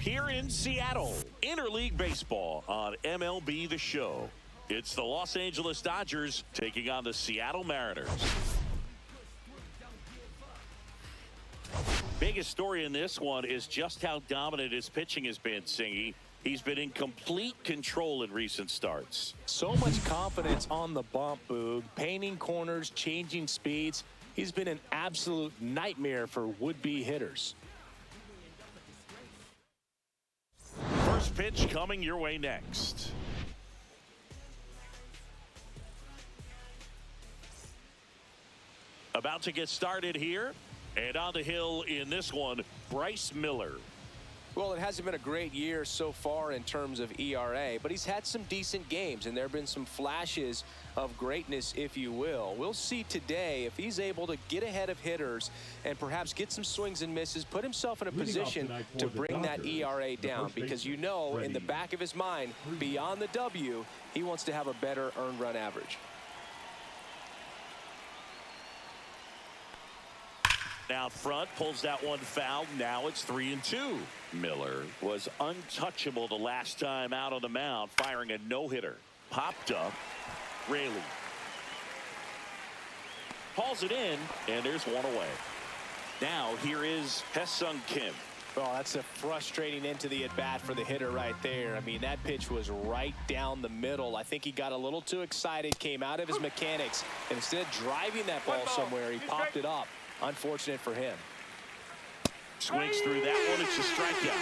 here in Seattle. Interleague Baseball on MLB The Show. It's the Los Angeles Dodgers taking on the Seattle Mariners. Biggest story in this one is just how dominant his pitching has been, Singy. He's been in complete control in recent starts. So much confidence on the bump, Boog. Painting corners, changing speeds. He's been an absolute nightmare for would-be hitters. First pitch coming your way next. About to get started here. And on the hill in this one, Bryce Miller. Well, it hasn't been a great year so far in terms of ERA, but he's had some decent games, and there have been some flashes of greatness, if you will. We'll see today if he's able to get ahead of hitters and perhaps get some swings and misses, put himself in a position to bring that ERA down, because you know in the back of his mind, beyond the W, he wants to have a better earned run average. Out front, pulls that one foul. Now it's 3-2. Miller was untouchable the last time out on the mound, firing a no-hitter. Popped up. Raley hauls it in, and there's one away. Now here is Hae-Sung Kim. Oh, that's a frustrating end to the at-bat for the hitter right there. I mean, that pitch was right down the middle. I think he got a little too excited, came out of his mechanics, and instead of driving that ball somewhere, he popped it up. Unfortunate for him. Swings through that one. It's a strikeout.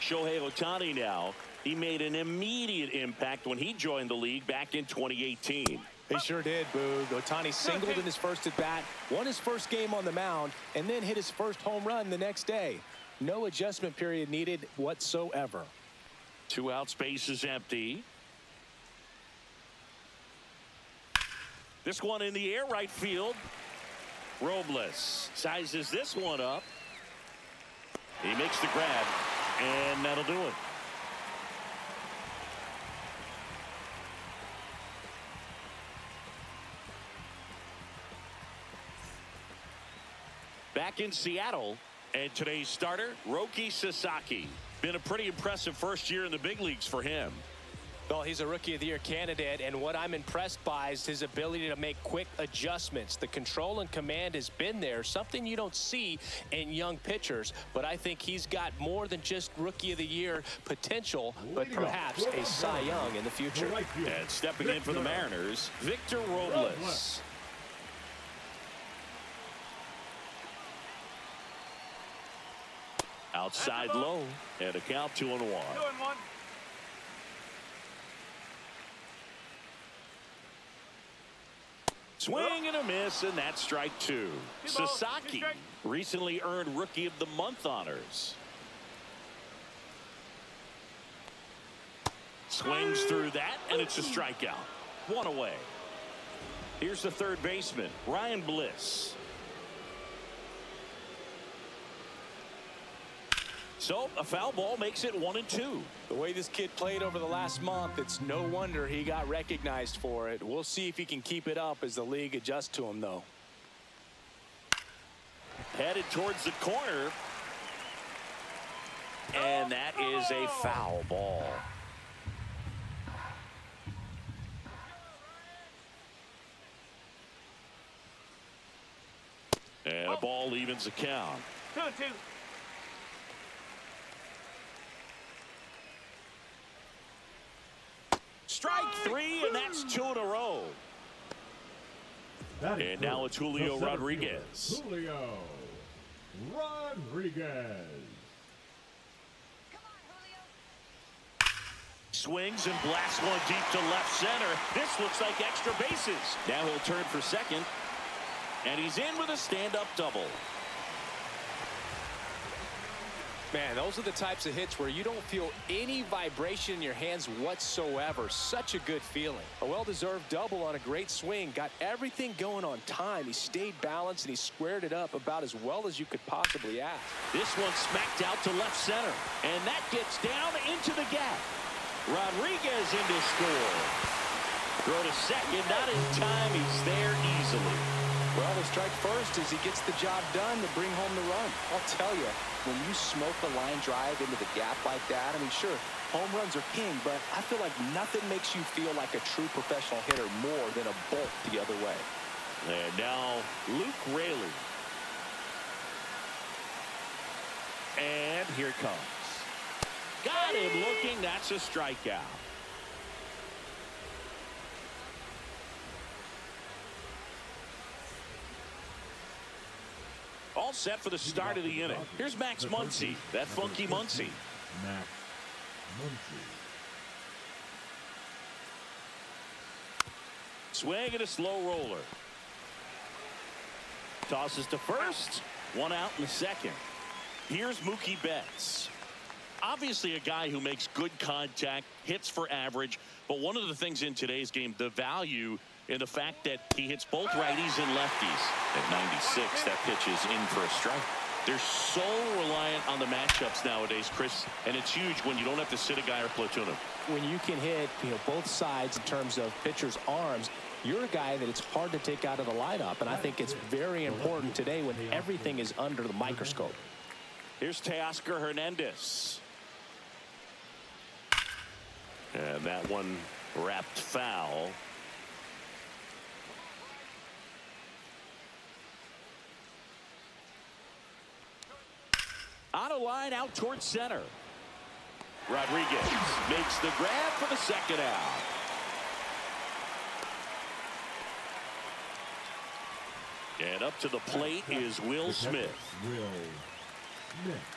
Shohei Ohtani now. He made an immediate impact when he joined the league back in 2018. He sure did, Boog. Ohtani singled in his first at-bat, won his first game on the mound, and then hit his first home run the next day. No adjustment period needed whatsoever. 2 outs, base is empty. This one in the air, right field. Robles sizes this one up. He makes the grab, and that'll do it. Back in Seattle, and today's starter, Roki Sasaki. Been a pretty impressive first year in the big leagues for him. Well, he's a Rookie of the Year candidate, and what I'm impressed by is his ability to make quick adjustments. The control and command has been there, something you don't see in young pitchers, but I think he's got more than just Rookie of the Year potential, but perhaps a Cy Young in the future. And stepping in for the Mariners, Victor Robles. Outside low, and a count 2-1. Swing and a miss, and that's strike 2. Sasaki recently earned Rookie of the Month honors. Swings through that, and it's a strikeout. 1 away. Here's the third baseman, Ryan Bliss. So a foul ball makes it 1-2. The way this kid played over the last month, it's no wonder he got recognized for it. We'll see if he can keep it up as the league adjusts to him, though. Headed towards the corner. And that is a foul ball. And a ball evens the count. 2-2. Strike 3, and that's 2 in a row. And now it's Julio Rodriguez. Julio Rodriguez. Swings and blasts one deep to left center. This looks like extra bases. Now he'll turn for second. And he's in with a stand-up double. Man, those are the types of hits where you don't feel any vibration in your hands whatsoever. Such a good feeling. A well-deserved double on a great swing. Got everything going on time. He stayed balanced and he squared it up about as well as you could possibly ask. This one smacked out to left center. And that gets down into the gap. Rodriguez in to score. Throw to second, not in time. He's there easily. Well, the strike first as he gets the job done to bring home the run. I'll tell you, when you smoke a line drive into the gap like that, I mean, sure, home runs are king, but I feel like nothing makes you feel like a true professional hitter more than a bolt the other way. And now Luke Raley. And here it comes. Got him looking. That's a strikeout. All set for the start of the inning. Here's Max Muncy, that funky Muncy. Max Muncy. Swing and a slow roller. Tosses to first. One out in the second. Here's Mookie Betts. Obviously a guy who makes good contact, hits for average, but one of the things in today's game, the value in the fact that he hits both righties and lefties. At 96, that pitch is in for a strike. They're so reliant on the matchups nowadays, Chris, and it's huge when you don't have to sit a guy or platoon him. When you can hit, both sides in terms of pitchers' arms, you're a guy that it's hard to take out of the lineup, and I think it's very important today when everything is under the microscope. Here's Teoscar Hernandez. And that one wrapped foul. On a line out towards center. Rodriguez makes the grab for the second out. And up to the plate is Will Smith. Will Smith.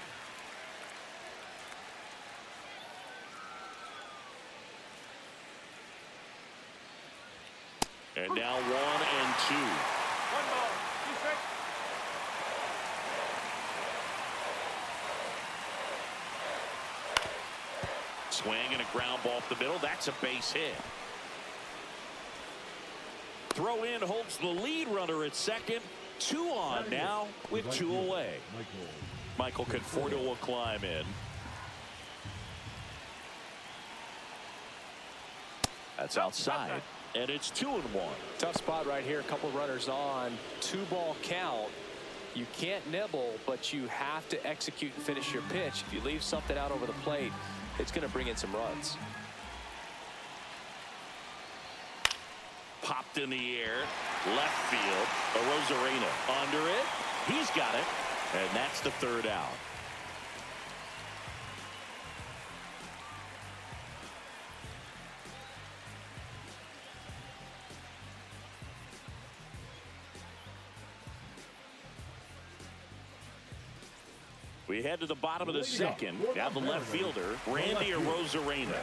And now 1 and 2. One ball. Two strikes. Swing and a ground ball up the middle. That's a base hit. Throw in holds the lead runner at second. 2 on now with 2 away. Michael Conforto will climb in. That's outside. And it's 2-1. Tough spot right here. A couple runners on. 2-ball count. You can't nibble, but you have to execute and finish your pitch. If you leave something out over the plate, it's going to bring in some runs. Popped in the air. Left field. Arozarena under it. He's got it. And that's the 3rd out. We head to the bottom of the second. Now the left fielder, Randy Arozarena.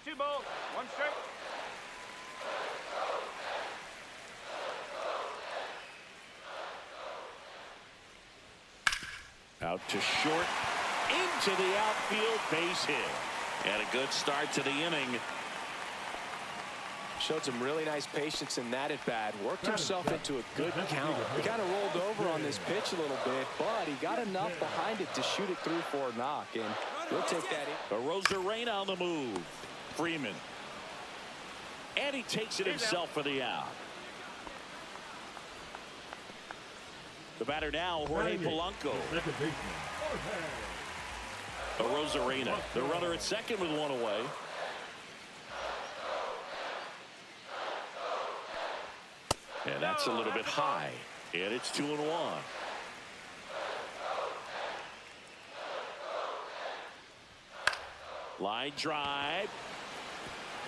2 balls. 1 strike. Out to short. Into the outfield, base hit. And a good start to the inning. Showed some really nice patience in that at bat. Worked himself into a good count. He kind of rolled over on this pitch a little bit, but he got enough behind it to shoot it through for a knock, and we'll take that in. Arozarena on the move. Freeman. And he takes it himself for the out. The batter now, Jorge Polanco. Arozarena, the runner at second with 1 away. And that's a little bit high. And it's 2-1. Line drive.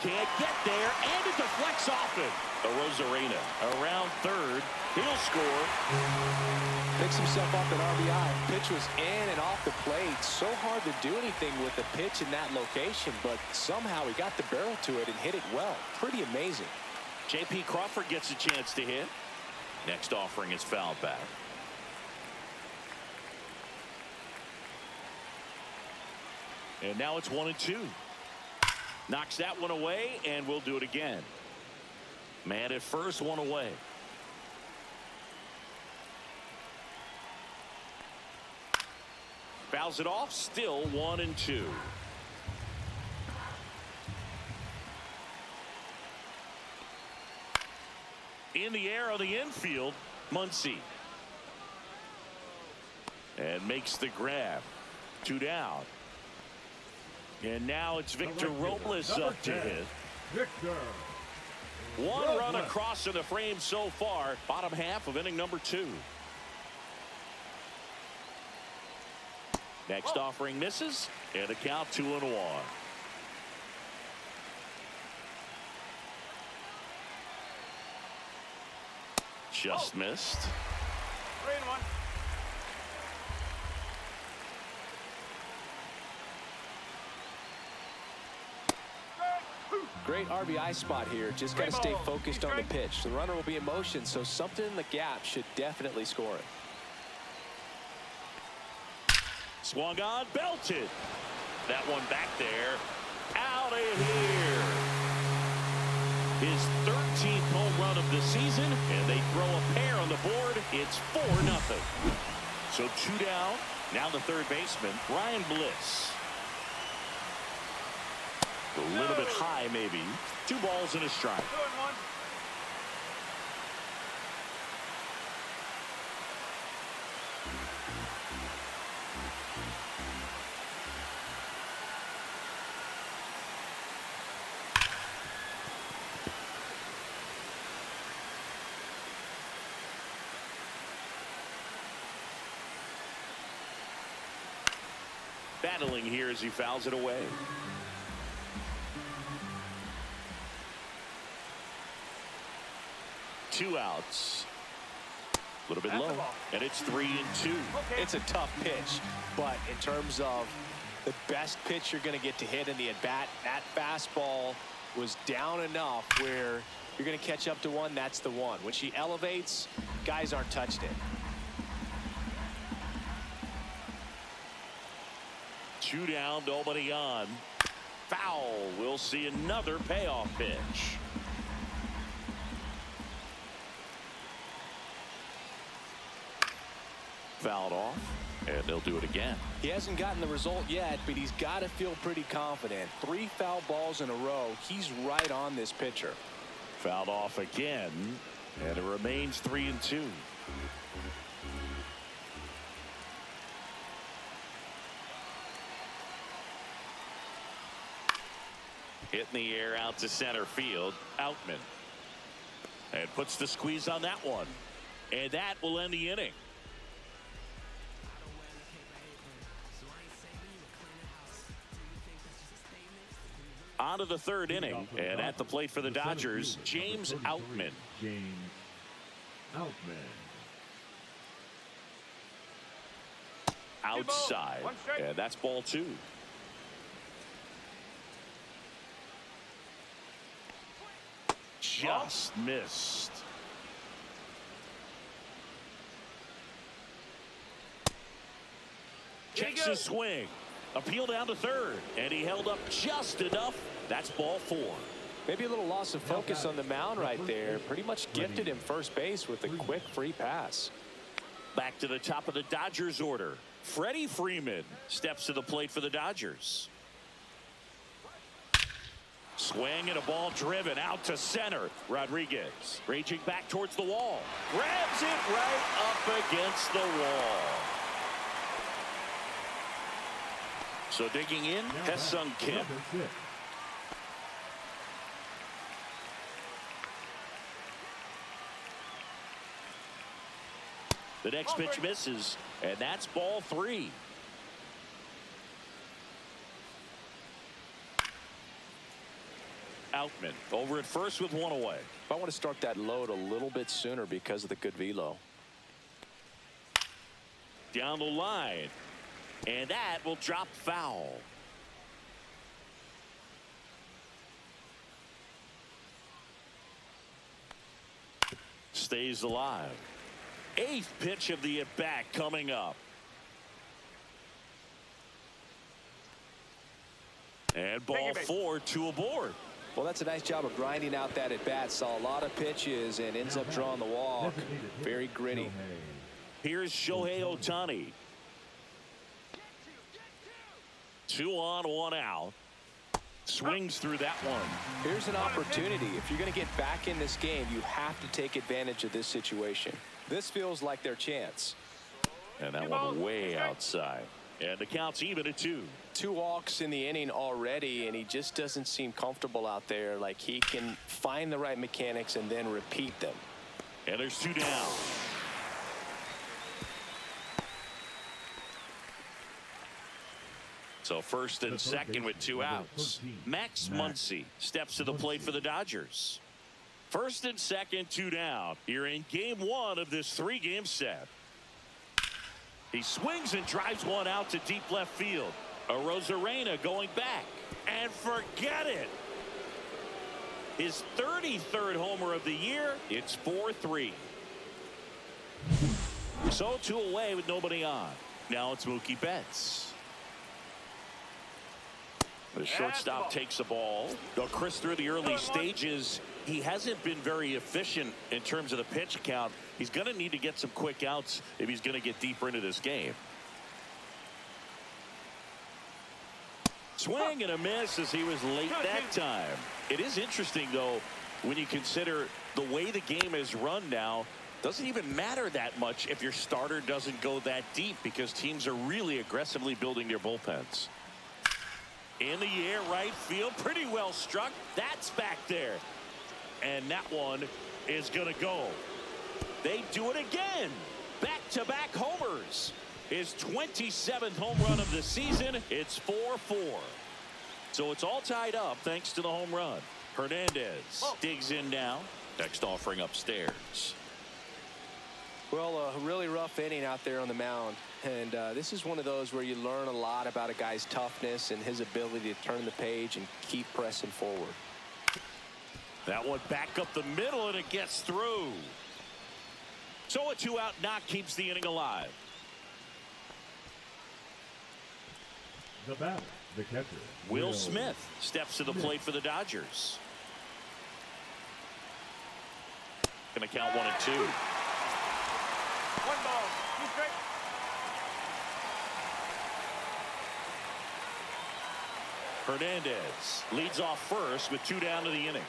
Can't get there, and it deflects off it. Arozarena around third. He'll score. Picks himself up an RBI. Pitch was in and off the plate. So hard to do anything with the pitch in that location, but somehow he got the barrel to it and hit it well. Pretty amazing. J.P. Crawford gets a chance to hit. Next offering is fouled back. And now it's 1-2. Knocks that one away, and we'll do it again. Man at first, 1 away. Fouls it off. Still 1-2. In the air on the infield, Muncy. And makes the grab. 2 down. And now it's Victor Robles up to hit. Victor. One run across in the frame so far. Bottom half of inning number 2. Next offering misses. And a count 2-1. Just missed. 3-1. Great RBI spot here. Just got to stay focused on the pitch. The runner will be in motion, so something in the gap should definitely score it. Swung on, belted. That one back there. Out of here. His 13th home run of the season, and they throw a pair on the board. It's 4-0. So 2 down. Now the third baseman, Ryan Bliss. A little bit high, maybe. 2 balls and a strike. 2-1. Battling here as he fouls it away. Two outs. A little bit low, and it's 3-2. It's a tough pitch, but in terms of the best pitch you're going to get to hit in the at-bat, that fastball was down enough where you're going to catch up to one. That's the one. When she elevates, guys aren't touching it. 2 down, nobody on. Foul. We'll see another payoff pitch. Fouled off, and they'll do it again. He hasn't gotten the result yet, but he's got to feel pretty confident. 3 foul balls in a row. He's right on this pitcher. Fouled off again, and it remains 3-2. Hit in the air out to center field. Outman. And puts the squeeze on that one. And that will end the inning. On to the third inning. And at the plate for the Dodgers, James Outman. James Outman. Outside. And that's ball 2. Just missed. Takes his swing. Appeal down to third. And he held up just enough. That's ball 4. Maybe a little loss of focus on the mound right there. Pretty much gifted him first base with a quick free pass. Back to the top of the Dodgers order. Freddie Freeman steps to the plate for the Dodgers. Swing and a ball driven out to center. Rodriguez raging back towards the wall. Grabs it right up against the wall. So digging in, Hesung Kim. The next pitch misses, and that's ball 3. Outman over at first with 1 away. I want to start that load a little bit sooner because of the good velo. Down the line, and that will drop foul. Stays alive. 8th pitch of the at-bat coming up. And ball 4, 2 aboard. Well, that's a nice job of grinding out that at-bat. Saw a lot of pitches and ends up drawing the walk. Very gritty. Here's Shohei Ohtani. 2 on, 1 out. Swings through that one. Here's an opportunity. If you're going to get back in this game, you have to take advantage of this situation. This feels like their chance. And that one way outside. And the count's even at 2. 2 walks in the inning already, and he just doesn't seem comfortable out there. Like he can find the right mechanics and then repeat them. And there's 2 down. So first and second with 2 outs. Max Muncy steps to the plate for the Dodgers. First and second, 2 down. You're in game 1 of this 3-game set. He swings and drives one out to deep left field. Arozarena going back. And forget it. His 33rd homer of the year. It's 4-3. So 2 away with nobody on. Now it's Mookie Betts. The shortstop takes the ball. Though Chris, through the early stages, he hasn't been very efficient in terms of the pitch count. He's going to need to get some quick outs if he's going to get deeper into this game. Swing and a miss as he was late that time. It is interesting, though, when you consider the way the game is run now. Doesn't even matter that much if your starter doesn't go that deep, because teams are really aggressively building their bullpens. In the air, right field, pretty well struck. That's back there. And that one is going to go. They do it again. Back-to-back homers. His 27th home run of the season. It's 4-4. So it's all tied up thanks to the home run. Hernandez digs in now. Next offering upstairs. Well, a really rough inning out there on the mound. And this is one of those where you learn a lot about a guy's toughness and his ability to turn the page and keep pressing forward. That one back up the middle, and it gets through. So a 2-out knock keeps the inning alive. The batter, the catcher. Will Smith steps to the plate for the Dodgers. Going to count 1 and 2. 1 ball, 2 strikes. Hernandez leads off first with 2 down to the inning.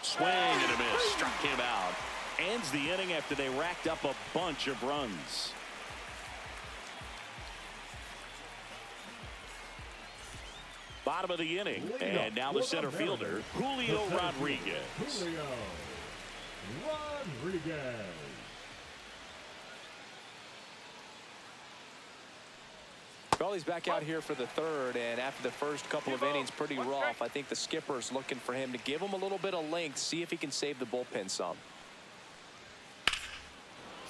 Swing and a miss. Struck him out. Ends the inning after they racked up a bunch of runs. Bottom of the inning. And now the center fielder, Julio Rodriguez. Julio Rodriguez. Well, he's back out here for the 3rd, and after the first couple of innings, pretty rough. I think the skipper's looking for him to give him a little bit of length, see if he can save the bullpen some.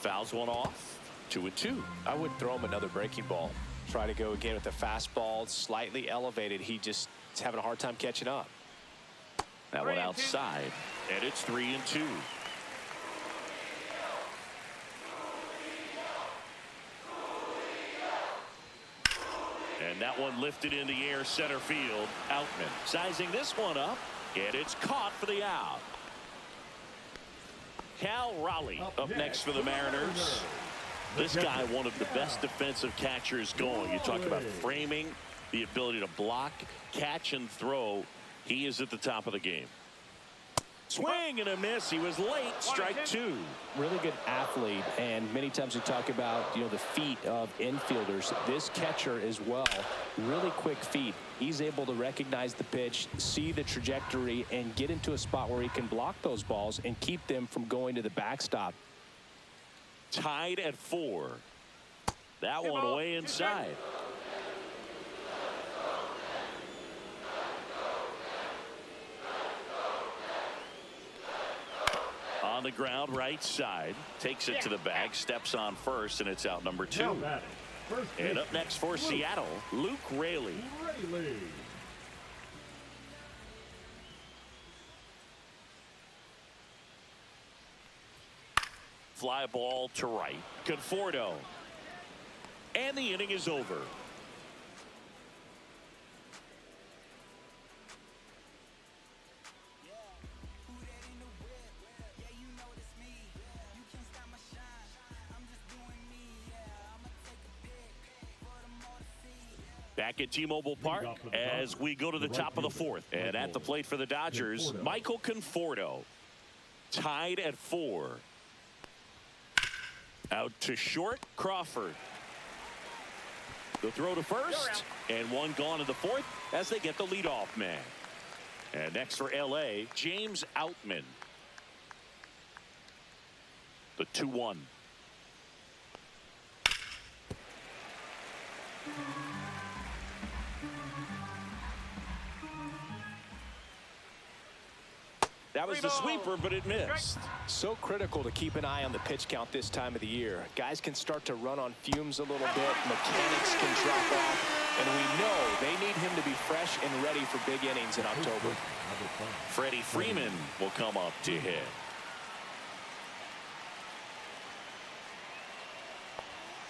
Fouls one off. 2 and 2. I would throw him another breaking ball. Try to go again with the fastball, slightly elevated. He just is having a hard time catching up. That one outside, and it's 3 and 2. And that one lifted in the air, center field. Outman sizing this one up, and it's caught for the out. Cal Raleigh up next for the Mariners. This guy, one of the best defensive catchers going. You talk about framing, the ability to block, catch, and throw. He is at the top of the game. Swing and a miss. He was late. Strike 2. Really good athlete, and many times we talk about, the feet of infielders. This catcher as well, really quick feet. He's able to recognize the pitch, see the trajectory, and get into a spot where he can block those balls and keep them from going to the backstop. Tied at 4. That one way inside. On the ground, right side. Takes it to the bag, steps on first, and it's out number 2. And up next for Seattle, Luke Raley. Fly ball to right. Conforto. And the inning is over. Back at T-Mobile Park as we go to the top of the fourth. And at the plate for the Dodgers, Michael Conforto. Tied at 4. Out to short, Crawford. The throw to first, and one gone in the fourth as they get the leadoff man. And next for L.A., James Outman. The 2-1. That was the sweeper, but it missed. So critical to keep an eye on the pitch count this time of the year. Guys can start to run on fumes a little bit. Mechanics can drop off. And we know they need him to be fresh and ready for big innings in October. Freddie Freeman will come up to hit.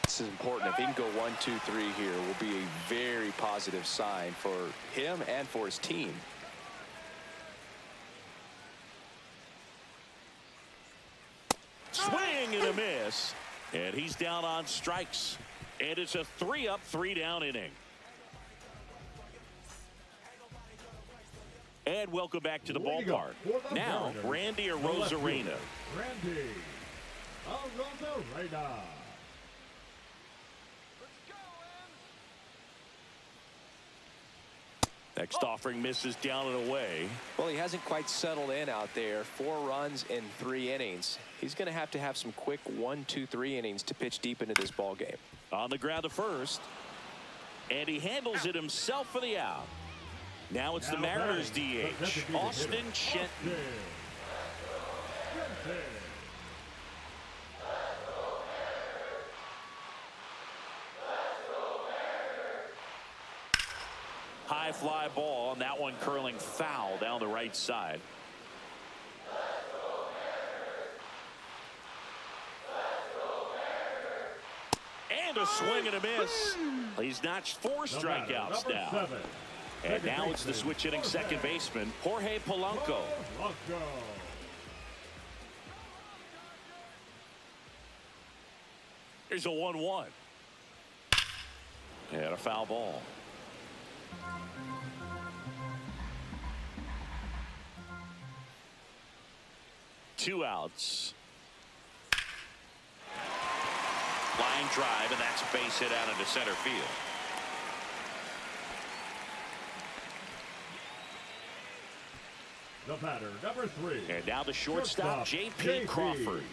This is important. If he can go 1, 2, 3 here, will be a very positive sign for him and for his team. Swing and a miss. And he's down on strikes. And it's a 3-up, 3-down inning. And welcome back to the ballpark. Now, Randy Arozarena. Randy Arozarena. Next offering misses down and away. Well, he hasn't quite settled in out there. 4 runs in 3 innings. He's going to have some quick 1, 2, 3 innings to pitch deep into this ball game. On the ground to first. And he handles it himself for the out. Now it's the Mariners DH, Austin Shenton. High fly ball, and that one curling foul down the right side. And a swing and a miss. He's notched 4 strikeouts now. And now it's the switch hitting second baseman, Jorge Polanco. Here's a 1-1. And a foul ball. Two outs. Line drive, and that's a base hit out into center field. The batter, number 3. And now the shortstop, J.P. Crawford.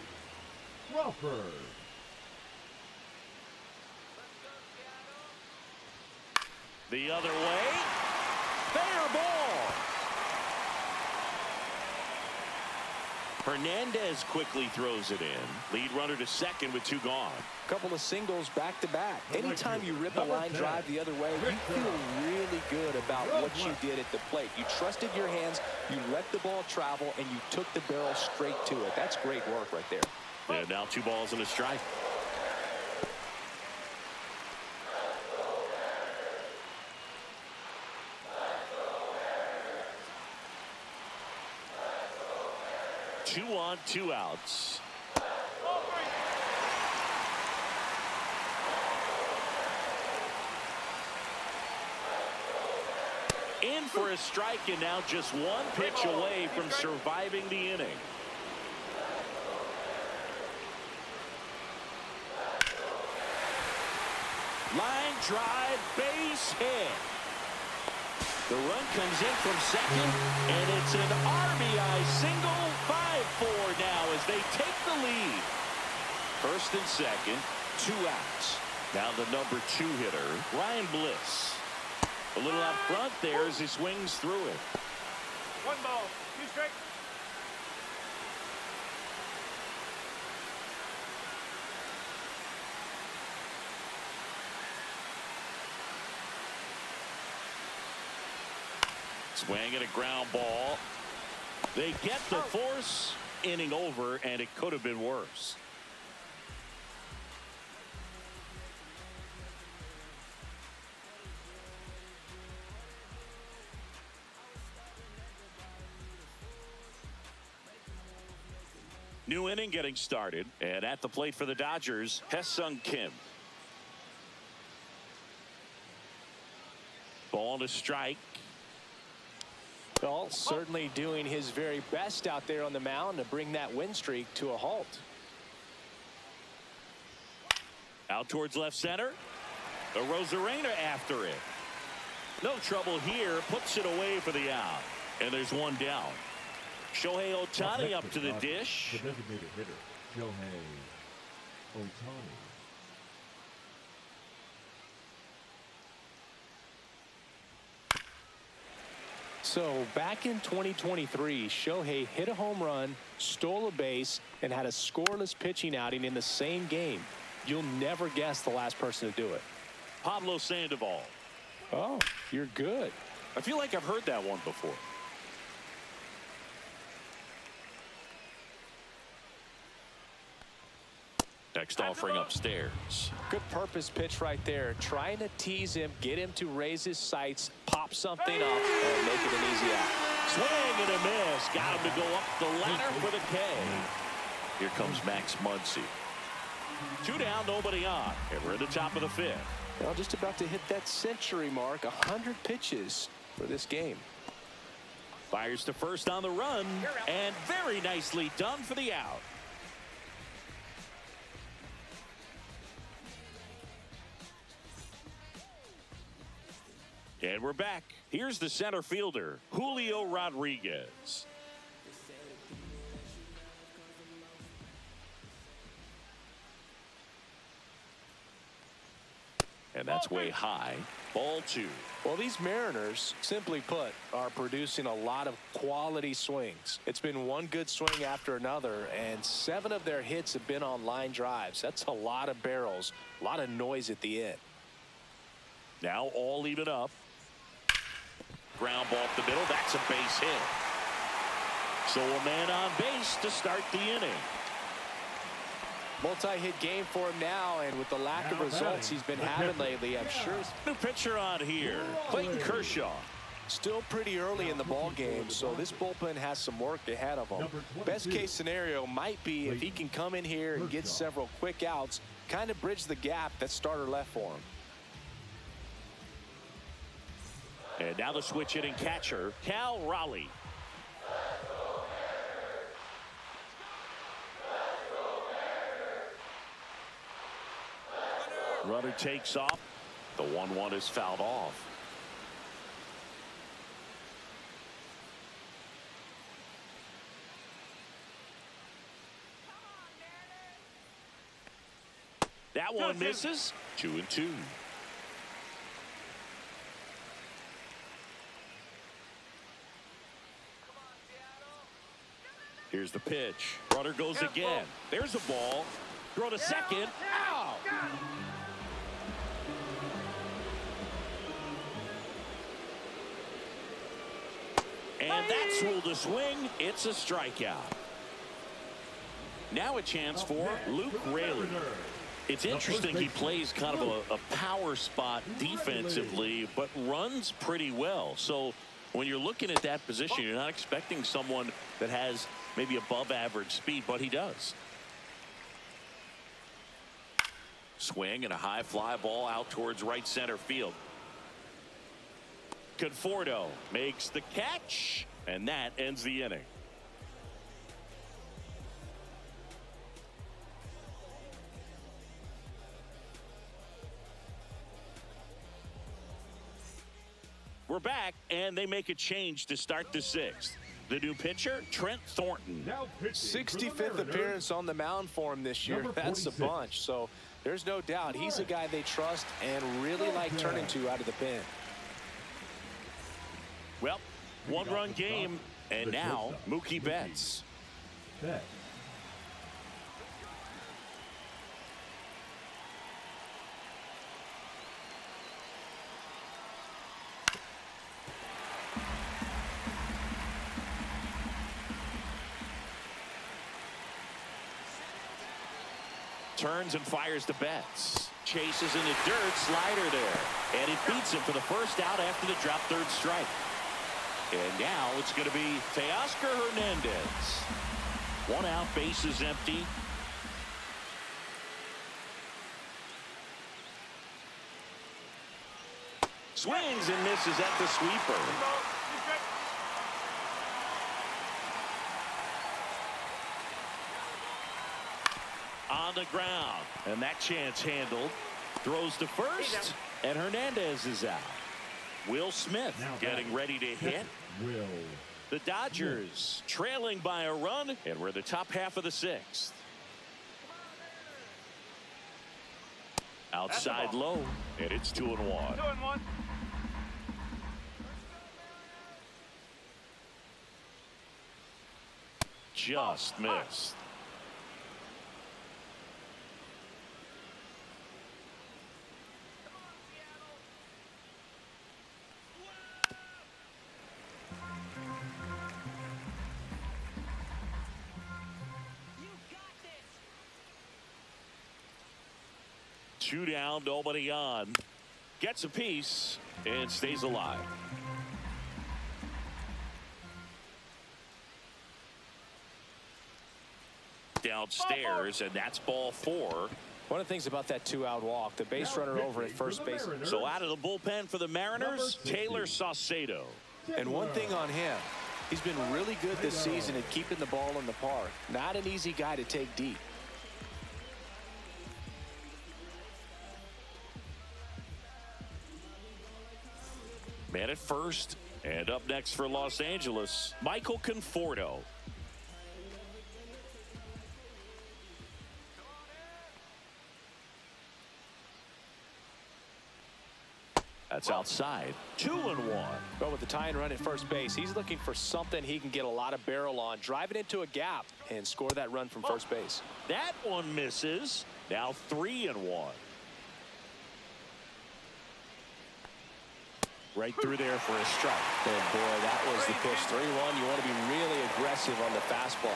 The other way. Fair ball. Hernandez quickly throws it in. Lead runner to second with 2 gone. Couple of singles back to back. Anytime you rip a line drive the other way, you feel really good about what you did at the plate. You trusted your hands, you let the ball travel, and you took the barrel straight to it. That's great work right there. And now 2 balls and a strike. Two on, 2 outs. In for a strike, and now just 1 pitch away from surviving the inning. Line drive, base hit. The run comes in from second, and it's an RBI single, 5-4 now as they take the lead. First and second, 2 outs. Now the number 2 hitter, Ryan Bliss. A little out front there as he swings through it. 1 ball, 2 strikes. Swing and a ground ball. They get the force. Inning over, and it could have been worse. New inning getting started, and at the plate for the Dodgers, Hye-Sung Kim. Ball to strike. Well, certainly doing his very best out there on the mound to bring that win streak to a halt. Out towards left center. The Rosarena after it. No trouble here. Puts it away for the out. And there's one down. Shohei Ohtani up to the dish. The designated hitter, Shohei Ohtani. So back in 2023, Shohei hit a home run, stole a base, and had a scoreless pitching outing in the same game. You'll never guess the last person to do it. Pablo Sandoval. Oh, you're good. I feel like I've heard that one before. Next offering upstairs. Good purpose pitch right there. Trying to tease him, get him to raise his sights, pop something up, and make it an easy out. Swing and a miss. Got him to go up the ladder for the K. Here comes Max Muncy. 2 down, nobody on. And we're at the top of the 5th. Well, just about to hit that century mark. 100 pitches for this game. Fires to first on the run. And very nicely done for the out. And we're back. Here's the center fielder, Julio Rodriguez. And that's way high. Ball 2. Well, these Mariners, simply put, are producing a lot of quality swings. It's been one good swing after another, and 7 of their hits have been on line drives. That's a lot of barrels, a lot of noise at the end. Now all even up. Ground ball up the middle. That's a base hit. So a man on base to start the inning. Multi-hit game for him now, and with the lack of results he's been having lately, I'm sure. New pitcher on here, Clayton Kershaw. Still pretty early in the ball game, so this bullpen has some work ahead of him. Best case scenario might be if he can come in here and get several quick outs, kind of bridge the gap that starter left for him. And now the switch hitting catcher, Cal Raleigh. Runner takes off. The 1-1 is fouled off. That one misses. 2-2. Here's the pitch. Runner goes again. There's a ball. Throw to second. Ow! And that's ruled a swing. It's a strikeout. Now a chance for Luke Raley. It's interesting he plays kind of a power spot defensively, but runs pretty well. So when you're looking at that position, you're not expecting someone that has maybe above average speed, but he does. Swing and a high fly ball out towards right center field. Conforto makes the catch, and that ends the inning. We're back, and they make a change to start the 6th. The new pitcher, Trent Thornton. 65th appearance on the mound for him this year. That's a bunch. So there's no doubt he's a guy they trust and really like turning to out of the pen. Well, 1-run game, and now Mookie Betts. Turns and fires to Betts. Chases in the dirt, slider there. And it beats him for the first out after the drop third strike. And now it's going to be Teoscar Hernandez. 1 out, base is empty. Swings and misses at the sweeper. One ball, 2 strikes. On the ground, and that chance handled. Throws to first, and Hernandez is out. Will Smith Now getting ready to hit. Will. The Dodgers trailing by a run, and we're the top half of the 6th. Outside low, and it's 2-1. 2-1. Just missed. Two down, nobody on. Gets a piece and stays alive. Downstairs, and that's ball 4. One of the things about that 2-out walk, the base runner over at first base. So out of the bullpen for the Mariners, Taylor Saucedo. And one thing on him, he's been really good this season at keeping the ball in the park. Not an easy guy to take deep. Man at first, and up next for Los Angeles, Michael Conforto. That's outside. 2-1. But with the tie and run at first base, he's looking for something he can get a lot of barrel on, drive it into a gap, and score that run from first base. That one misses. Now 3-1. Right through there for a strike. And boy, that was the pitch. 3-1. You want to be really aggressive on the fastball.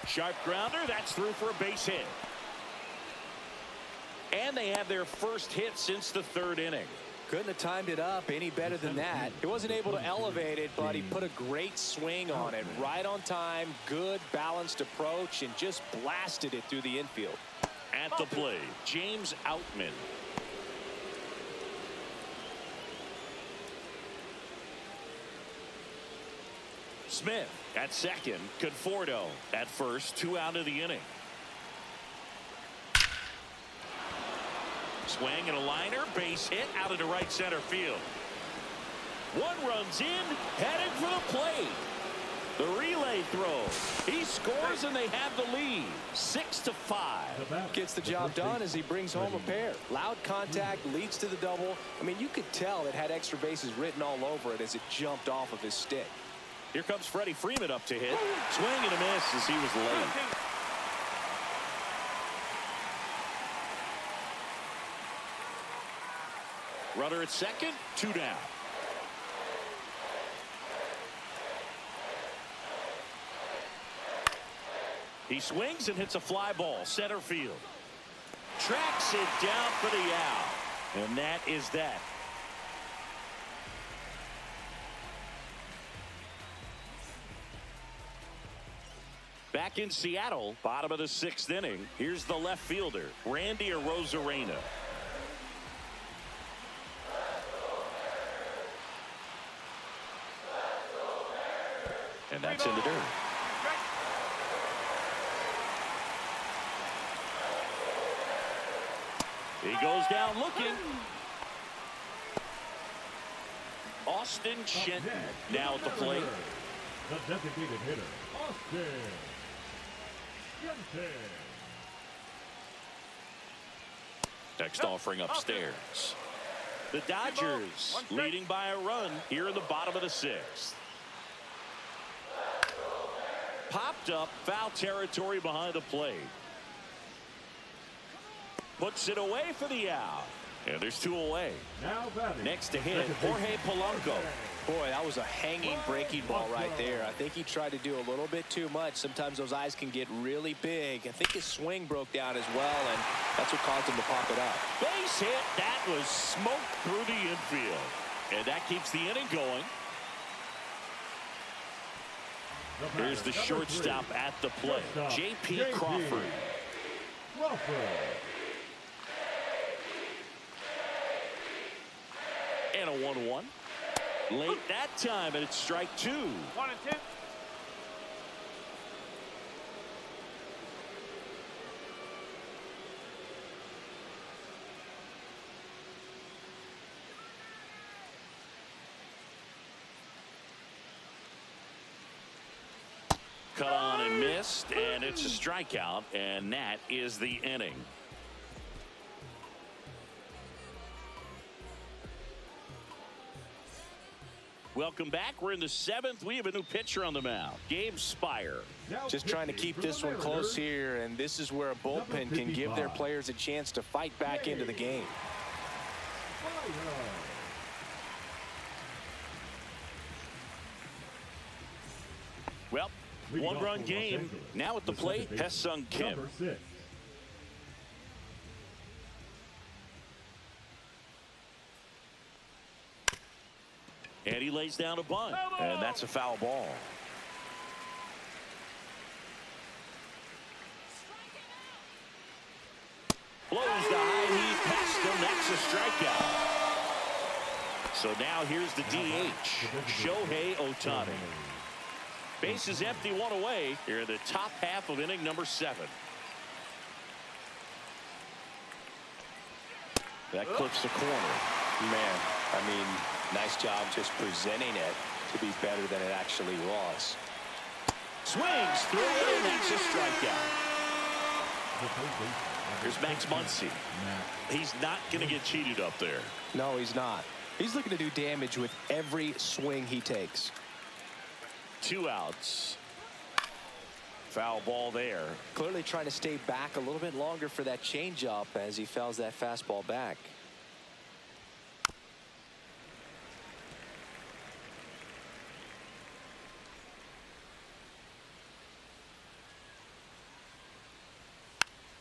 Sharp grounder. That's through for a base hit. And they have their first hit since the 3rd inning. Couldn't have timed it up any better than that. He wasn't able to elevate it, but he put a great swing on it. Right on time, good balanced approach, and just blasted it through the infield. At the plate, James Outman. Smith at second. Conforto at first. 2 out of the inning. Swing and a liner. Base hit out into right center field. One runs in, heading for the plate. The relay throw. He scores and they have the lead. 6-5. Gets the job done as he brings home a pair. Loud contact leads to the double. I mean, you could tell it had extra bases written all over it as it jumped off of his stick. Here comes Freddie Freeman up to hit. Swing and a miss as he was late. Runner at second, 2 down. He swings and hits a fly ball, center field. Tracks it down for the out. And that is that. Back in Seattle, bottom of the 6th inning. Here's the left fielder, Randy Arozarena. And that's in the dirt. He goes down looking. Austin Shenton now at the plate. The designated hitter, Austin Shenton. Next offering upstairs. The Dodgers leading by a run here in the bottom of the 6th. Popped up, foul territory behind the plate. Puts it away for the out. And there's 2 away. Now batting. Next to hit, Jorge Polanco. Boy, that was a hanging breaking ball right there. I think he tried to do a little bit too much. Sometimes those eyes can get really big. I think his swing broke down as well, and that's what caused him to pop it up. Base hit. That was smoked through the infield. And that keeps the inning going. Here's the shortstop at the plate, J.P. Crawford. And a 1-1. Late that time, and it's strike 2. 1-2. Cut on and missed, and it's a strikeout, and that is the inning. Welcome back. We're in the 7th. We have a new pitcher on the mound, Gabe Spire. Just trying to keep this one close here, and this is where a bullpen can give their players a chance to fight back into the game. Well, one-run game. Now at the plate, Hesung Kim. And he lays down a bunt, and that's a foul ball. Blows the high heat past him. That's a strikeout. So now here's the DH, Shohei Ohtani. Base is empty, one away. Here in the top half of inning number 7. That clips the corner. Man, I mean, nice job just presenting it to be better than it actually was. Swings through it, and that's a strikeout. Here's Max Muncy. He's not going to get cheated up there. No, he's not. He's looking to do damage with every swing he takes. 2 outs. Foul ball there. Clearly trying to stay back a little bit longer for that changeup as he fouls that fastball back.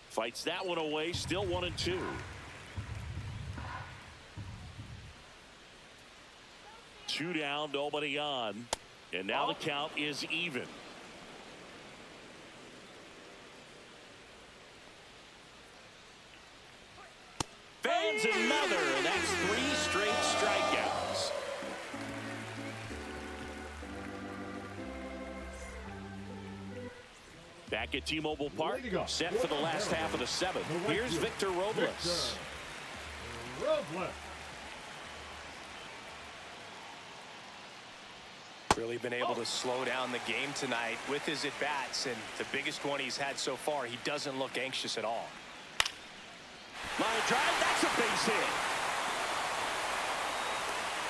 Fights that one away, still 1-2. Two down, nobody on. And now the count is even. Fans another, and that's 3 straight strikeouts. Back at T-Mobile Park, set for the last half of the 7th. Here's Victor Robles. Really been able to slow down the game tonight with his at-bats, and the biggest one he's had so far, he doesn't look anxious at all. Line drive, that's a base hit.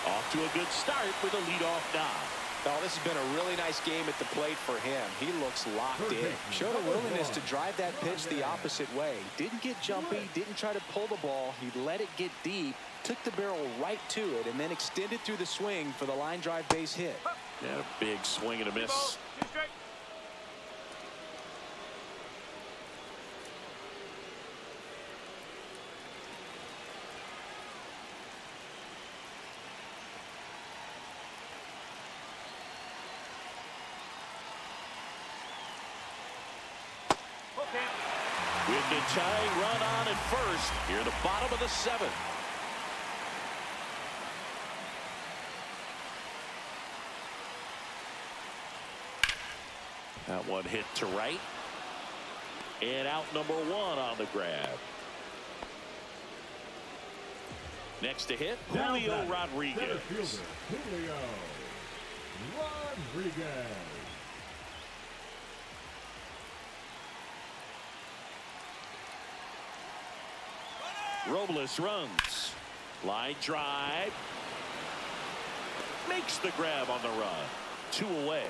Off to a good start with a leadoff knock. Oh, this has been a really nice game at the plate for him. He looks locked in. Showed a willingness to drive that pitch the opposite way. Didn't get jumpy, didn't try to pull the ball. He let it get deep, took the barrel right to it, and then extended through the swing for the line drive base hit. Yeah, a big swing and a miss. 2 strike. With the tying run on at first, here at the bottom of the 7th. That one hit to right. And out number 1 on the grab. Next to hit, Julio Rodriguez. Julio Rodriguez. Robles runs. Line drive. Makes the grab on the run. 2 away.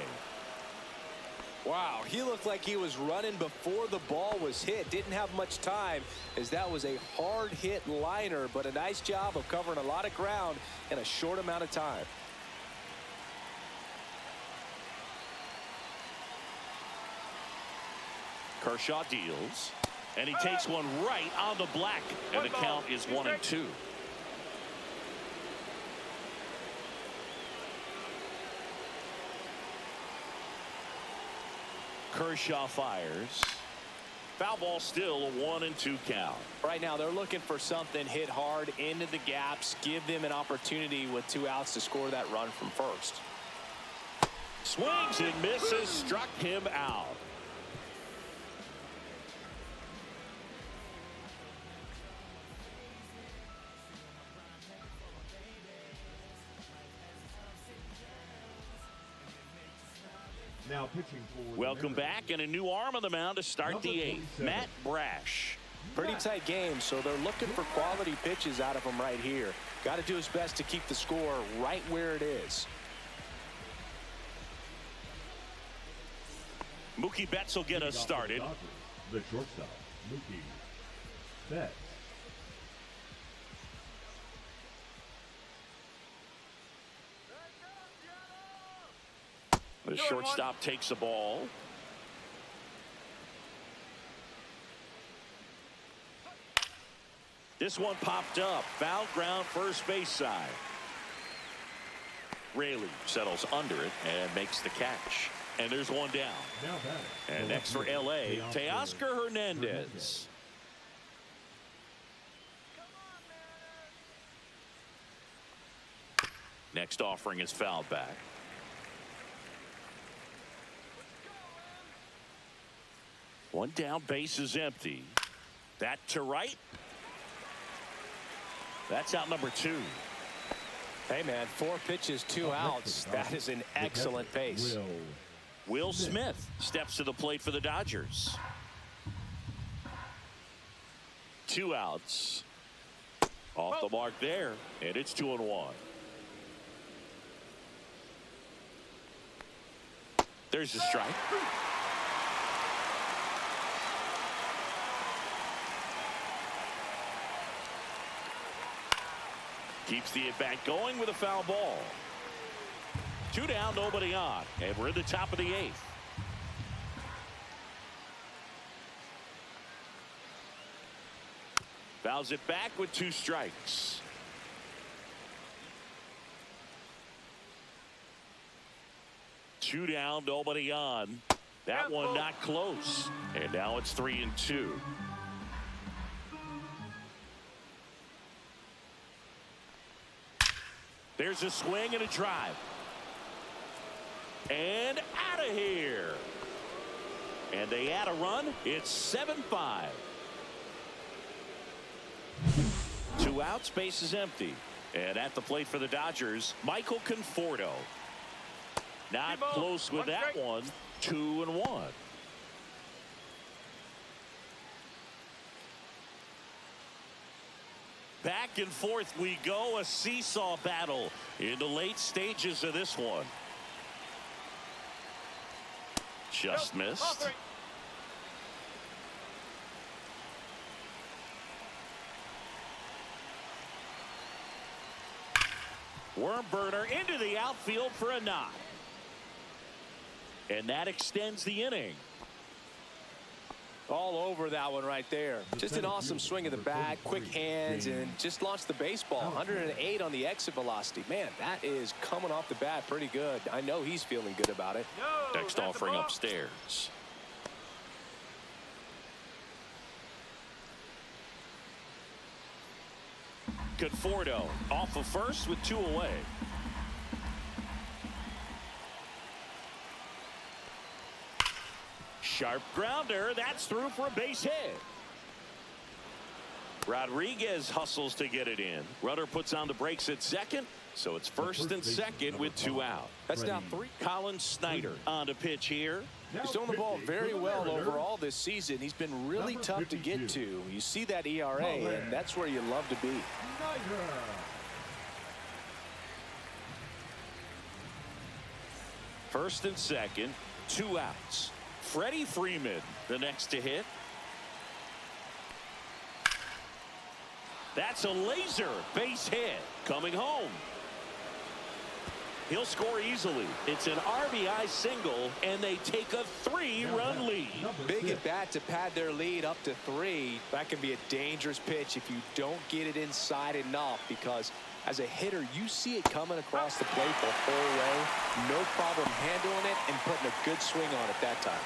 Wow, he looked like he was running before the ball was hit. Didn't have much time as that was a hard hit liner, but a nice job of covering a lot of ground in a short amount of time. Kershaw deals. And he takes one right on the black. And the count is 1-2. Kershaw fires. Foul ball, still a 1-2 count. Right now they're looking for something hit hard into the gaps, give them an opportunity with 2 outs to score that run from first. Swings and misses, struck him out. Now pitching for Welcome back, and a new arm on the mound to start the 8th. Matt Brash. Pretty tight game, so they're looking for quality pitches out of him right here. Got to do his best to keep the score right where it is. Mookie Betts will get us started. The shortstop, Mookie Betts. The shortstop takes the ball. This one popped up. Foul ground, first base side. Rayleigh settles under it and makes the catch. And there's one down. Now batting. And next for L.A., Teoscar Hernandez. Next offering is fouled back. One down, base is empty. That to right. That's out number 2. Hey, man, 4 pitches, 2 outs. That is an excellent pace. Will Smith steps to the plate for the Dodgers. 2 outs. Off the mark there, and it's 2-1. There's the strike. Keeps the at-bat going with a foul ball. 2 down, nobody on, and we're in the top of the 8th. Fouls it back with 2 strikes. Two down, nobody on. That one not close, and now it's 3-2. There's a swing and a drive. And out of here. And they add a run. It's 7-5. 2 outs, base is empty. And at the plate for the Dodgers, Michael Conforto. Not close with that one. 2-1. Back and forth we go, a seesaw battle in the late stages of this one. Just missed. Worm burner into the outfield for a knock. And that extends the inning. All over that one right there. Just an awesome swing of the bat, quick hands, and just launched the baseball. 108 on the exit velocity. Man, that is coming off the bat pretty good. I know he's feeling good about it. Next offering upstairs. Conforto off of first with 2 away. Sharp grounder. That's through for a base hit. Rodriguez hustles to get it in. Runner puts on the brakes at second. So it's first and second with 2 out. That's now 3. Colin Snyder on the pitch here. He's doing the ball very well overall this season. He's been really tough to get to. You see that ERA, and that's where you love to be. First and second, 2 outs. Freddie Freeman, the next to hit. That's a laser base hit coming home. He'll score easily. It's an RBI single, and they take a 3-run lead. Big at bat to pad their lead up to 3. That can be a dangerous pitch if you don't get it inside enough, because as a hitter, you see it coming across the plate the whole way. No problem handling it and putting a good swing on it that time.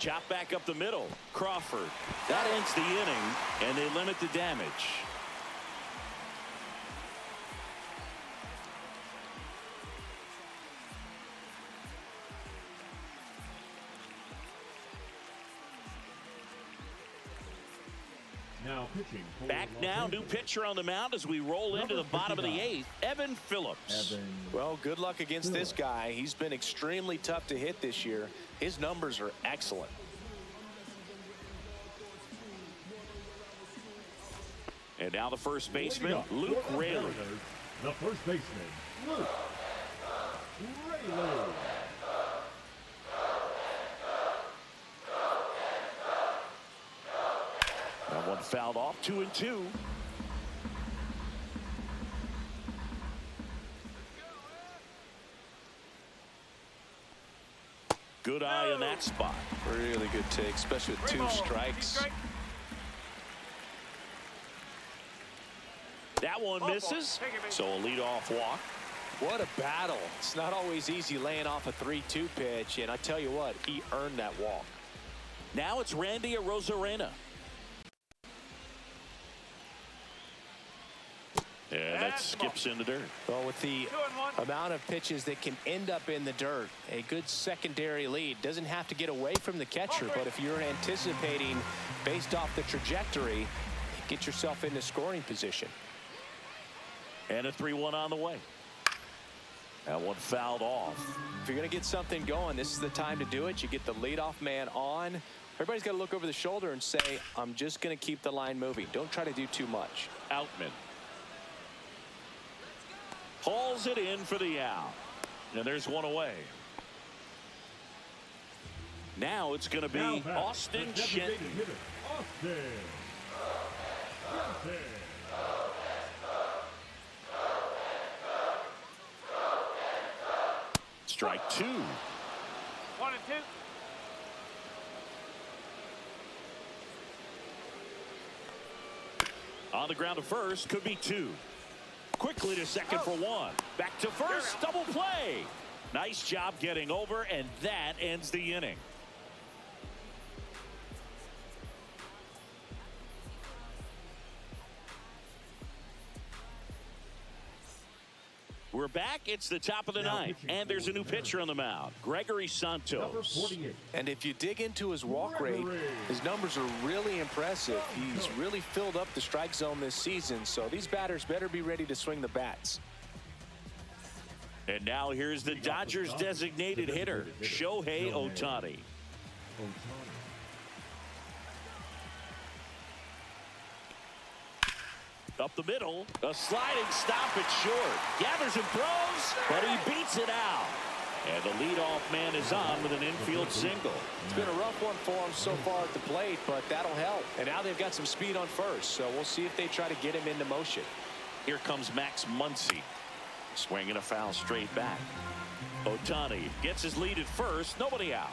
Chop back up the middle. Crawford. That ends the inning, and they limit the damage. Now pitching for Back Los now, new Angeles. pitcher on the mound as we roll into the bottom of the 8th. Evan Phillips. Well, good luck against this guy. He's been extremely tough to hit this year. His numbers are excellent. And now the first baseman, Luke Raley. The first baseman, Luke Raley. That one fouled off, 2-2. Good eye in that spot. Really good take, especially with 2 strikes. That one misses, so a leadoff walk. What a battle. It's not always easy laying off a 3-2 pitch, and I tell you what, he earned that walk. Now it's Randy Arozarena. And that skips in the dirt. Well, with the amount of pitches that can end up in the dirt, a good secondary lead doesn't have to get away from the catcher, but if you're anticipating based off the trajectory, get yourself into scoring position. And a 3-1 on the way. That one fouled off. If you're going to get something going, this is the time to do it. You get the leadoff man on. Everybody's got to look over the shoulder and say, I'm just going to keep the line moving. Don't try to do too much. Outman hauls it in for the out. And there's one away. Now it's going to be Austin Shenton. Austin. Strike 2. 1-2. On the ground to first, could be 2. Quickly to second for 1. Back to first, double play. Nice job getting over, and that ends the inning. We're back. It's the top of the 9th, and there's a new pitcher on the mound, Gregory Santos. And if you dig into his walk rate, his numbers are really impressive. He's really filled up the strike zone this season, so these batters better be ready to swing the bats. And now here's the Dodgers designated hitter, Shohei Ohtani. Up the middle, a sliding stop at short. Gathers and throws, but he beats it out. And the leadoff man is on with an infield single. It's been a rough one for him so far at the plate, but that'll help. And now they've got some speed on first, so we'll see if they try to get him into motion. Here comes Max Muncy. Swinging a foul straight back. Ohtani gets his lead at first, nobody out.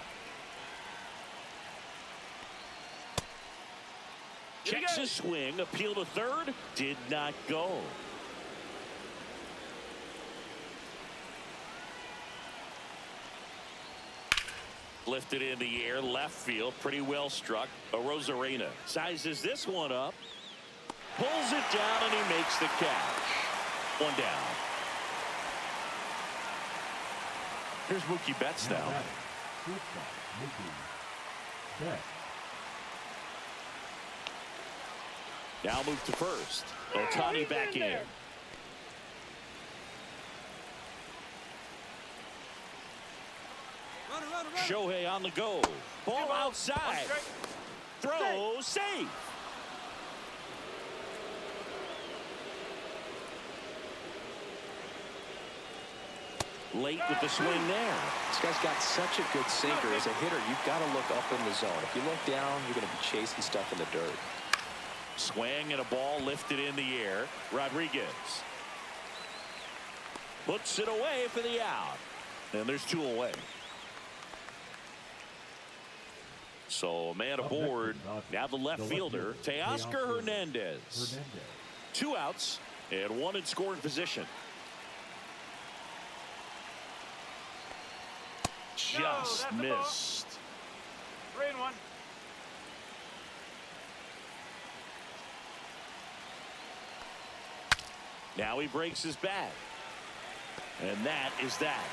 Checks his swing, appeal to third, did not go. Lifted in the air, left field, pretty well struck. Arozarena sizes this one up, pulls it down, and he makes the catch. One down. Here's Mookie Betts now. Now move to first. Ohtani back in. Shohei on the go. Ball outside. Throw safe. Late with the swing there. This guy's got such a good sinker. As a hitter, you've got to look up in the zone. If you look down, you're going to be chasing stuff in the dirt. Swing and a ball lifted in the air. Rodriguez puts it away for the out. And there's 2 away. So a man aboard. Now the left fielder, Teoscar Hernandez. 2 outs and 1 in scoring position. Just missed. 3-1. Now he breaks his bat. And that is that.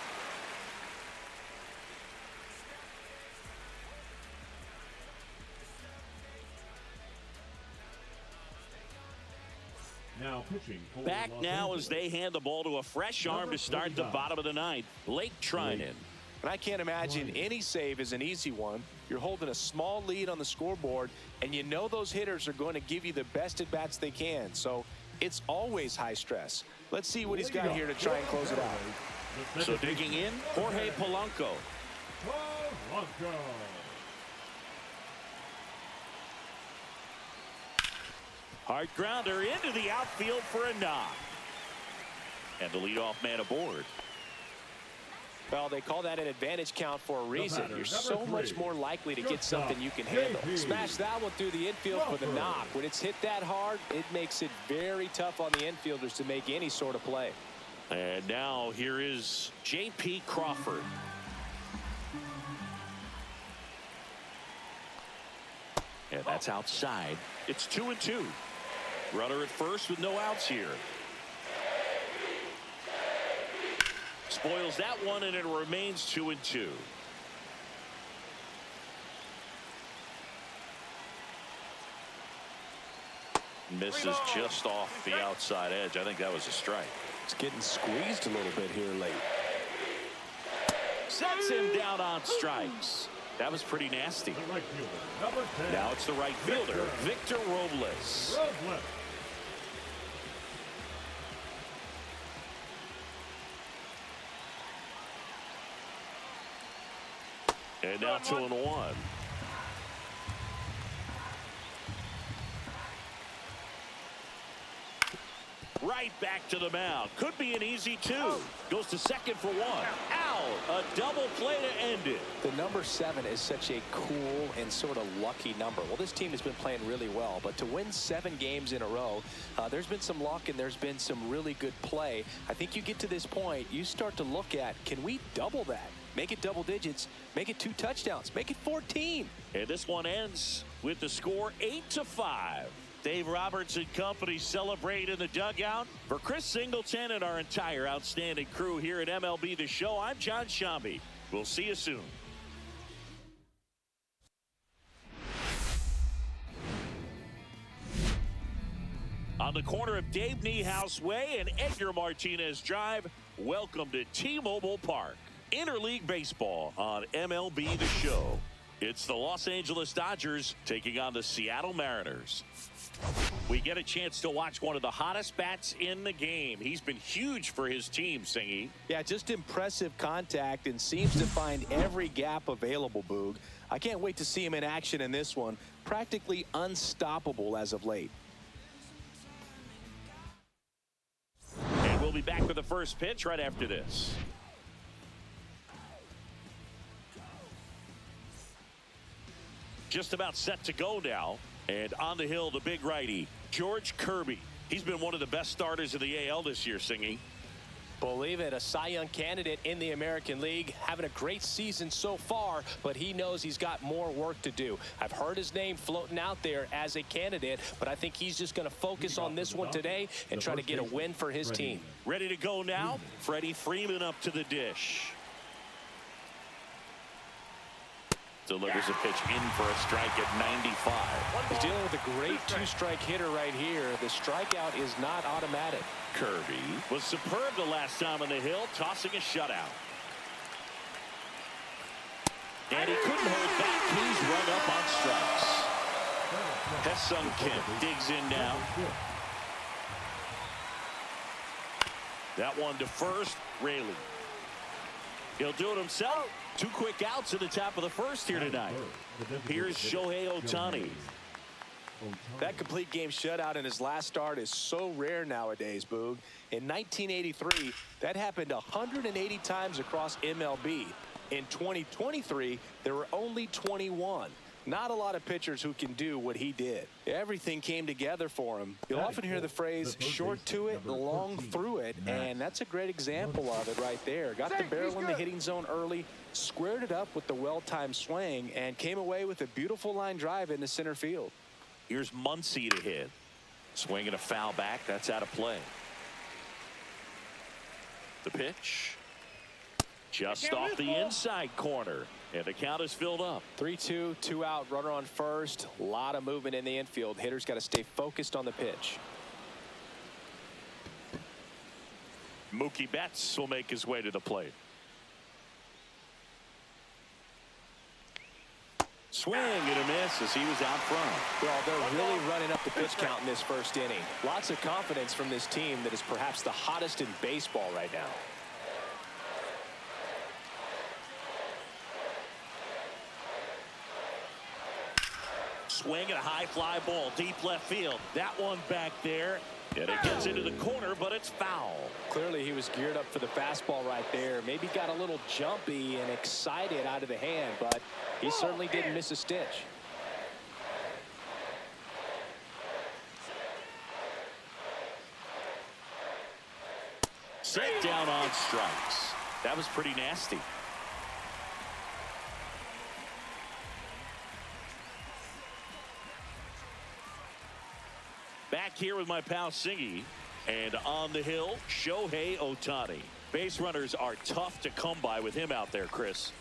Now pitching for Back Los now Angeles. as they hand the ball to a fresh arm to start the bottom of the ninth. Blake Trinan. And I can't imagine any save is an easy one. You're holding a small lead on the scoreboard, and you know those hitters are going to give you the best at-bats they can. So it's always high stress. Let's see what he's got here to try and close it out. So digging in, Jorge Polanco. Polanco. Hard grounder into the outfield for a knock. And the leadoff man aboard. Well, they call that an advantage count for a reason. batter, You're so number much 3, more likely to get shortstop, something you can handle. JP. Smash that one through the infield for the Crawford. knock. When it's hit that hard, it makes it very tough on the infielders to make any sort of play. And now here is J.P. Crawford. And that's outside. It's 2-2. Runner at first with no outs here. Spoils that one, and it remains 2-2. Misses just off the outside edge. I think that was a strike. It's getting squeezed a little bit here late. Sets him down on strikes. That was pretty nasty. The right fielder, number 10. Now it's the right fielder, Victor Robles. Robles. And now 2-1. Right back to the mound. Could be an easy 2. Goes to second for 1. Out. A double play to end it. The number 7 is such a cool and sort of lucky number. Well, this team has been playing really well, but to win 7 games in a row, there's been some luck and there's been some really good play. I think you get to this point, you start to look at, can we double that? Make it double digits, make it 2 touchdowns, make it 14. And this one ends with the score 8-5. Dave Roberts and company celebrate in the dugout. For Chris Singleton and our entire outstanding crew here at MLB The Show, I'm John Shambi. We'll see you soon. On the corner of Dave Niehaus Way and Edgar Martinez Drive, welcome to T-Mobile Park. Interleague Baseball on MLB The Show. It's the Los Angeles Dodgers taking on the Seattle Mariners. We get a chance to watch one of the hottest bats in the game. He's been huge for his team, Singy. Yeah, just impressive contact and seems to find every gap available, Boog. I can't wait to see him in action in this one. Practically unstoppable as of late. And we'll be back with the first pitch right after this. Just about set to go now. And on the hill, the big righty, George Kirby. He's been one of the best starters of the AL this year, Singy. Believe it, a Cy Young candidate in the American League, having a great season so far, but he knows he's got more work to do. I've heard his name floating out there as a candidate, but I think he's just going to focus on this one today and try to get a win for his team. Ready to go now? Freddie Freeman up to the dish. Delivers a pitch in for a strike at 95. He's dealing with a great 2-strike hitter right here. The strikeout is not automatic. Kirby was superb the last time on the hill, tossing a shutout. And he couldn't hold back. He's run up on strikes. Ha-Sung Kim digs in now. That one to first, Rayleigh. He'll do it himself. 2 quick outs at the top of the first here tonight. Here's Shohei Ohtani. That complete game shutout in his last start is so rare nowadays, Boog. In 1983, that happened 180 times across MLB. In 2023, there were only 21. Not a lot of pitchers who can do what he did. Everything came together for him. You'll often hear the phrase short to it, long through it, and that's a great example of it right there. Got the barrel in the hitting zone early, squared it up with the well-timed swing, and came away with a beautiful line drive into center field. Here's Muncy to hit. Swing and a foul back. That's out of play. The pitch. Just off the inside corner. And the count is filled up. 3-2, 2 out, runner on first. A lot of movement in the infield. Hitter's got to stay focused on the pitch. Mookie Betts will make his way to the plate. Swing and a miss as he was out front. Well, they're really running up the pitch count in this first inning. Lots of confidence from this team that is perhaps the hottest in baseball right now. Swing and a high fly ball deep left field. That one back there. And it gets into the corner, but it's foul. Clearly he was geared up for the fastball right there. Maybe got a little jumpy and excited out of the hand, but he certainly didn't miss a stitch. Set down on strikes. That was pretty nasty. Back here with my pal Singy, and on the hill, Shohei Ohtani. Base runners are tough to come by with him out there, Chris.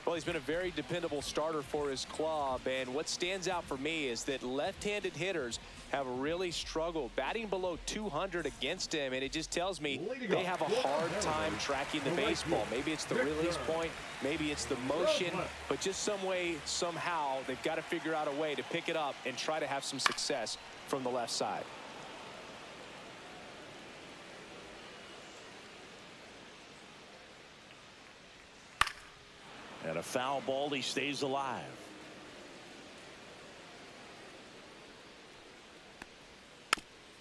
Well, he's been a very dependable starter for his club, and what stands out for me is that left-handed hitters have really struggled batting below 200 against him, and it just tells me they have a hard time tracking the baseball. Maybe it's the release point, maybe it's the motion, but just some way, somehow, they've got to figure out a way to pick it up and try to have some success from the left side. And a foul ball, he stays alive.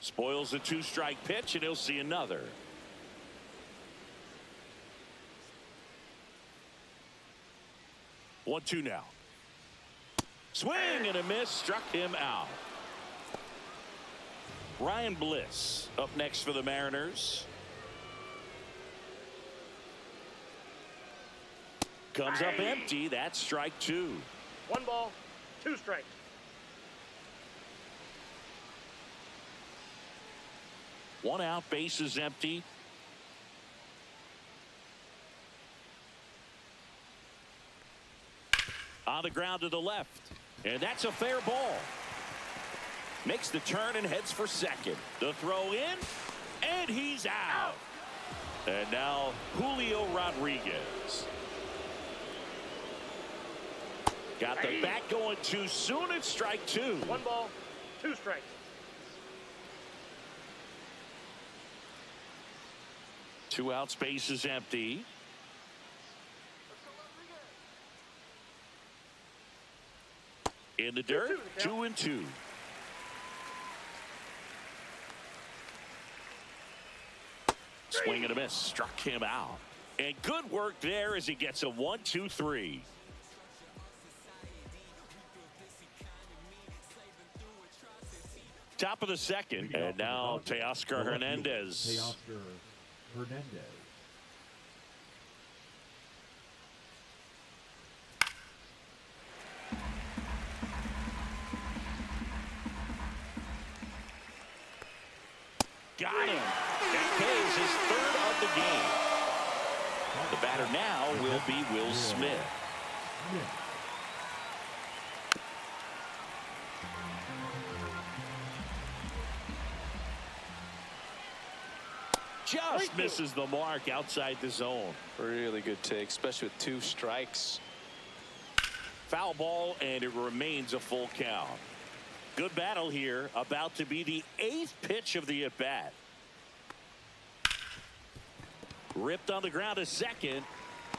Spoils the 2-strike pitch, and he'll see another. One, two now. Swing and a miss, struck him out. Ryan Bliss up next for the Mariners. Comes up empty. That's strike two. 1 ball, 2 strikes. One out, base is empty. On the ground to the left. And that's a fair ball. Makes the turn and heads for second. The throw in, and he's out. And now Julio Rodriguez. Got the bat going too soon. It's strike two. 1 ball, 2 strikes. Two out, space is empty. In the dirt, 2-2. Swing and a miss, struck him out. And good work there as he gets a 1-2-3. Top of the second, and now Teoscar Hernandez. Teoscar Hernandez. Got him. That pays his third of the game. The batter now will be Will Smith. Just misses the mark outside the zone. Really good take, especially with 2 strikes. Foul ball, and it remains a full count. Good battle here. About to be the 8th pitch of the at-bat. Ripped on the ground to second.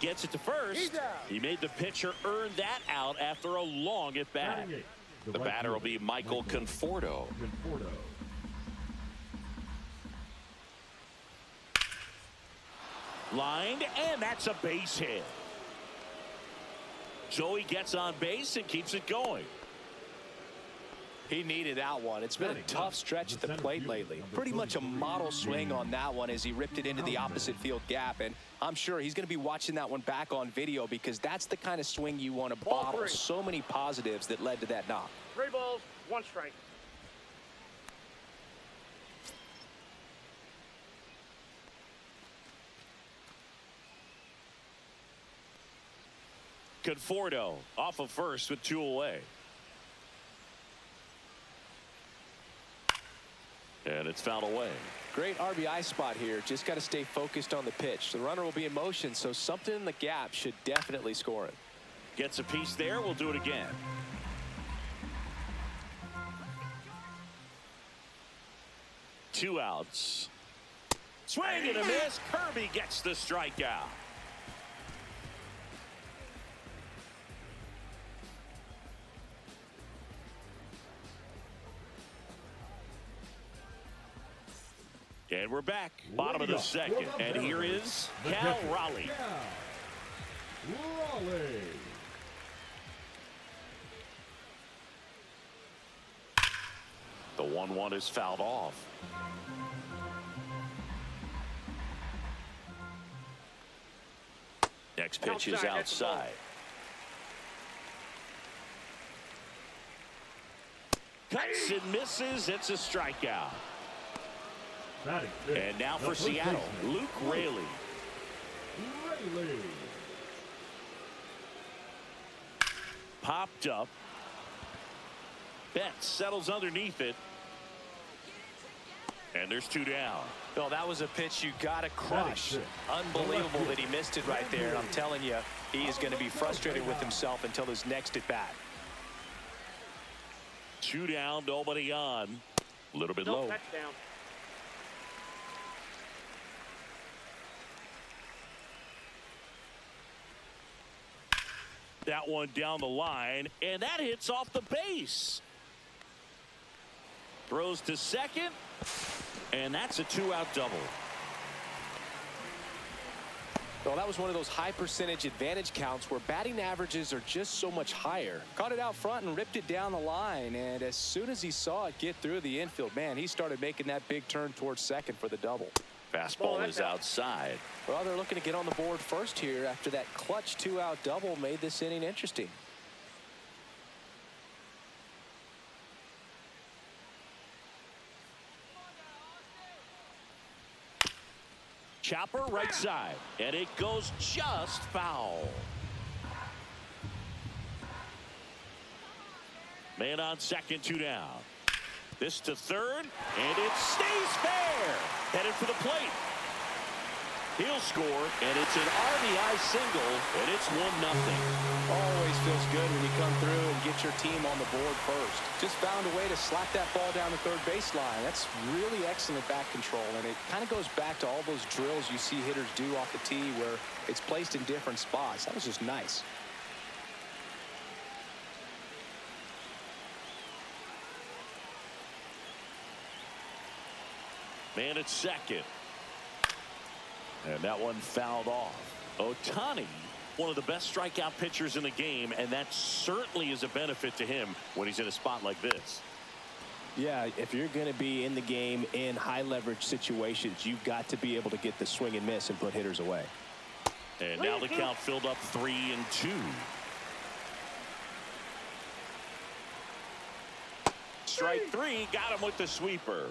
Gets it to first. He made the pitcher earn that out after a long at-bat. The batter will be Michael Conforto. Lined, and that's a base hit. So he gets on base and keeps it going. He needed that one. It's been a tough stretch at the plate lately. Pretty much a model swing on that one as he ripped it into the opposite field gap. And I'm sure he's going to be watching that one back on video because that's the kind of swing you want to bottle. So many positives that led to that knock. 3 balls, 1 strike. Conforto off of first with 2 away. And it's fouled away. Great RBI spot here. Just got to stay focused on the pitch. The runner will be in motion, so something in the gap should definitely score it. Gets a piece there. We'll do it again. Two outs. Swing and a miss. Kirby gets the strikeout. And we're back. Bottom of the second. And here is Cal Raleigh. The 1-1 is fouled off. Next pitch is outside. Cuts and misses. It's a strikeout. And now for Seattle, Luke Raley. Popped up. Betts settles underneath it. And there's 2 down. Well, that was a pitch you got to crush. Unbelievable that he missed it right there. I'm telling you, he is going to be frustrated with himself until his next at bat. 2 down, nobody on. A little bit low. Touchdown. That one down the line, and that hits off the base. Throws to second, and that's a 2-out double. Well, that was one of those high percentage advantage counts where batting averages are just so much higher. Caught it out front and ripped it down the line, and as soon as he saw it get through the infield, man, he started making that big turn towards second for the double. Fastball is outside. Well, they're looking to get on the board first here after that clutch 2-out double made this inning interesting. Chopper right side, and it goes just foul. Man on second, 2 down. This to third, and it stays fair. Headed for the plate. He'll score, and it's an RBI single, and it's 1-0. Always feels good when you come through and get your team on the board first. Just found a way to slap that ball down the third baseline. That's really excellent bat control, and it kind of goes back to all those drills you see hitters do off the tee where it's placed in different spots. That was just nice. Man at second. And that one fouled off. Ohtani, one of the best strikeout pitchers in the game, and that certainly is a benefit to him when he's in a spot like this. Yeah, if you're going to be in the game in high leverage situations, you've got to be able to get the swing and miss and put hitters away. And now the count filled up 3-2. Strike 3, got him with the sweeper.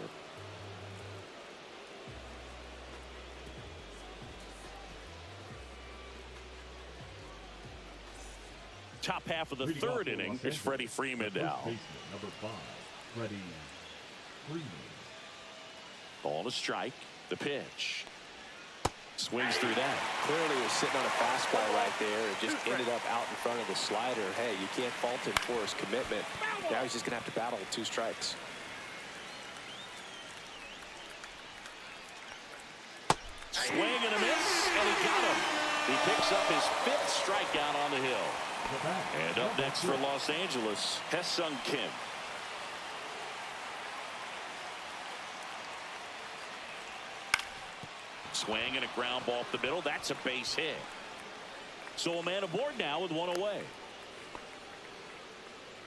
Top half of the third inning is Freddie Freeman now. Number 5, Freddie Freeman. Ball to strike. The pitch. Swings through that. Clearly was sitting on a fastball right there. It just ended up out in front of the slider. Hey, you can't fault him for his commitment. Now he's just going to have to battle with 2 strikes. Swing and a miss, and he got him. He picks up his 5th strikeout on the hill. And up next for Los Angeles, Haesung Kim. Swing and a ground ball up the middle. That's a base hit. So a man aboard now with 1 away.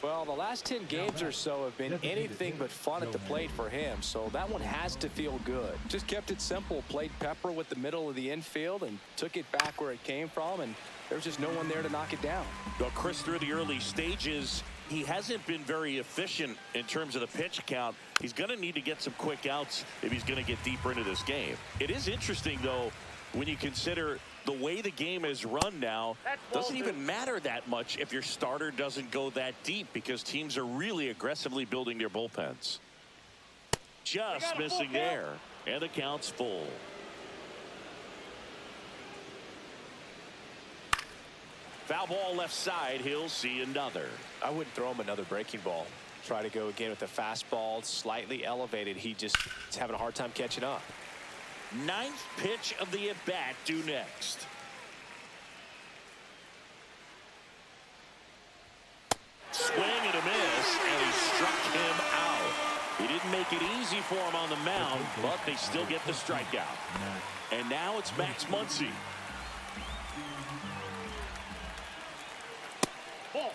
Well, the last 10 games or so have been anything but fun at the plate for him, so that one has to feel good. Just kept it simple, played pepper with the middle of the infield, and took it back where it came from, and there's just no one there to knock it down. Well, Chris, through the early stages, he hasn't been very efficient in terms of the pitch count. He's going to need to get some quick outs if he's going to get deeper into this game. It is interesting, though, when you consider the way the game is run now, doesn't even matter that much if your starter doesn't go that deep because teams are really aggressively building their bullpens. Just missing there, and the count's full. Foul ball left side. He'll see another. I wouldn't throw him another breaking ball. Try to go again with the fastball, slightly elevated. He's having a hard time catching up. Ninth pitch of the at-bat due next. Swing and a miss, and he struck him out. He didn't make it easy for him on the mound, but they still get the strikeout. And now it's Max Muncy. Well,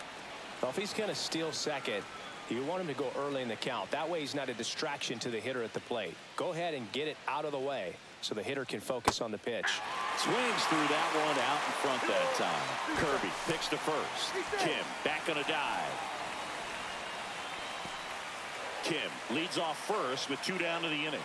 if he's going to steal second, you want him to go early in the count. That way he's not a distraction to the hitter at the plate. Go ahead and get it out of the way so the hitter can focus on the pitch. Swings through that one out in front that time. Kirby picks to first. Kim back on a dive. Kim leads off first with 2 down to the inning.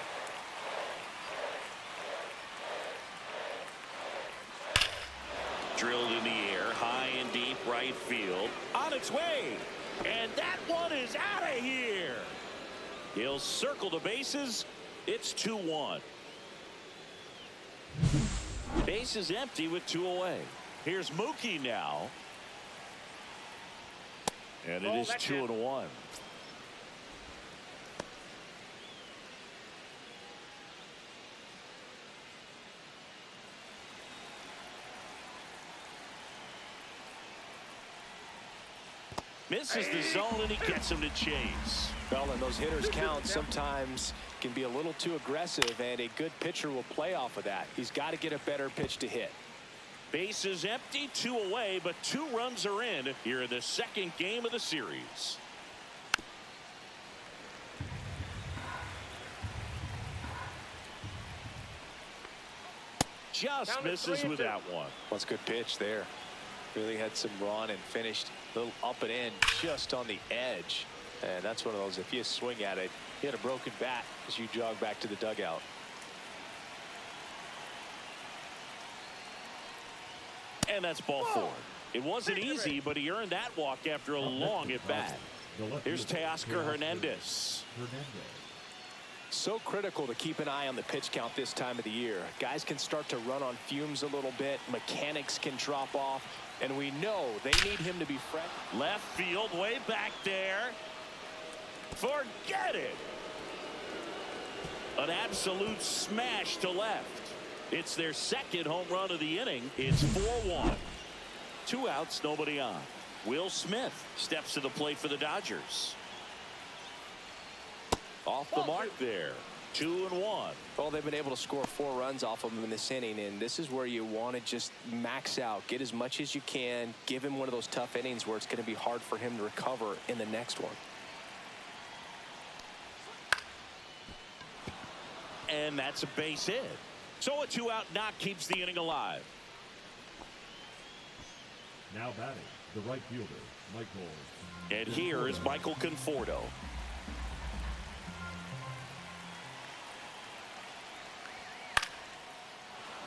Drilled in the air, high and deep right field. On its way. And that one is out of here. He'll circle the bases. It's 2-1. Base is empty with 2 away. Here's Mookie now. And it is 2-1. Misses the zone, and he gets him to chase. Well, and those hitters count sometimes can be a little too aggressive, and a good pitcher will play off of that. He's got to get a better pitch to hit. Base is empty, 2 away, but 2 runs are in here in the second game of the series. Just misses with that one. That's a good pitch there. Really had some run and finished a little up and in just on the edge. And that's one of those, if you swing at it, you had a broken bat as you jog back to the dugout. And that's ball 4. It wasn't easy, but he earned that walk after a long at bat. Here's Teoscar Hernandez. So critical to keep an eye on the pitch count this time of the year. Guys can start to run on fumes a little bit. Mechanics can drop off. And we know they need him to be fresh. Left field, way back there. Forget it. An absolute smash to left. It's their second home run of the inning. It's 4-1. 2 outs, nobody on. Will Smith steps to the plate for the Dodgers. Off the mark there. 2-1. Well, they've been able to score 4 runs off of him in this inning, and this is where you want to just max out, get as much as you can, give him one of those tough innings where it's going to be hard for him to recover in the next one. And that's a base hit. So a 2-out knock keeps the inning alive. Now batting, the right fielder, Michael. And here is Michael Conforto.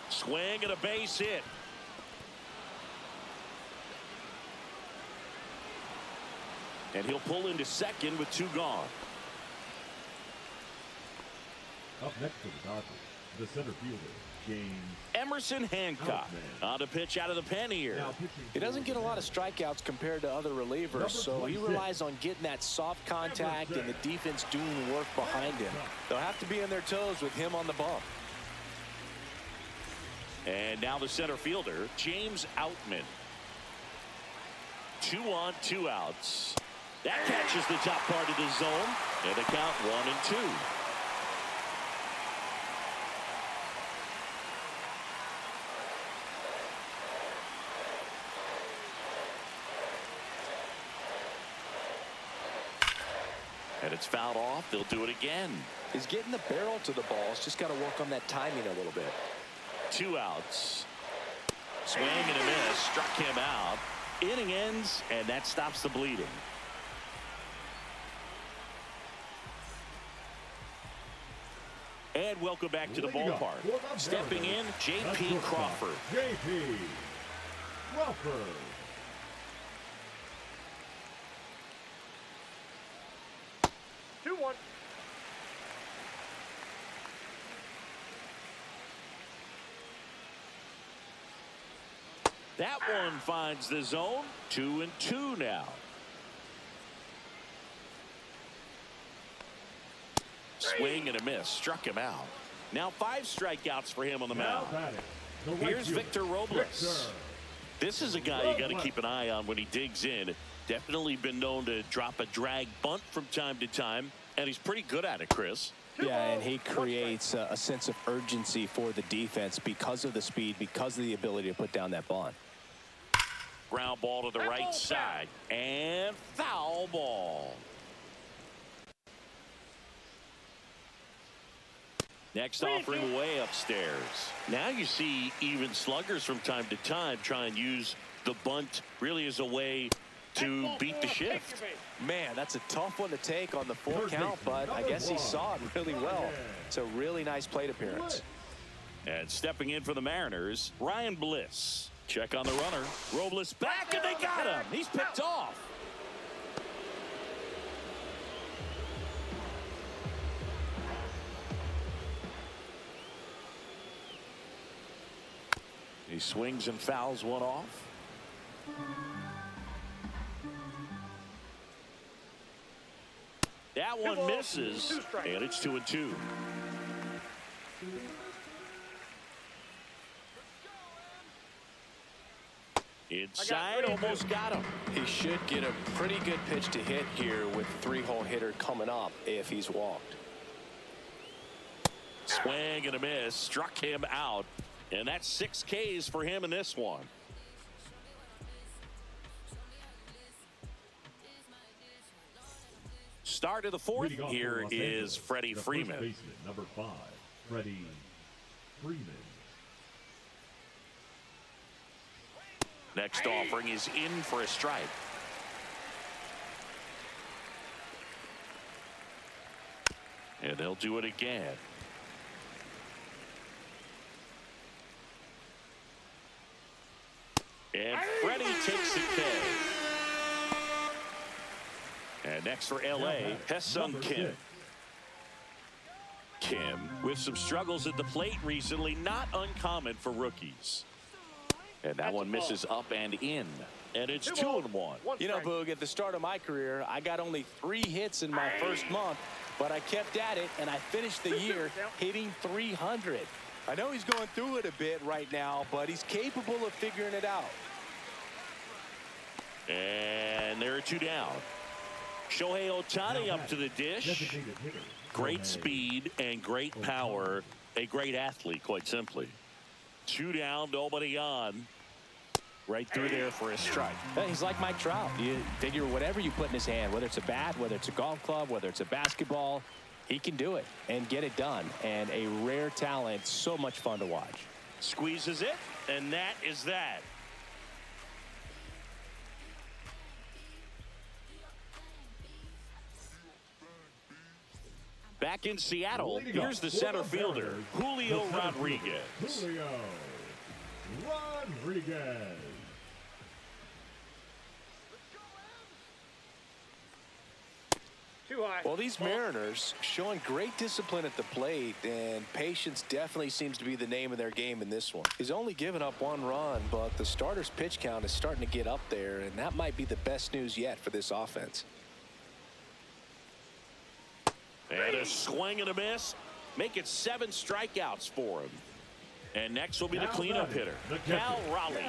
Swing and a base hit. And he'll pull into second with 2 gone. Up next to the Dodgers, the center fielder, James Emerson Hancock on to pitch out of the pen here. He doesn't get a lot of strikeouts compared to other relievers, so he relies on getting that soft contact and the defense doing work behind him. They'll have to be on their toes with him on the bump. And now the center fielder, James Outman. 2 on, 2 outs. That catches the top part of the zone, and the count 1-2. And it's fouled off. They'll do it again. He's getting the barrel to the ball. He's just got to work on that timing a little bit. 2 outs. Swing and a miss. Struck him out. Inning ends, and that stops the bleeding. And welcome back to the ballpark. Stepping in, J.P. Crawford. J.P. Crawford. Two, one. That one finds the zone. 2-2 now. Swing and a miss. Struck him out. Now 5 strikeouts for him on the mound. Here's Victor Robles. This is a guy you got to keep an eye on when he digs in. Definitely been known to drop a drag bunt from time to time, and he's pretty good at it, Chris. Yeah, and he creates a sense of urgency for the defense because of the speed, because of the ability to put down that bunt. Ground ball to the right side, and foul ball. Next offering way upstairs. Now you see even sluggers from time to time try and use the bunt really as a way to beat the shift. Man, that's a tough one to take on the full count, but I guess he saw it really well. It's a really nice plate appearance. And stepping in for the Mariners, Ryan Bliss. Check on the runner. Robles back, and they got him. He's picked off. He swings and fouls one off. That one misses, and it's 2-2. Inside, almost got him. He should get a pretty good pitch to hit here with 3-hole hitter coming up if he's walked. Swing and a miss, struck him out, and that's 6 Ks for him in this one. Start of the 4th. Here is Freddie Freeman. Baseman, number 5, Freddie Freeman. Next offering is in for a strike. And they'll do it again. And Freddie takes the K. And next for L.A., Hesung Kim. Kim, with some struggles at the plate recently, not uncommon for rookies. And that one misses up and in. And it's 2-1. You know, Boog, at the start of my career, I got only 3 hits in my first month, but I kept at it, and I finished the year hitting 300. I know he's going through it a bit right now, but he's capable of figuring it out. And there are 2 down. Shohei Ohtani up to the dish. Great speed and great power. A great athlete, quite simply. 2 down, nobody on. Right through there for a strike. He's like Mike Trout. You figure whatever you put in his hand, whether it's a bat, whether it's a golf club, whether it's a basketball, he can do it and get it done. And a rare talent, so much fun to watch. Squeezes it, and that is that. Back in Seattle, here's the center fielder, Julio Rodriguez. Julio Rodriguez. Too high. Well, these Mariners showing great discipline at the plate, and patience definitely seems to be the name of their game in this one. He's only given up 1 run, but the starter's pitch count is starting to get up there, and that might be the best news yet for this offense. And a swing and a miss. Make it 7 strikeouts for him. And next will be the cleanup hitter, Cal Raleigh.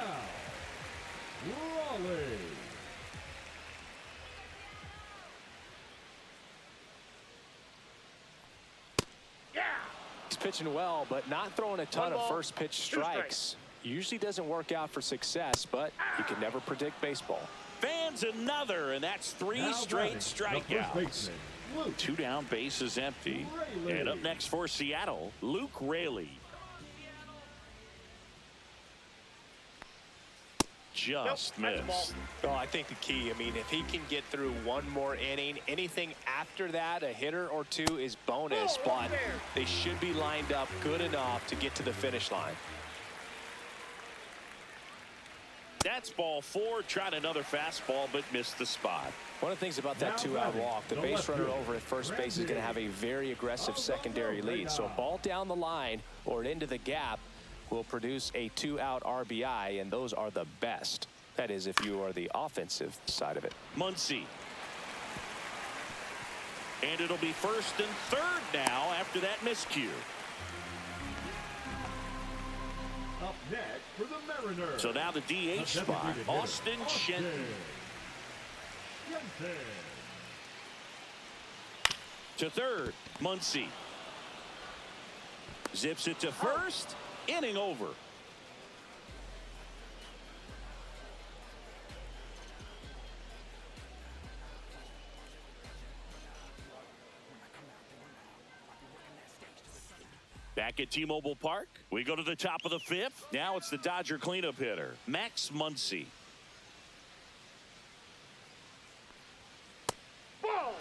He's pitching well, but not throwing a ton of first pitch strikes. Usually doesn't work out for success, but you can never predict baseball. Fans another, and that's 3 straight strikeouts. Luke 2 down, bases empty. Raley. And up next for Seattle, Luke Raley. Just Nope, that's a ball. missed. Well, I think the key, I mean, if he can get through one more inning, anything after that, a hitter or two is bonus, Oh, but there. they should be lined up good enough to get to the finish line. That's ball 4. Tried another fastball, but missed the spot. One of the things about that Now two-out batting, walk, the the base left runner fielder, over at first base is going to have a very aggressive secondary lead. So a ball down the line or into the gap will produce a 2-out RBI, and those are the best. That is, if you are the offensive side of it. Muncy. And it'll be first and third now after that miscue. Up next for the Mariners. So now the DH spot, designated hitter, Austin Shenton. Shenton. To third, Muncy. Zips it to first. Inning over. Back at T-Mobile Park, we go to the top of the 5th. Now it's the Dodger cleanup hitter, Max Muncy.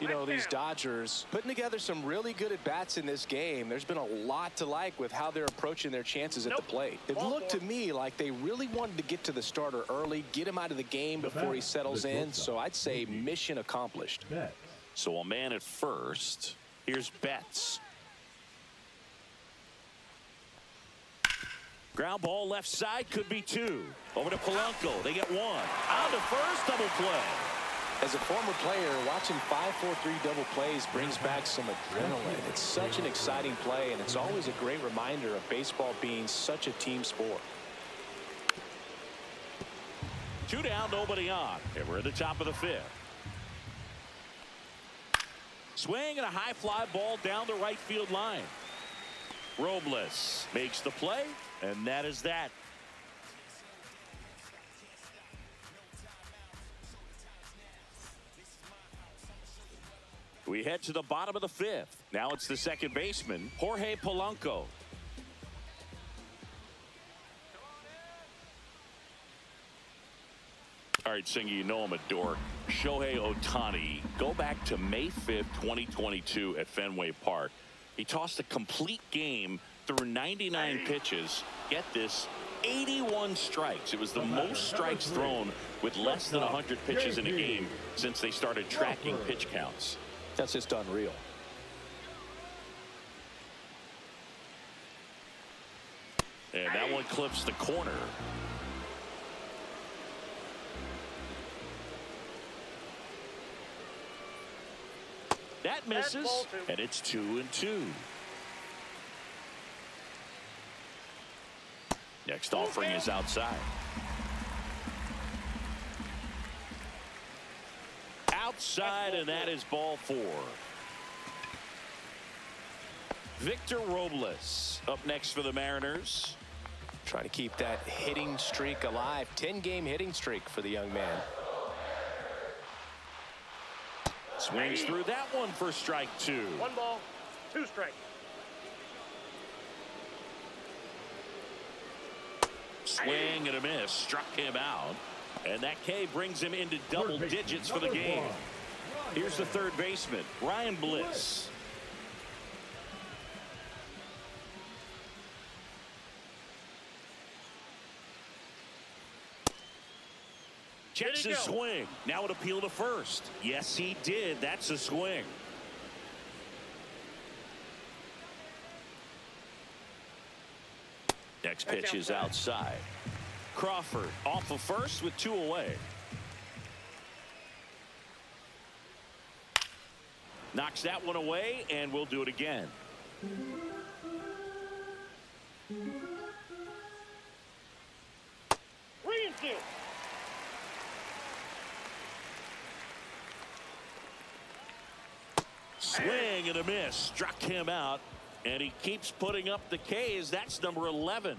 You know, these Dodgers putting together some really good at-bats in this game. There's been a lot to like with how they're approaching their chances at the plate. It looked to me like they really wanted to get to the starter early, get him out of the game before he settles in. So I'd say mission accomplished. Betts. So a man at first. Here's Betts. Ground ball left side, could be 2. Over to Polanco. They get 1. On to first, double play. As a former player, watching 5-4-3 double plays brings back some adrenaline. It's such an exciting play, and it's always a great reminder of baseball being such a team sport. 2 down, nobody on. And we're at the top of the 5th. Swing and a high fly ball down the right field line. Robles makes the play, and that is that. We head to the bottom of the 5th. Now it's the second baseman, Jorge Polanco. All right, Singer, you know I'm a dork. Shohei Ohtani, go back to May 5th, 2022 at Fenway Park. He tossed a complete game through 99 pitches. Get this, 81 strikes. It was the most strikes thrown with less than 100 pitches in a game since they started tracking pitch counts. That's just unreal. And that one clips the corner. That misses, and it's 2-2. Next offering is outside. Outside, and that is ball 4. Victor Robles up next for the Mariners. Trying to keep that hitting streak alive. 10-game hitting streak for the young man. Swings through that one for strike 2. 1 ball, 2 strikes. Swing and a miss. Struck him out. And that K brings him into double digits for the game. Here's the third baseman, Ryan Bliss. Checks his swing. Now it appeal to first. Yes, he did. That's a swing. Next pitch is outside. Crawford off of first with 2 away. Knocks that one away, and we'll do it again. Greenfield. Swing and a miss. Struck him out, and he keeps putting up the Ks. That's number 11.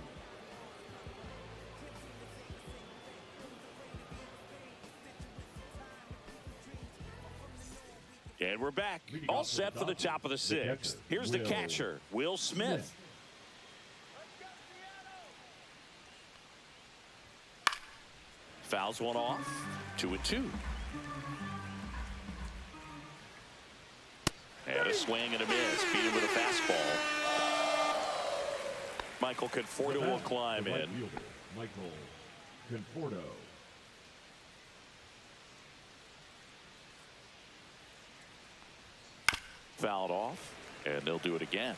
And And we're back. All set for the top of the sixth. Here's the catcher, Will Smith. Fouls one off. 2-2. And a swing and a miss. Beat him with a fastball. Michael Conforto will climb in. Michael Conforto. Fouled off, and they'll do it again.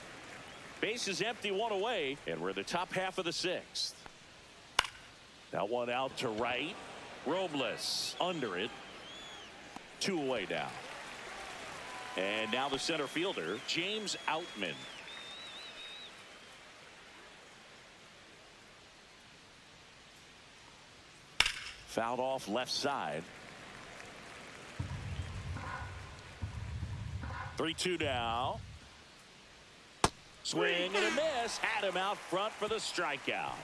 Base is empty, one away, and we're in the top half of the sixth. That one out to right. Robles under it. 2 away now. And now the center fielder, James Outman. Fouled off left side. 3-2 now. Swing and a miss. Had him out front for the strikeout.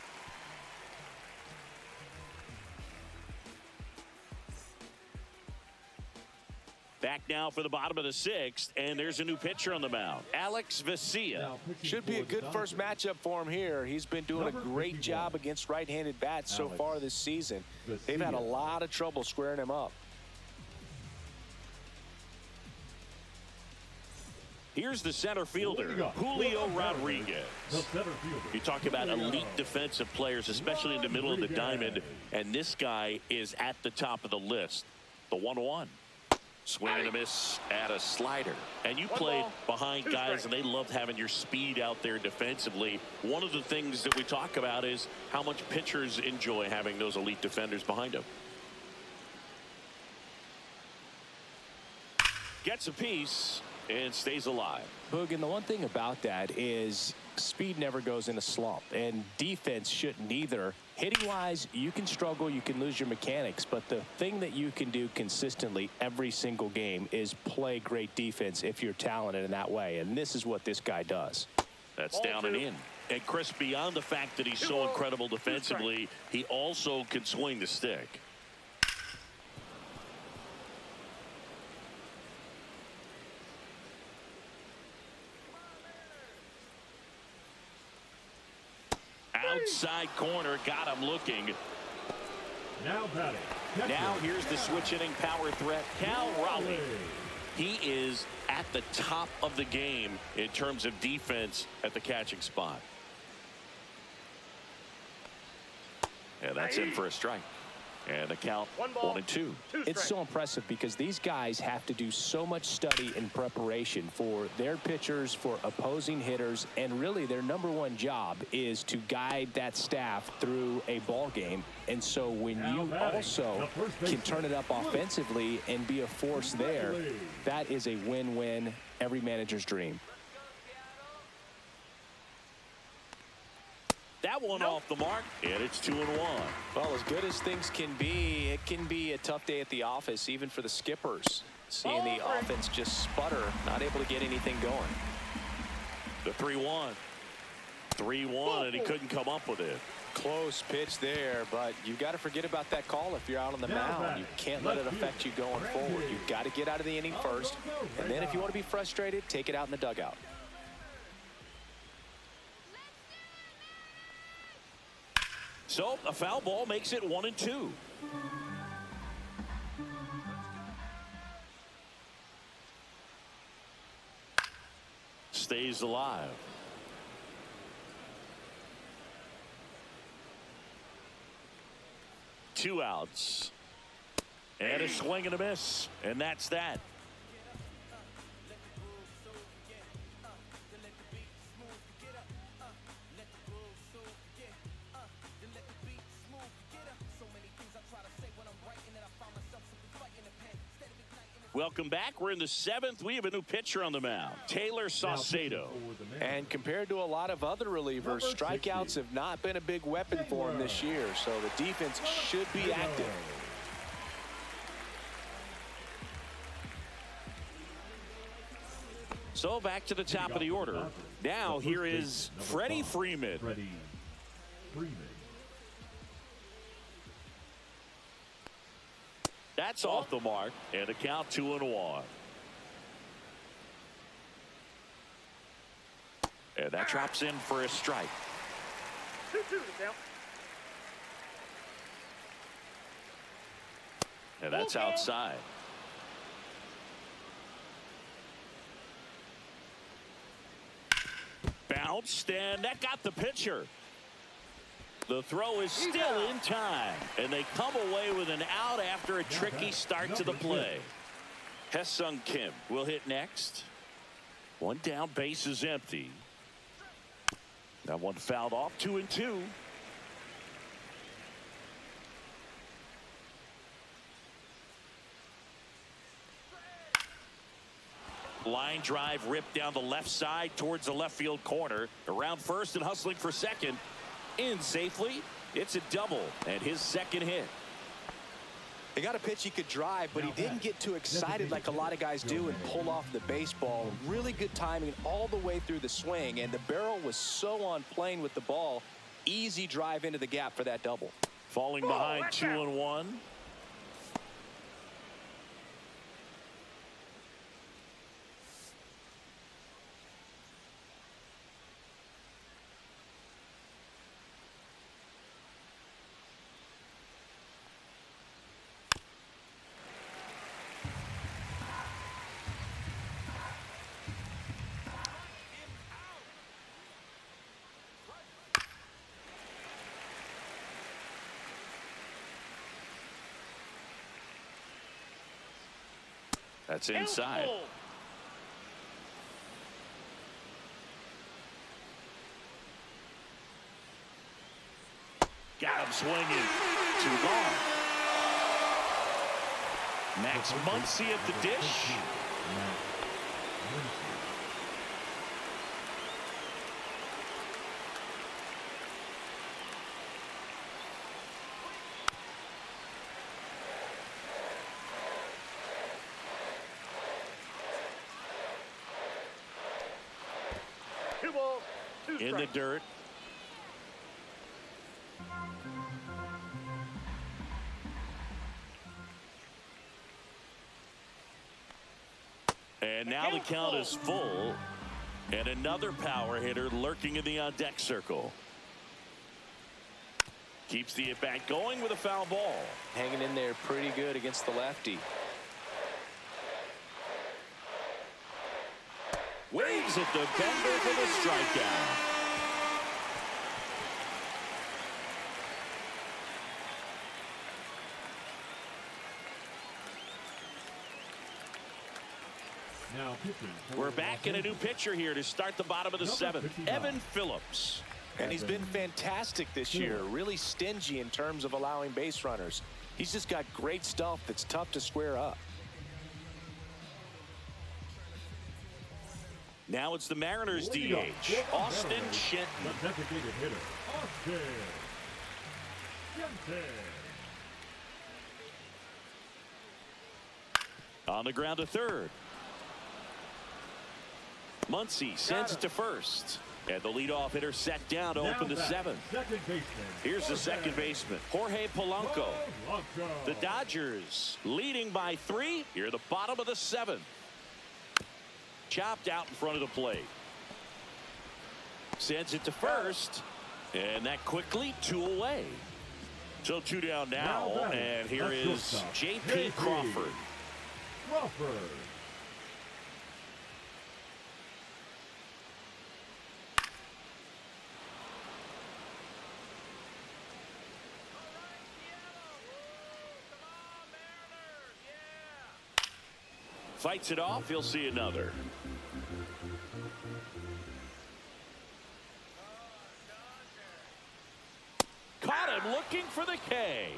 Back now for the bottom of the sixth, and there's a new pitcher on the mound, Alex Vesia. Should be a good first matchup for him here. He's been doing a great job against right-handed bats so far this season. They've had a lot of trouble squaring him up. Here's the center fielder, Julio Rodriguez. You talk about elite defensive players, especially in the middle of the diamond, and this guy is at the top of the list. The 1-1. Swing and a miss at a slider. And you played behind guys, and they loved having your speed out there defensively. One of the things that we talk about is how much pitchers enjoy having those elite defenders behind them. Gets a piece and stays alive. Boog, and the one thing about that is speed never goes in a slump, and defense shouldn't either. Hitting wise, you can struggle, you can lose your mechanics, but the thing that you can do consistently every single game is play great defense if you're talented in that way, and this is what this guy does. That's down and in. And Chris, beyond the fact that he's so incredible defensively, he also can swing the stick. Outside corner, got him looking. Now batting. Now here's the switch hitting power threat, Cal Raleigh. He is at the top of the game in terms of defense at the catching spot. And that's in for a strike. And the count 1-2. It's so impressive because these guys have to do so much study and preparation for their pitchers, for opposing hitters, and really their #1 job is to guide that staff through a ball game. And so when you also can turn it up offensively and be a force there, that is a win-win, every manager's dream. That one off the mark, and it's 2-1. Well, as good as things can be, it can be a tough day at the office, even for the skippers. Seeing the offense just sputter, not able to get anything going. The 3-1. 3-1, and he couldn't come up with it. Close pitch there, but you got to forget about that call if you're out on the mound. You can't let it affect you going forward. You've got to get out of the inning first, and then if you want to be frustrated, take it out in the dugout. So a foul ball makes it 1-2. Stays alive. Two outs. And a swing and a miss. And that's that. Welcome back. We're in the 7th. We have a new pitcher on the mound, Taylor Saucedo. And compared to a lot of other relievers, strikeouts have not been a big weapon for him this year, so the defense should be active. So back to the top of the order. Now here is Freddie Freeman. That's off the mark, and a count 2-1. And that drops in for a strike. 2-2 to count. And that's Okay. outside. Bounced, and that got the pitcher. The throw is still in time, and they come away with an out after a tricky start to the play. Hesung Kim will hit next. One down, base is empty. That one fouled off, 2-2. Line drive ripped down the left side towards the left field corner. Around first and hustling for second. In safely. It's a double and his second hit. He got a pitch he could drive, but he didn't get too excited like a lot of guys do and pull off the baseball. Really good timing all the way through the swing, and the barrel was so on plane with the ball. Easy drive into the gap for that double. Falling behind 2-1. That's inside. Got him swinging. Too long. Max Muncy at the dish. In the dirt. And now the count is full. And another power hitter lurking in the on-deck circle. Keeps the at-bat going with a foul ball. Hanging in there pretty good against the lefty. Waves at the bender for the strikeout. Now pitching. We're back in a new pitcher here to start the bottom of the seventh. Evan Phillips. And he's been fantastic this year. Really stingy in terms of allowing base runners. He's just got great stuff that's tough to square up. Now it's the Mariners DH, Austin Shenton. The designated hitter, Austin Shenton. On the ground to third. Muncy sends it to first. And the leadoff hitter set down to open the seventh. Second baseman. Here's the second baseman, Jorge Polanco. The Dodgers leading by 3 here at the bottom of the seventh. Chopped out in front of the plate. Sends it to first. And that quickly 2 away. So 2 down now. And here is J.P. Crawford. Fights it off. He'll see another. Caught him looking for the K.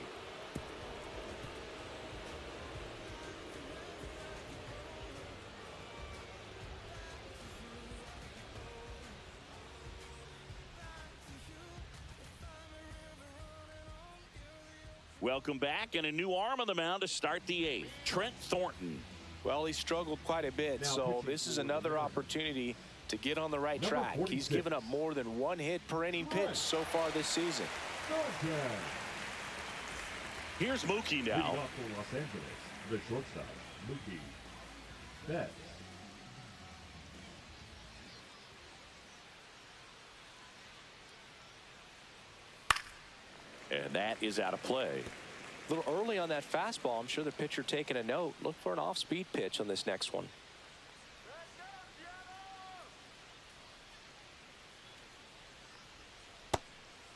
Welcome back, and a new arm on the mound to start the 8th. Trent Thornton. Well, he struggled quite a bit, so this is another opportunity to get on the right track. He's given up more than 1 hit per inning pitch so far this season. Here's Mookie now. For Los Angeles, the shortstop, Mookie Betts. And that is out of play. A little early on that fastball. I'm sure the pitcher taking a note. Look for an off-speed pitch on this next one.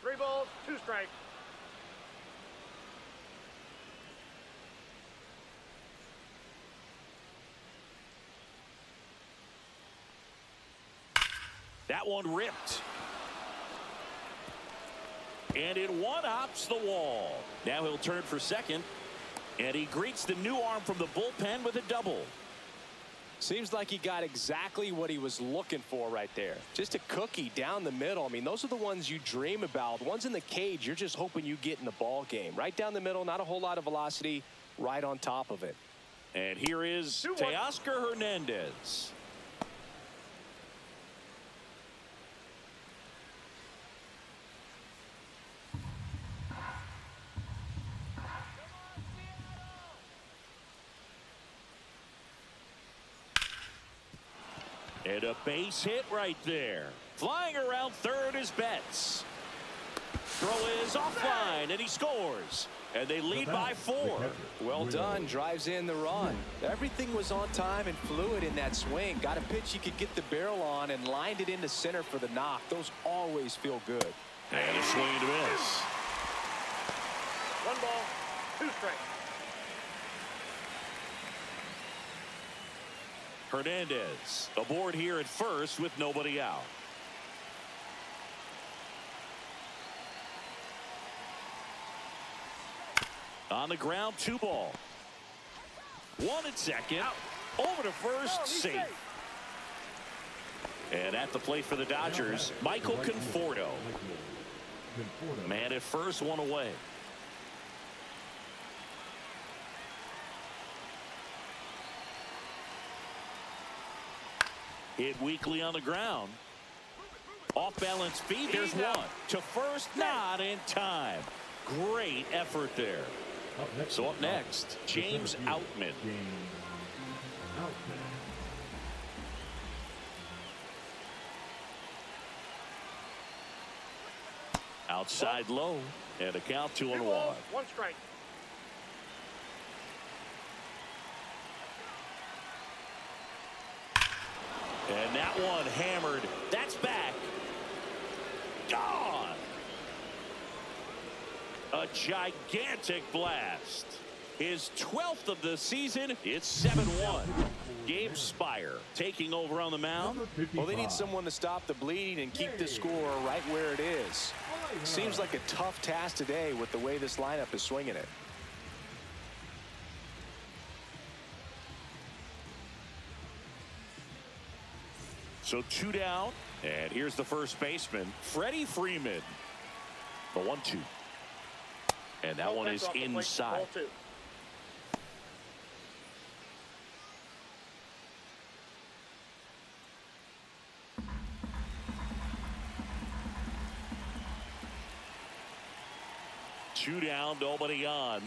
3 balls, 2 strikes. That one ripped. And it one-hops the wall. Now he'll turn for second. And he greets the new arm from the bullpen with a double. Seems like he got exactly what he was looking for right there. Just a cookie down the middle. I mean, those are the ones you dream about. The ones in the cage, you're just hoping you get in the ball game. Right down the middle, not a whole lot of velocity, right on top of it. And here is Teoscar Hernandez. And a base hit right there. Flying around third is Betts. Throw is offline, and he scores. And they lead by 4. Well done. Drives in the run. Everything was on time and fluid in that swing. Got a pitch you could get the barrel on and lined it into center for the knock. Those always feel good. And a swing and a miss. 1 ball, 2 strikes. Hernandez aboard here at first with nobody out. On the ground, 2 ball. 1 at second. Out. Over to first, safe. And at the plate for the Dodgers, Michael Conforto. Man at first, 1 away. Hit weakly on the ground. Off balance feed. There's 1 to first. Not in time. Great effort there. So up next, James Outman. Outside low, and a count 2-1. 1 strike. And that one hammered. That's back. Gone. A gigantic blast. His 12th of the season. It's 7-1. Gabe Spire taking over on the mound. Well, they need someone to stop the bleeding and keep the score right where it is. Seems like a tough task today with the way this lineup is swinging it. So 2 down, and here's the first baseman, Freddie Freeman. The 1-2. And that one is inside. Ball 2. Two down, nobody on.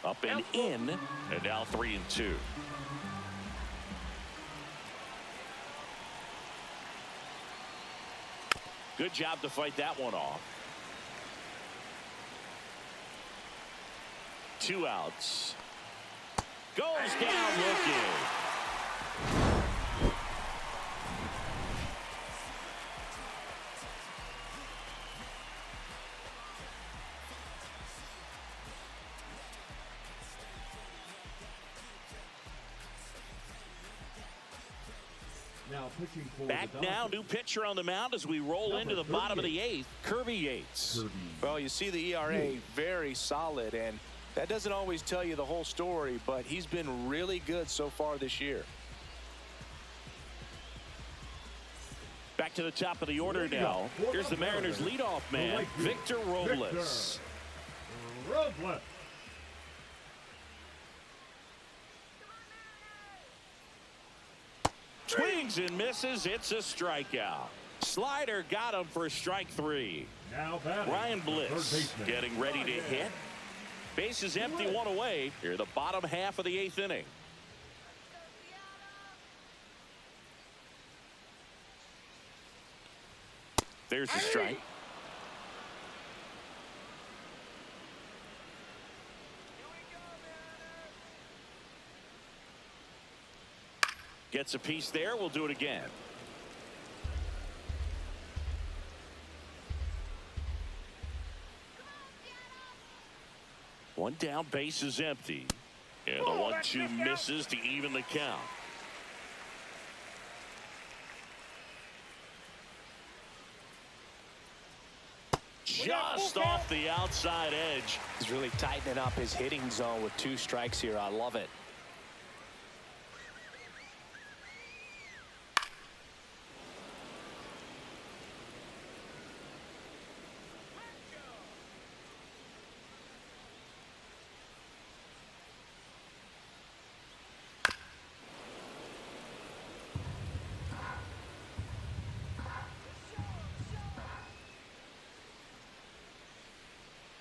Up and in, and now 3-2. Good job to fight that one off. 2 outs. Goes down looking. Back now, new pitcher on the mound as we roll into the bottom of the 8th, Kirby Yates. Well, you see the ERA very solid, and that doesn't always tell you the whole story, but he's been really good so far this year. Back to the top of the order now. Here's the Mariners leadoff man, Victor Robles. Swings and misses. It's a strikeout. Slider got him for strike 3. Ryan Bliss getting ready to hit. Base is empty, 1 away. Here, the bottom half of the 8th inning. There's the strike. Gets a piece there. We'll do it again. One down, base is empty. And the 1-2 misses to even the count. Just off the outside edge. He's really tightening up his hitting zone with 2 strikes here. I love it.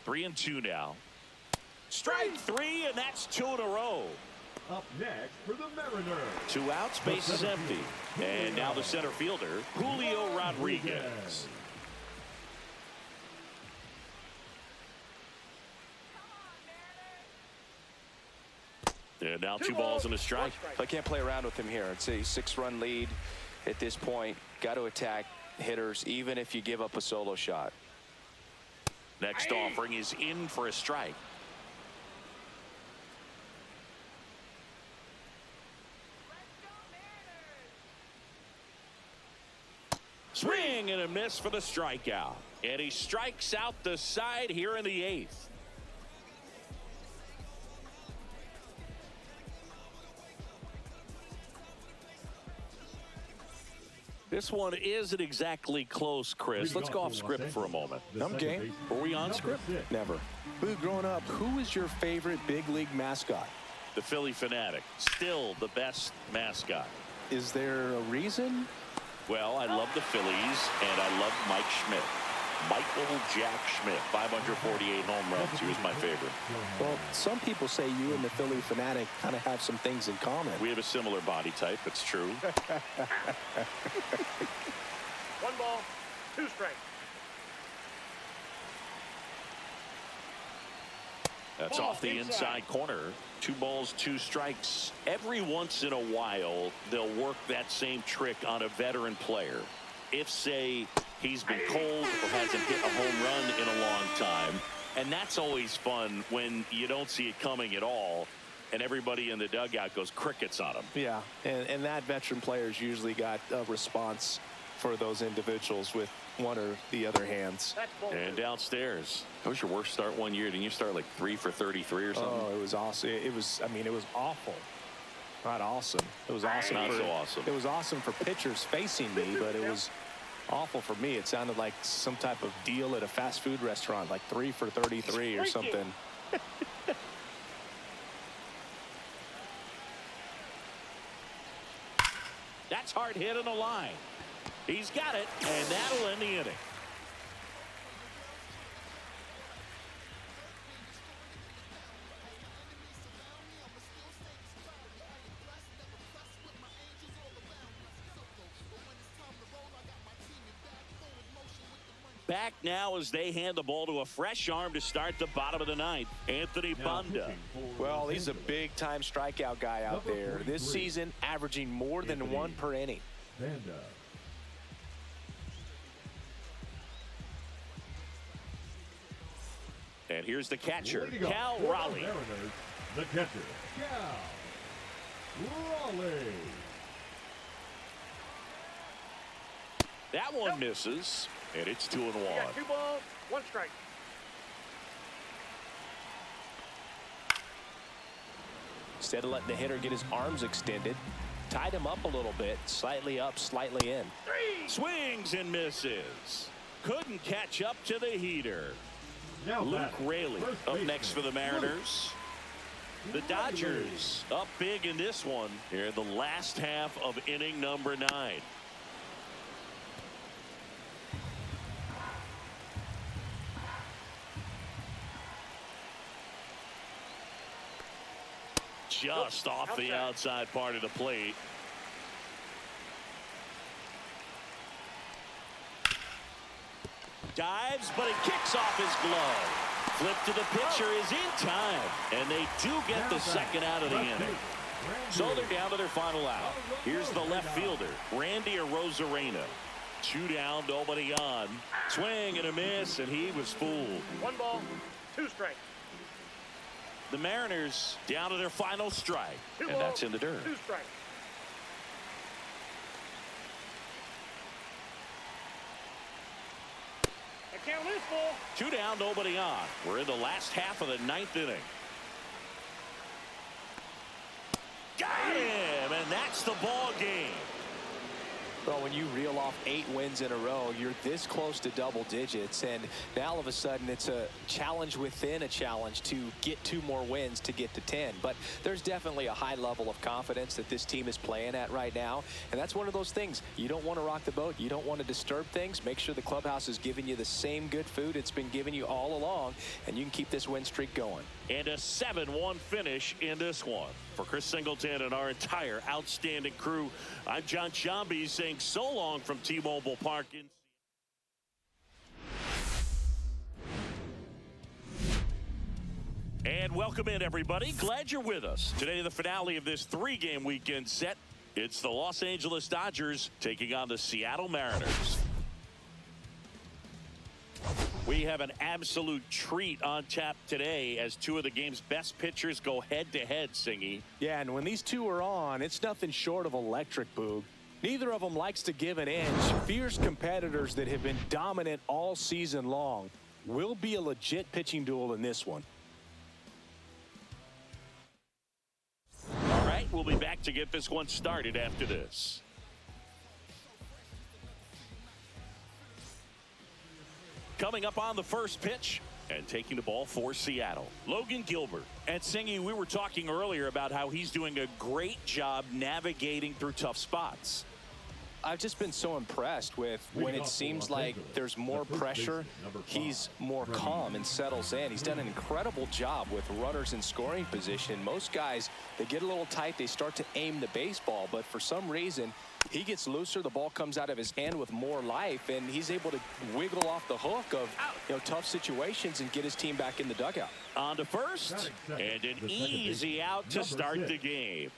Three and 2 now. Strike 3, and that's 2 in a row. Up next for the Mariners. 2 outs, base is empty. And now the center fielder, Julio Rodriguez. And now 2 balls and a strike. I can't play around with him here. It's a 6-run lead at this point. Got to attack hitters, even if you give up a solo shot. Next offering is in for a strike. Swing and a miss for the strikeout. And he strikes out the side here in the 8th. This one isn't exactly close, Chris. Let's go off script for a moment. I'm game. Were we on script? Never. Boo, growing up, who was your favorite big league mascot? The Philly Fanatic. Still the best mascot. Is there a reason? Well, I love the Phillies, and I love Mike Schmidt. Michael Jack Schmidt, 548 home runs. He was my favorite. Well, some people say you and the Philly Fanatic kind of have some things in common. We have a similar body type. It's true. 1 ball, 2 strikes. That's off the inside corner. 2 balls, 2 strikes. Every once in a while, they'll work that same trick on a veteran player. If, say, he's been cold or hasn't hit a home run in a long time. And that's always fun when you don't see it coming at all, and everybody in the dugout goes crickets on him. Yeah, and that veteran player's usually got a response for those individuals with one or the other hands. And downstairs. That was your worst start one year. Didn't you start like 3 for 33 or something? Oh, it was awesome. It was awful. Not awesome. It was awesome. Not so awesome. It was awesome for pitchers facing me, but it was awful for me. It sounded like some type of deal at a fast food restaurant, like 3 for 33 or something. That's hard hit on the line. He's got it, and that'll end the inning. Back now as they hand the ball to a fresh arm to start the bottom of the 9th. Anthony Banda. Well, he's a big-time strikeout guy out there. This season, averaging more than 1 per inning. Banda. And here's the catcher, Cal Raleigh. The catcher, Cal Raleigh. That one misses, and it's 2 and 1. You got 2 balls, 1 strike. Instead of letting the hitter get his arms extended, tied him up a little bit, slightly up, slightly in. 3. Swings and misses. Couldn't catch up to the heater. Now Luke Raley up next for the Mariners. The Dodgers up big in this one here in the last half of inning number 9. Just off the outside part of the plate. Dives, but it kicks off his glove. Flip to the pitcher is in time, and they do get the second out of the inning. So they're down to their final out. Here's the left fielder, Randy Arozarena. 2 down, nobody on. Swing and a miss, and he was fooled. 1 ball, 2 strikes. The Mariners down to their final strike, and that's in the dirt. 2 strikes. The count is full. 2 down, nobody on. We're in the last half of the 9th inning. Got him, and that's the ball game. Well, when you reel off 8 wins in a row, you're this close to double digits, and now all of a sudden it's a challenge within a challenge to get 2 more wins to get to 10. But there's definitely a high level of confidence that this team is playing at right now, and that's one of those things. You don't want to rock the boat. You don't want to disturb things. Make sure the clubhouse is giving you the same good food it's been giving you all along, and you can keep this win streak going. And a 7-1 finish in this one. For Chris Singleton and our entire outstanding crew, I'm John Shambi saying so long from T-Mobile Park. And welcome in, everybody. Glad you're with us. Today, the finale of this 3-game weekend set. It's the Los Angeles Dodgers taking on the Seattle Mariners. We have an absolute treat on tap today as 2 of the game's best pitchers go head-to-head, Singy. Yeah, and when these 2 are on, it's nothing short of electric, Boog. Neither of them likes to give an inch. Fierce competitors that have been dominant all season long. Will be a legit pitching duel in this one. All right, we'll be back to get this one started after this. Coming up on the first pitch and taking the ball for Seattle, Logan Gilbert. And Singy, we were talking earlier about how he's doing a great job navigating through tough spots. I've just been so impressed with when it seems like there's more pressure, he's more calm and settles in. He's done an incredible job with runners in scoring position. Most guys, they get a little tight, they start to aim the baseball, but for some reason, he gets looser, the ball comes out of his hand with more life, and he's able to wiggle off the hook of tough situations and get his team back in the dugout. On to first, and an easy out to start the game.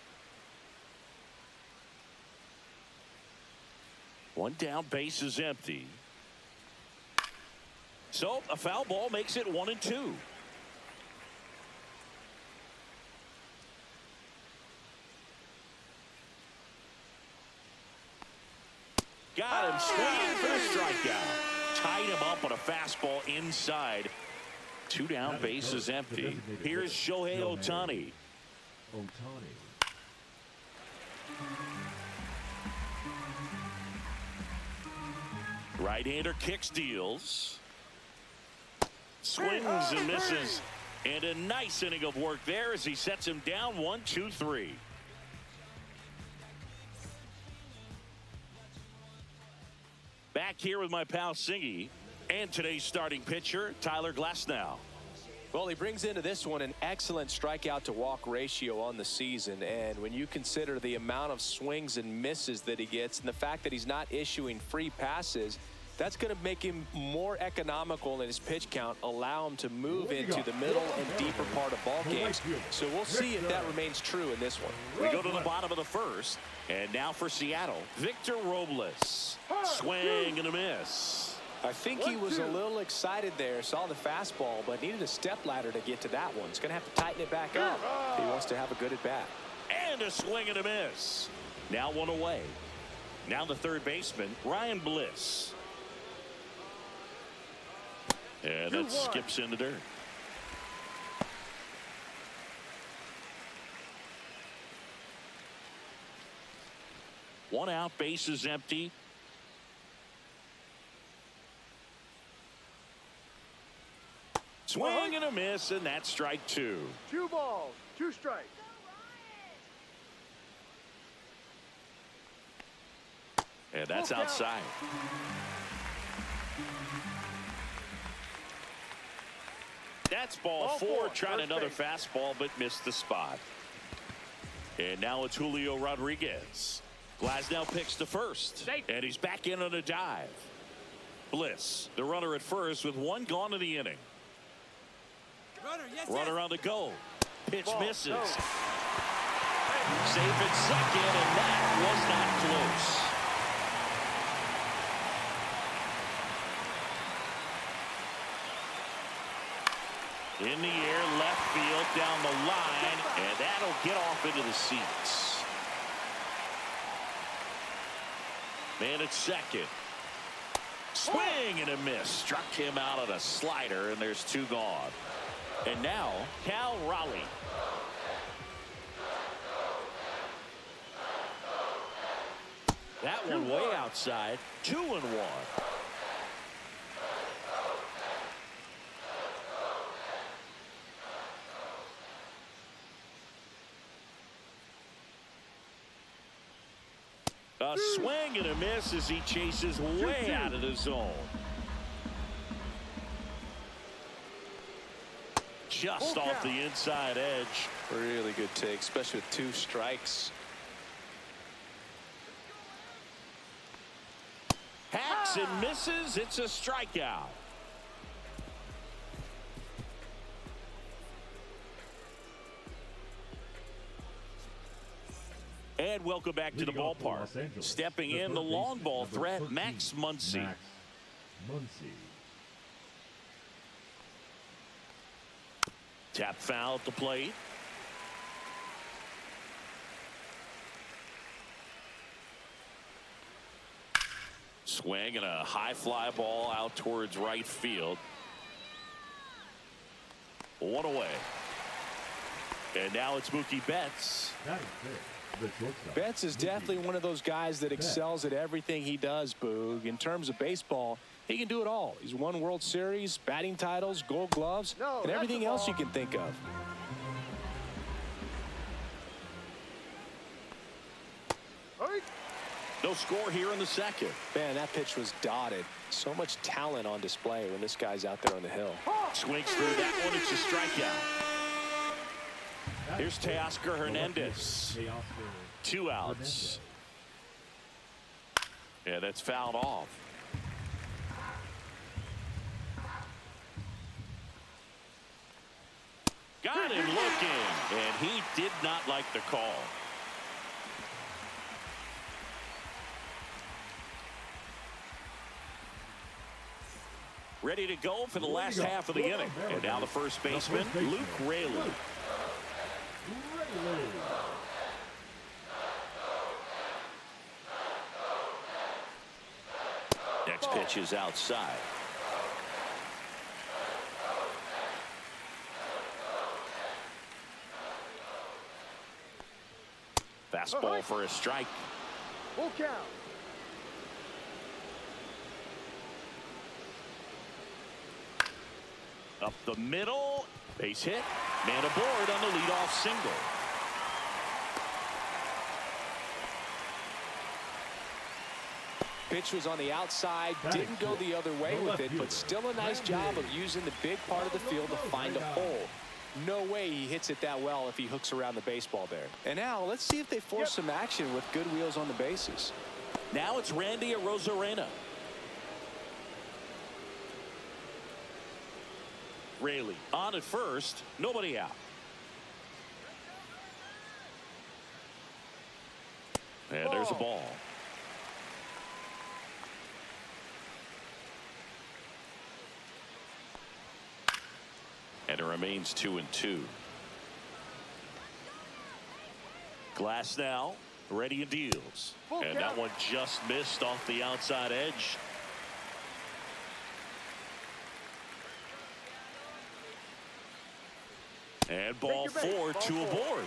1 down, base is empty. So a foul ball makes it 1-2. Got him swinging for the strikeout. Tied him up on a fastball inside. 2 down, base is empty. Here's Shohei Ohtani. Right-hander kicks, deals. Swings and misses. And a nice inning of work there as he sets him down 1-2-3. Back here with my pal Singy and today's starting pitcher, Tyler Glasnow. Well, he brings into this one an excellent strikeout to walk ratio on the season, and when you consider the amount of swings and misses that he gets and the fact that he's not issuing free passes, that's going to make him more economical in his pitch count, allow him to move into the middle and deeper part of ball games. So we'll see if that remains true in this one. We go to the bottom of the first, and now for Seattle, Victor Robles. Swing and a miss. I think he was a little excited there, saw the fastball, but needed a step ladder to get to that one. He's going to have to tighten it back up if he wants to have a good at bat. And a swing and a miss. Now 1 away. Now the third baseman, Ryan Bliss. And that skips in the dirt. One out, base is empty. Swing and a miss, and that's strike 2. 2 balls, 2 strikes. And that's outside. That's ball 4, trying another fastball, but missed the spot. And now it's Julio Rodriguez. Glasnow picks to first, and he's back in on a dive. Bliss, the runner at first, with 1 gone in the inning. Runner on the go. Pitch misses. Safe at second, and that was not close. In the air, left field, down the line, and that'll get off into the seats. Man at second. Swing and a miss. Struck him out on a slider, and there's two gone. And now, Cal Raleigh. That one way outside. 2-1. A swing and a miss as he chases way out of the zone. Just off the inside edge. Really good take, especially with 2 strikes. Hacks and misses. It's a strikeout. And welcome back to the ballpark. Stepping in, the long ball threat, Max Muncy. Tap foul at the plate. Swing and a high fly ball out towards right field. 1 away. And now it's Mookie Betts. Betts is definitely one of those guys that excels at everything he does, Boog. In terms of baseball, he can do it all. He's won World Series, batting titles, Gold Gloves, and everything else you can think of. No score here in the second. Man, that pitch was dotted. So much talent on display when this guy's out there on the hill. Swings through that one. It's a strikeout. Here's Teoscar Hernandez. 2 outs. Yeah, that's fouled off. Got him looking, and he did not like the call. Ready to go for the last half of the inning. And now the first baseman, Luke Raley. Next pitch is outside. Fastball for a strike. Full count. Up the middle. Base hit. Man aboard on the leadoff single. Pitch was on the outside, didn't go the other way with it, but still a nice job of using the big part of the field to find a hole. No way he hits it that well if he hooks around the baseball there. And now let's see if they force some action with good wheels on the bases. Now it's Randy Arozarena. Raley on at first, nobody out. And there's a ball. And it remains 2-2. Glass now, ready and deals. And that one just missed off the outside edge. And ball 4, 2 aboard.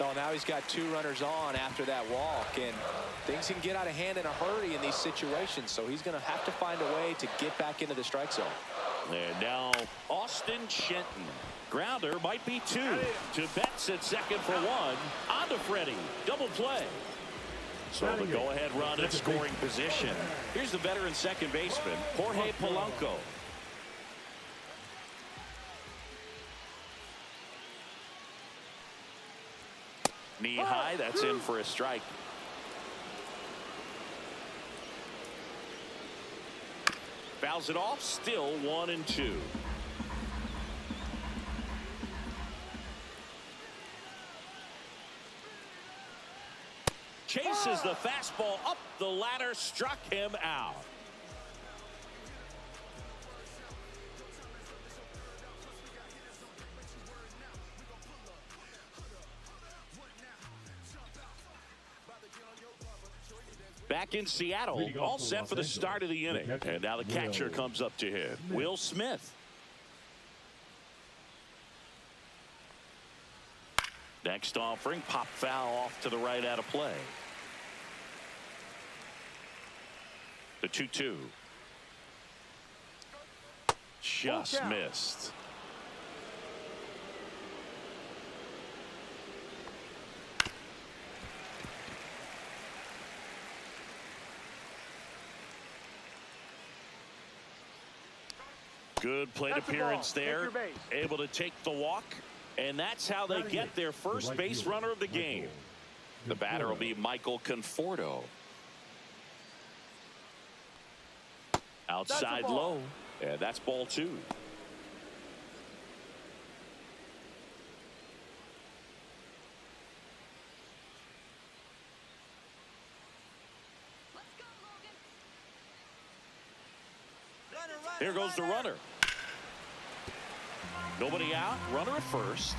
Oh, now he's got 2 runners on after that walk, and things can get out of hand in a hurry in these situations, so he's going to have to find a way to get back into the strike zone. And now Austin Shenton. Grounder might be 2 to Betts at second for 1. On to Freddie. Double play. So the go-ahead run at scoring position. Here's the veteran second baseman, Jorge Polanco. Knee high, that's in for a strike. Fouls it off, still 1-2. Chases the fastball up the ladder, struck him out. Back in Seattle, all set for the start of the inning. And now the catcher comes up to hit. Will Smith. Next offering, pop foul off to the right out of play. The 2-2. Just missed. Good plate appearance there. Able to take the walk. And that's how they get their first base runner of the game. The batter will be Michael Conforto. Outside low. And that's ball 2. Here goes the runner. Nobody out. Runner at first.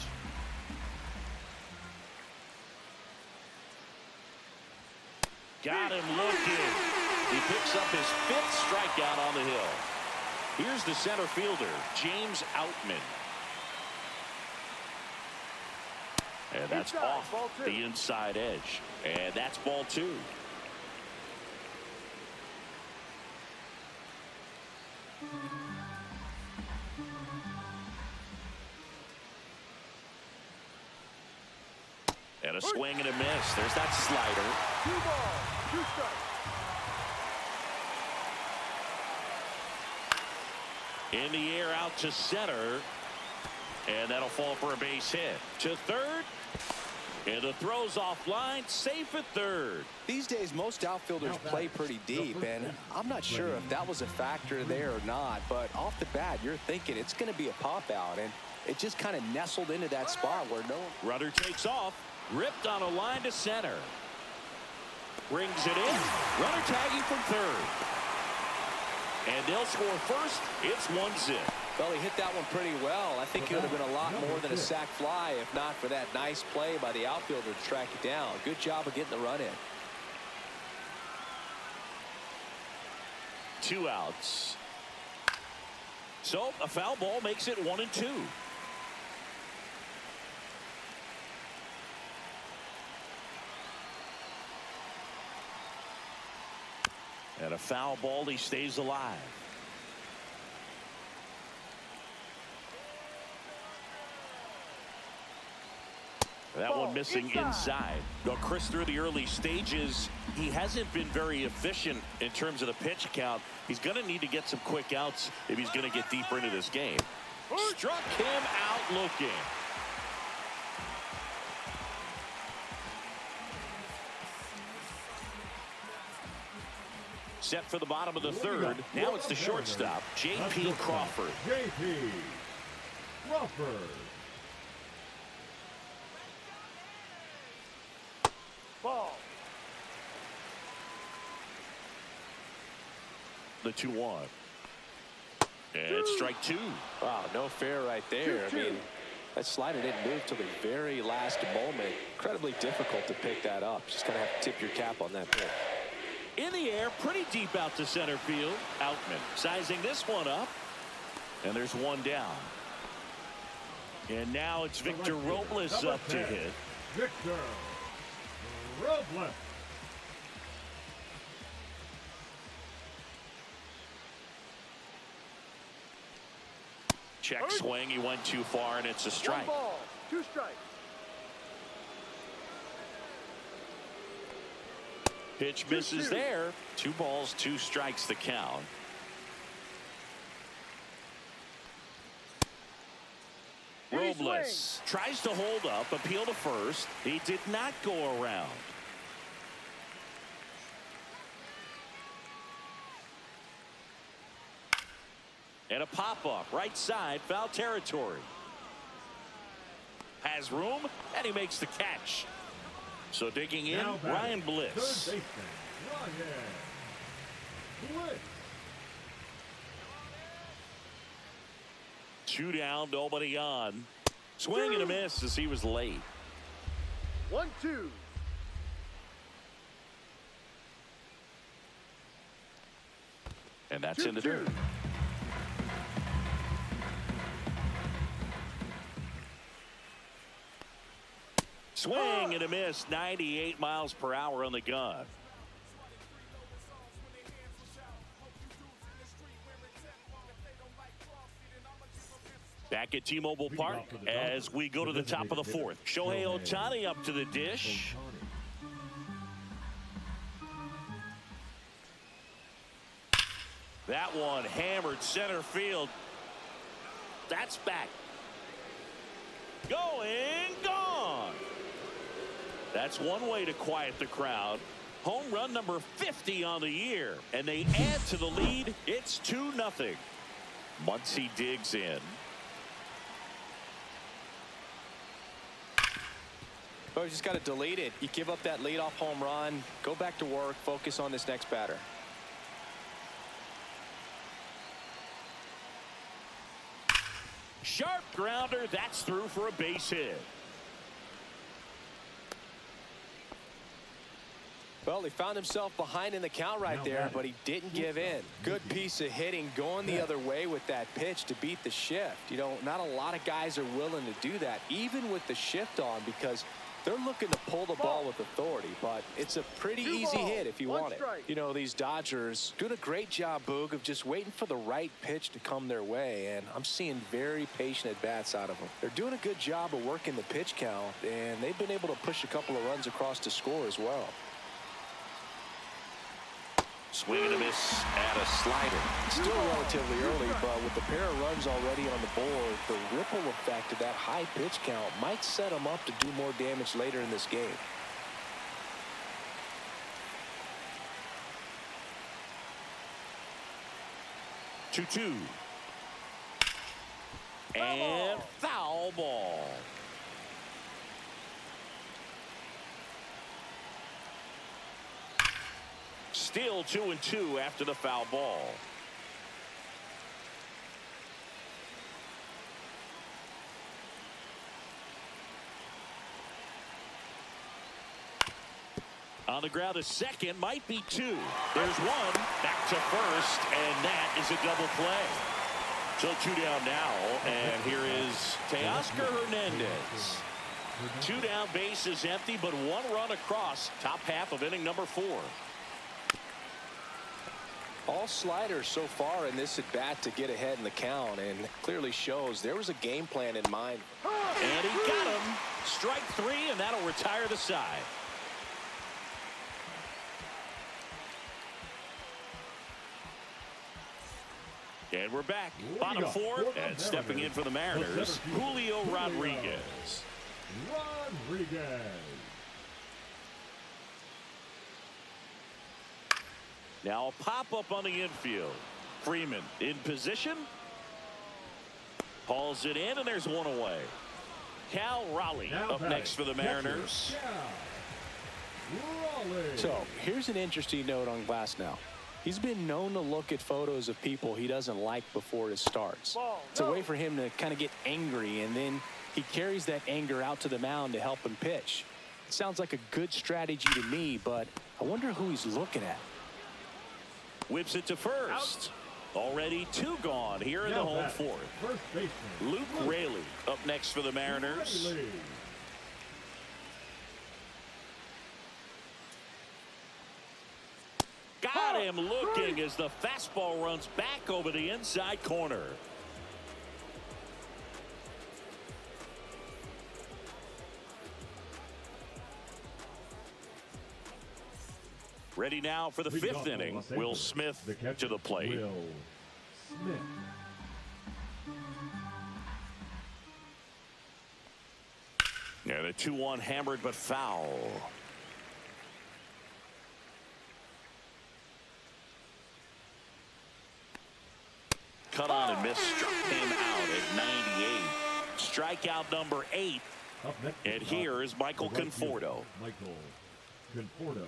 Got him looking. He picks up his 5th strikeout on the hill. Here's the center fielder, James Outman. And that's off the inside edge. And that's ball 2. And a swing and a miss. There's that slider. 2 balls, 2 strikes. In the air out to center. And that'll fall for a base hit. To third. And the throw's offline. Safe at third. These days, most outfielders play pretty deep, and I'm not sure if that was a factor there or not, but off the bat, you're thinking it's going to be a pop-out, and it just kind of nestled into that spot where no one... Runner takes off. Ripped on a line to center. Brings it in. Runner tagging from third. And they'll score first. It's 1-0. Well, he hit that one pretty well. I think it would have been a lot more than a sac fly if not for that nice play by the outfielder to track it down. Good job of getting the run in. 2 outs. So a foul ball makes it 1-2. And a foul ball, he stays alive. That one missing inside. Now, Chris, through the early stages, he hasn't been very efficient in terms of the pitch count. He's going to need to get some quick outs if he's going to get deeper into this game. Struck him out looking. Set for the bottom of the third. Now it's the shortstop, J.P. Crawford. J.P. Crawford. Ball. The 2-1. And strike 2. Wow, no fair right there. I mean, that slider didn't move till the very last moment. Incredibly difficult to pick that up. Just going to have to tip your cap on that pitch. In the air, pretty deep out to center field. Outman sizing this one up. And there's one down. And now it's Victor Robles up to hit. Victor Robles. Check swing. He went too far, and it's a strike. 1 ball, 2 strikes. Pitch misses there. 2 balls, 2 strikes the count. Robles tries to hold up, appeal to first. He did not go around. And a pop-up, right side, foul territory. Has room, and he makes the catch. So digging in, Now batting, Ryan third Bliss. baseman, Ryan Bliss. 2 down, nobody on. Swing and a miss as he was late. 1-2. And that's in the dirt. Swing and a miss, 98 miles per hour on the gun. Back at T-Mobile Park as we go to the top of the fourth. Shohei Ohtani up to the dish. That one hammered center field. That's back. Going, gone. That's one way to quiet the crowd. Home run number 50 on the year. And they add to the lead. It's 2-0. Muncy digs in. Oh, you just got to delete it. You give up that leadoff home run. Go back to work. Focus on this next batter. Sharp grounder. That's through for a base hit. Well, he found himself behind in the count right there, but he didn't give in. Good piece of hitting going the other way with that pitch to beat the shift. You know, not a lot of guys are willing to do that, even with the shift on, because they're looking to pull the ball with authority, but it's a pretty easy hit if you want it. You know, these Dodgers doing a great job, Boog, of just waiting for the right pitch to come their way, and I'm seeing very patient at-bats out of them. They're doing a good job of working the pitch count, and they've been able to push a couple of runs across to score as well. Swing and a miss at a slider. Still relatively early, but with the pair of runs already on the board, the ripple effect of that high pitch count might set them up to do more damage later in this game. Two. And foul ball. Still 2-2 after the foul ball. On the ground, a second, might be two. There's one, back to first, and that is a double play. So 2 down now, and here is Teoscar Hernandez. 2 down, base is empty, but 1 run across. Top half of inning number 4. All sliders so far in this at bat to get ahead in the count, and clearly shows there was a game plan in mind. And he got him. Strike 3, and that'll retire the side. And we're back. Bottom 4, and stepping in for the Mariners, Julio Rodriguez. Now a pop-up on the infield. Freeman in position. Hauls it in, and there's one away. Cal Raleigh up next for the Mariners. So here's an interesting note on Glasnow. He's been known to look at photos of people he doesn't like before it starts. It's a way for him to kind of get angry, and then he carries that anger out to the mound to help him pitch. It sounds like a good strategy to me, but I wonder who he's looking at. Whips it to first. Already 2 gone here in the home 4th. Luke Raley up next for the Mariners. Got him looking as the fastball runs back over the inside corner. Ready now for the 5th inning. Will Smith to the plate. Will Smith. And a 2-1 hammered but foul. Cut on and missed. Struck him out at 98. Strikeout number 8. Up next to And the here Dodgers, is Michael the right fielder, Conforto. Michael Conforto.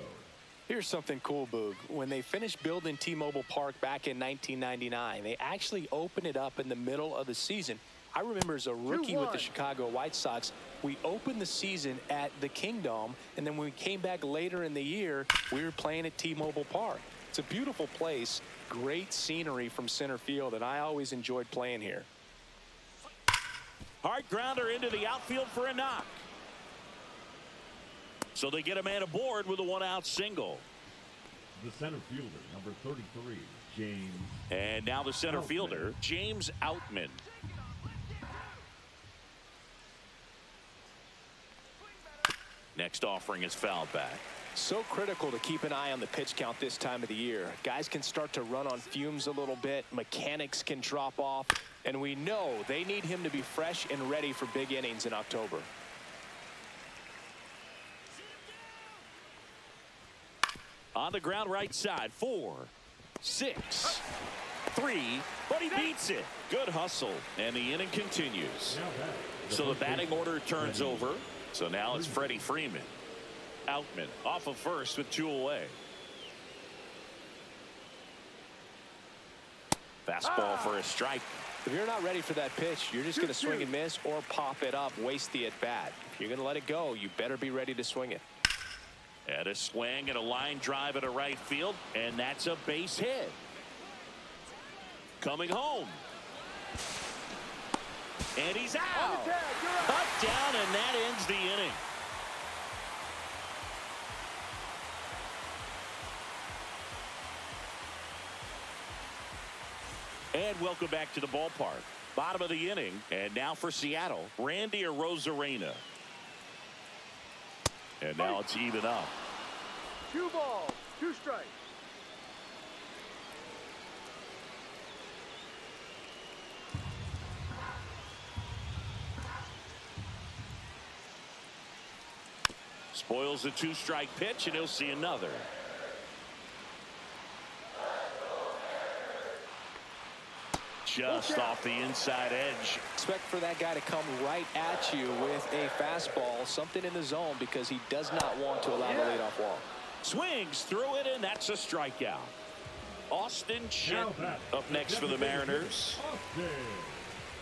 Here's something cool, Boog. When they finished building T-Mobile Park back in 1999, they actually opened it up in the middle of the season. I remember as a rookie with the 2-1. Chicago White Sox, we opened the season at the Kingdome, and then when we came back later in the year, we were playing at T-Mobile Park. It's a beautiful place, great scenery from center field, and I always enjoyed playing here. Hard grounder into the outfield for a knock. So they get a man aboard with a one-out single. The center fielder, number 33, James. And now the center Outman. fielder, James Outman. Next offering is fouled back. So critical to keep an eye on the pitch count this time of the year. Guys can start to run on fumes a little bit. Mechanics can drop off. And we know they need him to be fresh and ready for big innings in October. On the ground right side, 4, 6, 3, but he beats it. Good hustle, and the inning continues. Now back. So the first batting baseman, order turns Freddie. over. So now it's Freddie Freeman. Outman off of first with 2 away. Fastball for a strike. If you're not ready for that pitch, you're just going to swing and miss or pop it up, waste the at-bat. If you're going to let it go, you better be ready to swing it. And a swing and a line drive at a right field, and that's a base hit. Coming home. And he's out. Cut down, and that ends the inning. And welcome back to the ballpark. Bottom of the inning, and now for Seattle, Randy Arozarena. And now it's even up. 2 balls, 2 strikes. Spoils the 2-strike pitch, and he'll see another. Just off the inside edge. Expect for that guy to come right at you with a fastball, something in the zone, because he does not want to allow the leadoff walk. Swings through it, and that's a strikeout. Austin Now Shenton back. up next for the Mariners. Austin.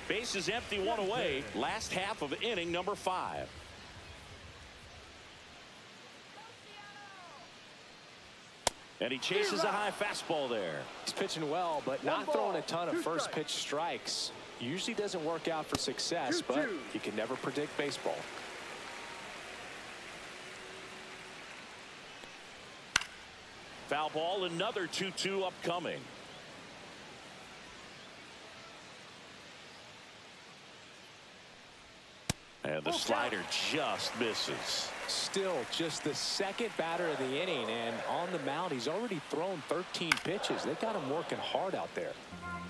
Base is empty, 1 away. Last half of inning number 5. And he chases a high fastball there. He's pitching well, but not throwing a ton of first pitch strikes. Usually doesn't work out for success, but you can never predict baseball. Foul ball, another 2-2 upcoming. And the slider just misses. Still just the second batter of the inning, and on the mound, he's already thrown 13 pitches. They got him working hard out there.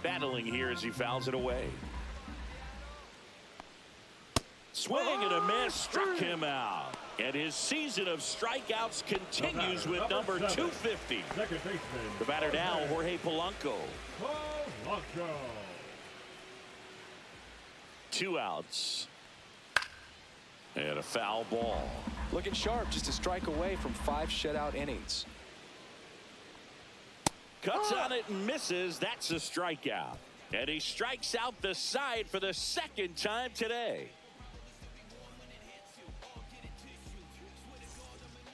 Battling here as he fouls it away. Swing and a miss, struck him out. And his season of strikeouts continues with number 250. Second baseman. The batter now, Jorge Polanco. Polanco. 2 outs. And a foul ball. Looking sharp, just a strike away from 5 shutout innings. Cuts on it and misses. That's a strikeout. And he strikes out the side for the 2nd time today.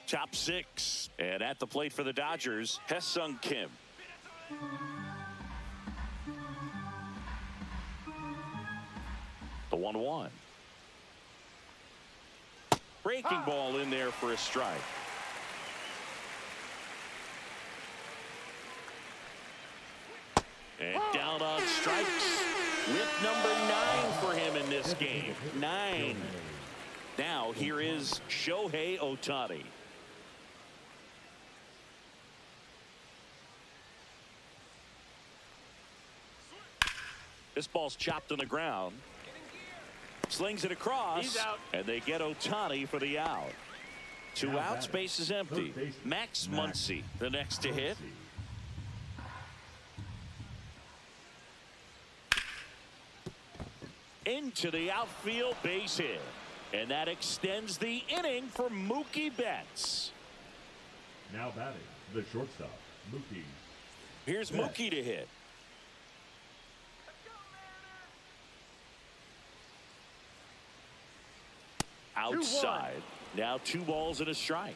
Top 6. And at the plate for the Dodgers, Hesung Kim. The 1-1. Breaking ball in there for a strike. And down on strikes with number 9 for him in this game. 9. Now here is Shohei Ohtani. This ball's chopped on the ground. Slings it across. He's out. And they get Ohtani for the out. 2 Now outs, batting. base is empty. Third baseman, Max Max Muncy, the next to hit. Muncy. Into the outfield, base hit. And that extends the inning for Mookie Betts. Now batting, the shortstop, Mookie. Here's Betts. Mookie to hit. Outside. Now 2 balls and a strike.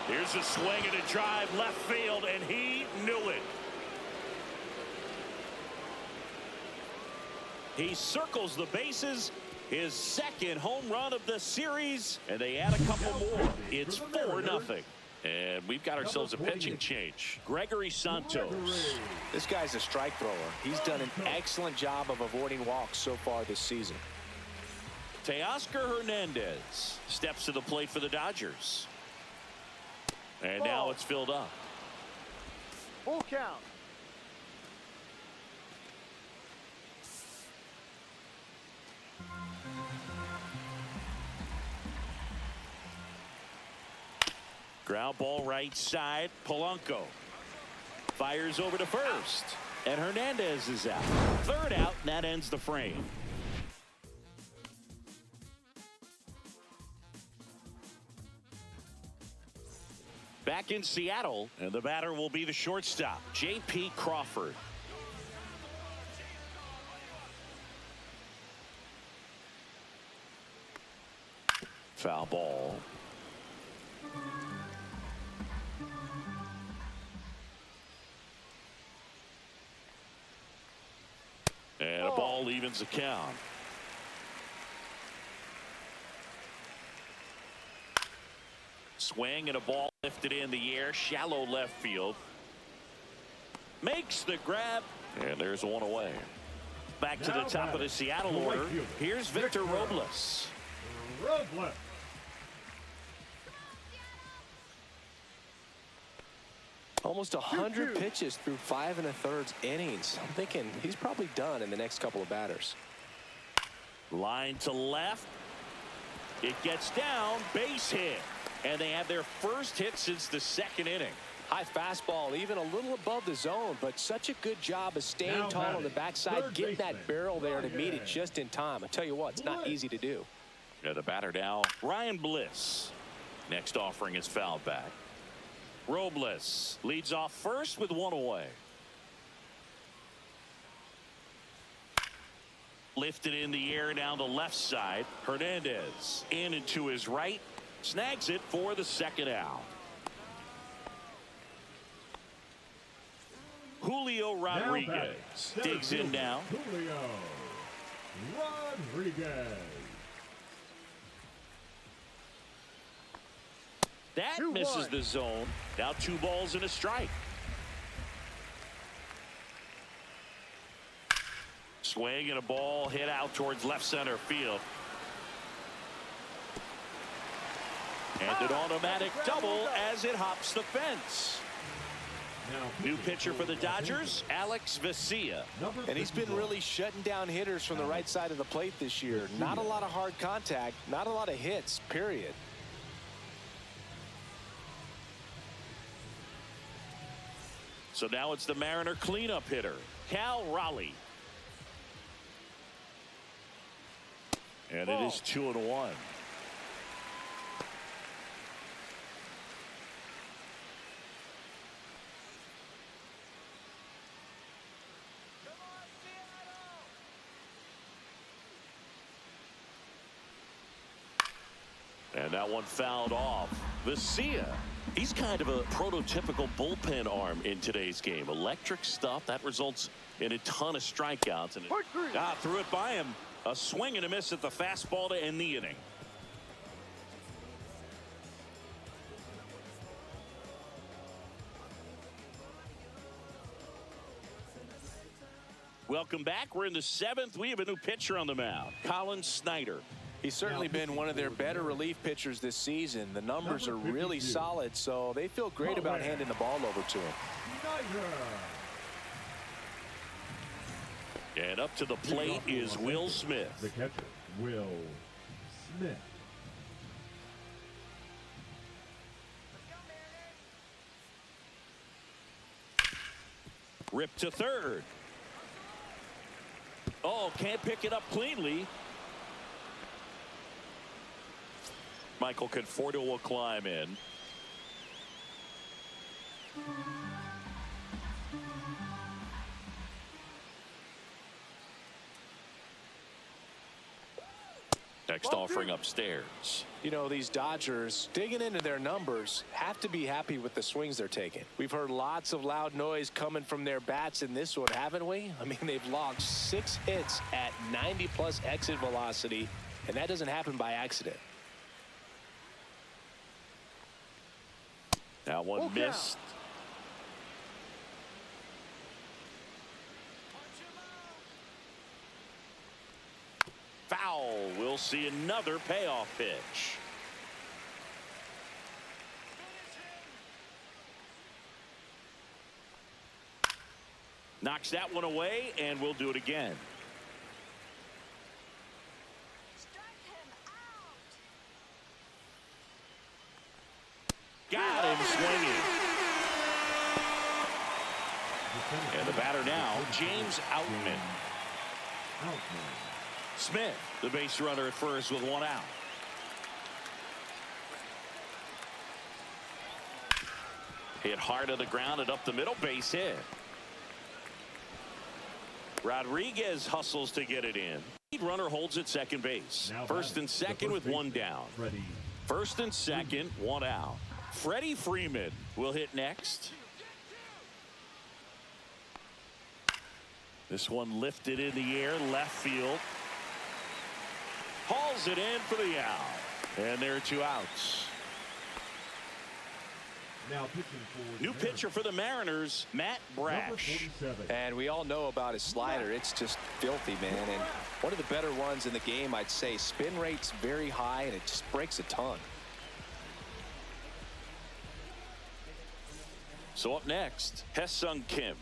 Here's a swing and a drive left field, and he knew it. He circles the bases. His second home run of the series, and they add a couple more. It's 4-0. And we've got ourselves a pitching change. Gregory Santos. This guy's a strike thrower. He's done an excellent job of avoiding walks so far this season. Teoscar Hernandez steps to the plate for the Dodgers. And now it's filled up. Full count. Ground ball right side. Polanco fires over to first. And Hernandez is out. Third out, and that ends the frame. Back in Seattle, and the batter will be the shortstop, J.P. Crawford. Foul ball. And a ball evens the count. Swing and a ball lifted in the air, shallow left field. Makes the grab, and there's one away. Back to the top of the Seattle order. Here's Victor Robles. Robles. Almost 100 pitches through 5 1/3 innings. I'm thinking he's probably done in the next couple of batters. Line to left. It gets down, base hit. And they have their first hit since the second inning. High fastball, even a little above the zone, but such a good job of staying Now tall on the batting, backside, third getting baseman, that barrel there to meet it Ryan. just in time. I tell you what, it's not easy to do. Yeah, the batter now, Ryan Bliss. Next offering is fouled back. Robles leads off first with one away. Lifted in the air down the left side. Hernandez in and to his right. Snags it for the second out. Julio Rodriguez digs in now. Julio Rodriguez. That 2-1. misses the zone. Now 2 balls and a strike. Swing and a ball hit out towards left center field. And an automatic double as it hops the fence. New pitcher for the Dodgers, Alex Vesia. And he's been really shutting down hitters from the right side of the plate this year. Not a lot of hard contact, not a lot of hits, period. So now it's the Mariner cleanup hitter, Cal Raleigh. And it is 2-1. And that one fouled off. Vesia. He's kind of a prototypical bullpen arm in today's game. Electric stuff that results in a ton of strikeouts. And threw it by him. A swing and a miss at the fastball to end the inning. Welcome back. We're in the 7th. We have a new pitcher on the mound, Colin Snyder. He's certainly been one of their better relief pitchers this season. The numbers are really solid, so they feel great about handing the ball over to him. And up to the plate is Will Smith. The catcher, Will Smith. Ripped to third. Oh, can't pick it up cleanly. Michael Conforto will climb in. Next offering upstairs. You know, these Dodgers, digging into their numbers, have to be happy with the swings they're taking. We've heard lots of loud noise coming from their bats in this one, haven't we? I mean, they've logged 6 hits at 90+ exit velocity, and that doesn't happen by accident. That one missed. Foul. We'll see another payoff pitch. Knocks that one away, and we'll do it again. Got him swinging. And the batter now, James Outman. Smith, the base runner at first with 1 out. Hit hard to the ground and up the middle, base hit. Rodriguez hustles to get it in. Lead runner holds at second base. First and second with 1 down. First and second, 1 out. Freddie Freeman will hit next. This one lifted in the air, left field. Hauls it in for the out. And there are 2 outs. Now pitching for New pitcher for the Mariners, Matt Brash. And we all know about his slider. It's just filthy, man. And one of the better ones in the game, I'd say. Spin rate's very high, and it just breaks a ton. So up next, Hesung Kim.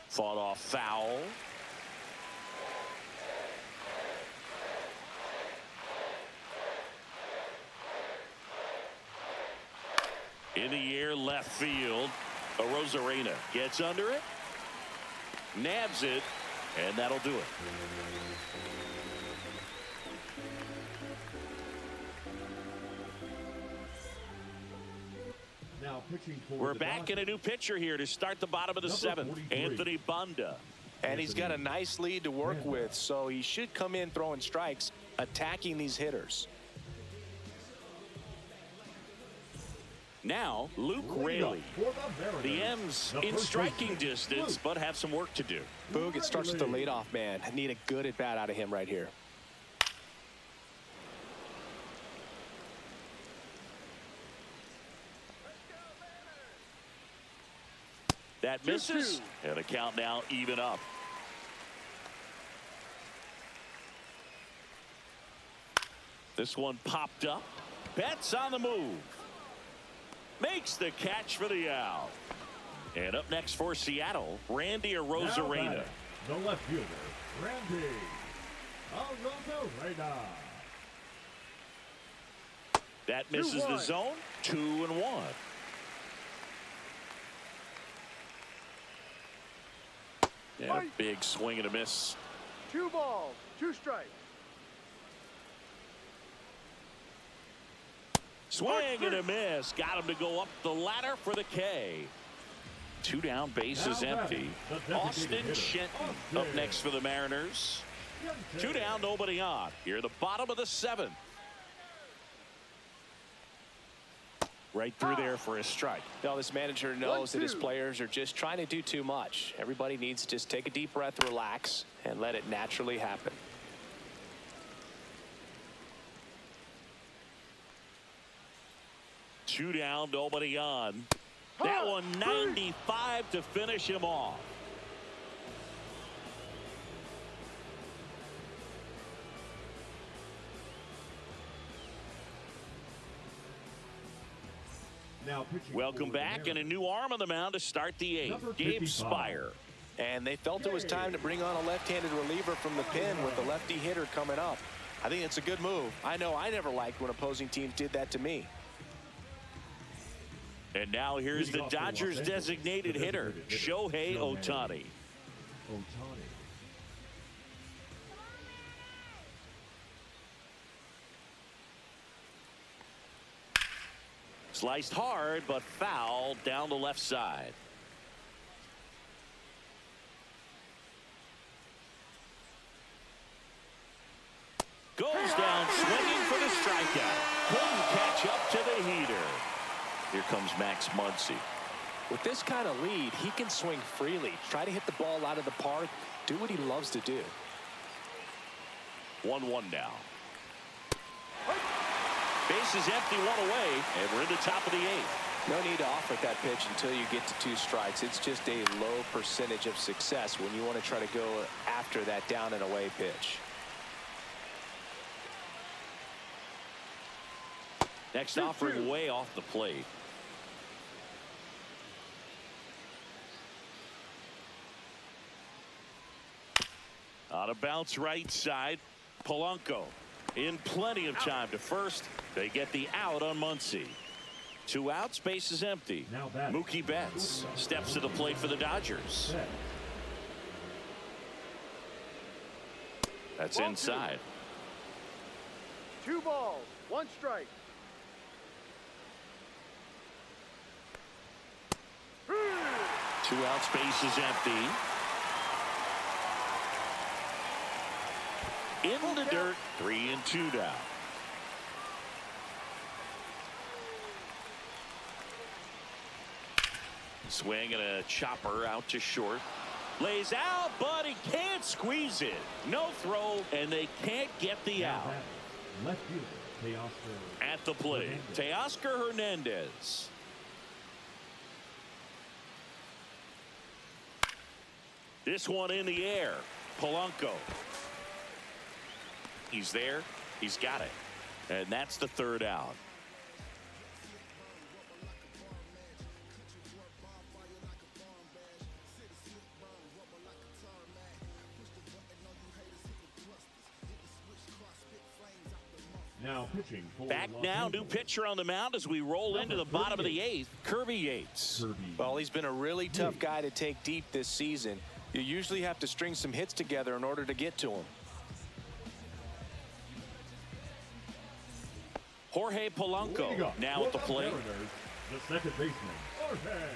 Fought off foul. In the air, left field. Arozarena gets under it, nabs it, and that'll do it. Now pitching for We're back in a new pitcher here to start the bottom of the 7th. Anthony Banda. And he's got a nice lead to work with, so he should come in throwing strikes, attacking these hitters. Now, Luke Raley. The M's in striking distance, but have some work to do. Boog, it starts with the leadoff man. Need a good at-bat out of him right here. That misses, and the count now even up. This one popped up. Betts on the move. Makes the catch for the out. And up next for Seattle, Randy Arozarena. The left fielder, Randy Arozarena. That misses the zone. 2-1. And a big swing and a miss. 2 balls, 2 strikes. Swing and a miss. Got him to go up the ladder for the K. 2 down, bases empty. Austin Shenton up next for the Mariners. 2 down, nobody on. Here, the bottom of the 7th. Right through there for a strike. Now, this manager knows that his players are just trying to do too much. Everybody needs to just take a deep breath, relax, and let it naturally happen. Two down, nobody on. That one 95 to finish him off. Now pitching Welcome back, and a new arm on the mound to start the 8th. Gabe Spire. And they felt it was time to bring on a left-handed reliever from the pen with the lefty hitter coming up. I think it's a good move. I know I never liked when opposing teams did that to me. And now here's the Dodgers designated hitter, Shohei Ohtani. Sliced hard, but foul down the left side. Goes down swinging for the strikeout. Couldn't catch up to the heater. Here comes Max Muncy. With this kind of lead, he can swing freely, try to hit the ball out of the park, do what he loves to do. 1-1 now. Base is empty, one away, and we're in the top of the eighth. No need to offer that pitch until you get to 2 strikes. It's just a low percentage of success when you want to try to go after that down and away pitch. Next offering way off the plate. On a bounce right side, Polanco in plenty of time to first. They get the out on Muncy. 2 outs, base is empty. Mookie Betts steps to the plate for the Dodgers. That's inside. 2 balls, 1 strike. 2 outs, base is empty. In the dirt, 3-2 now. Swing and a chopper out to short. Lays out, but he can't squeeze it. No throw, and they can't get the out. Left fielder, Teoscar At the plate, Teoscar Hernandez. This one in the air. Polanco. He's there. He's got it. And that's the 3rd out. now pitching for Back Los now, Angeles. new pitcher on the mound as we roll into the bottom of the 8th, Kirby Yates. Well, he's been a really tough guy to take deep this season. You usually have to string some hits together in order to get to him. Jorge Polanco now at the plate. The second baseman, Jorge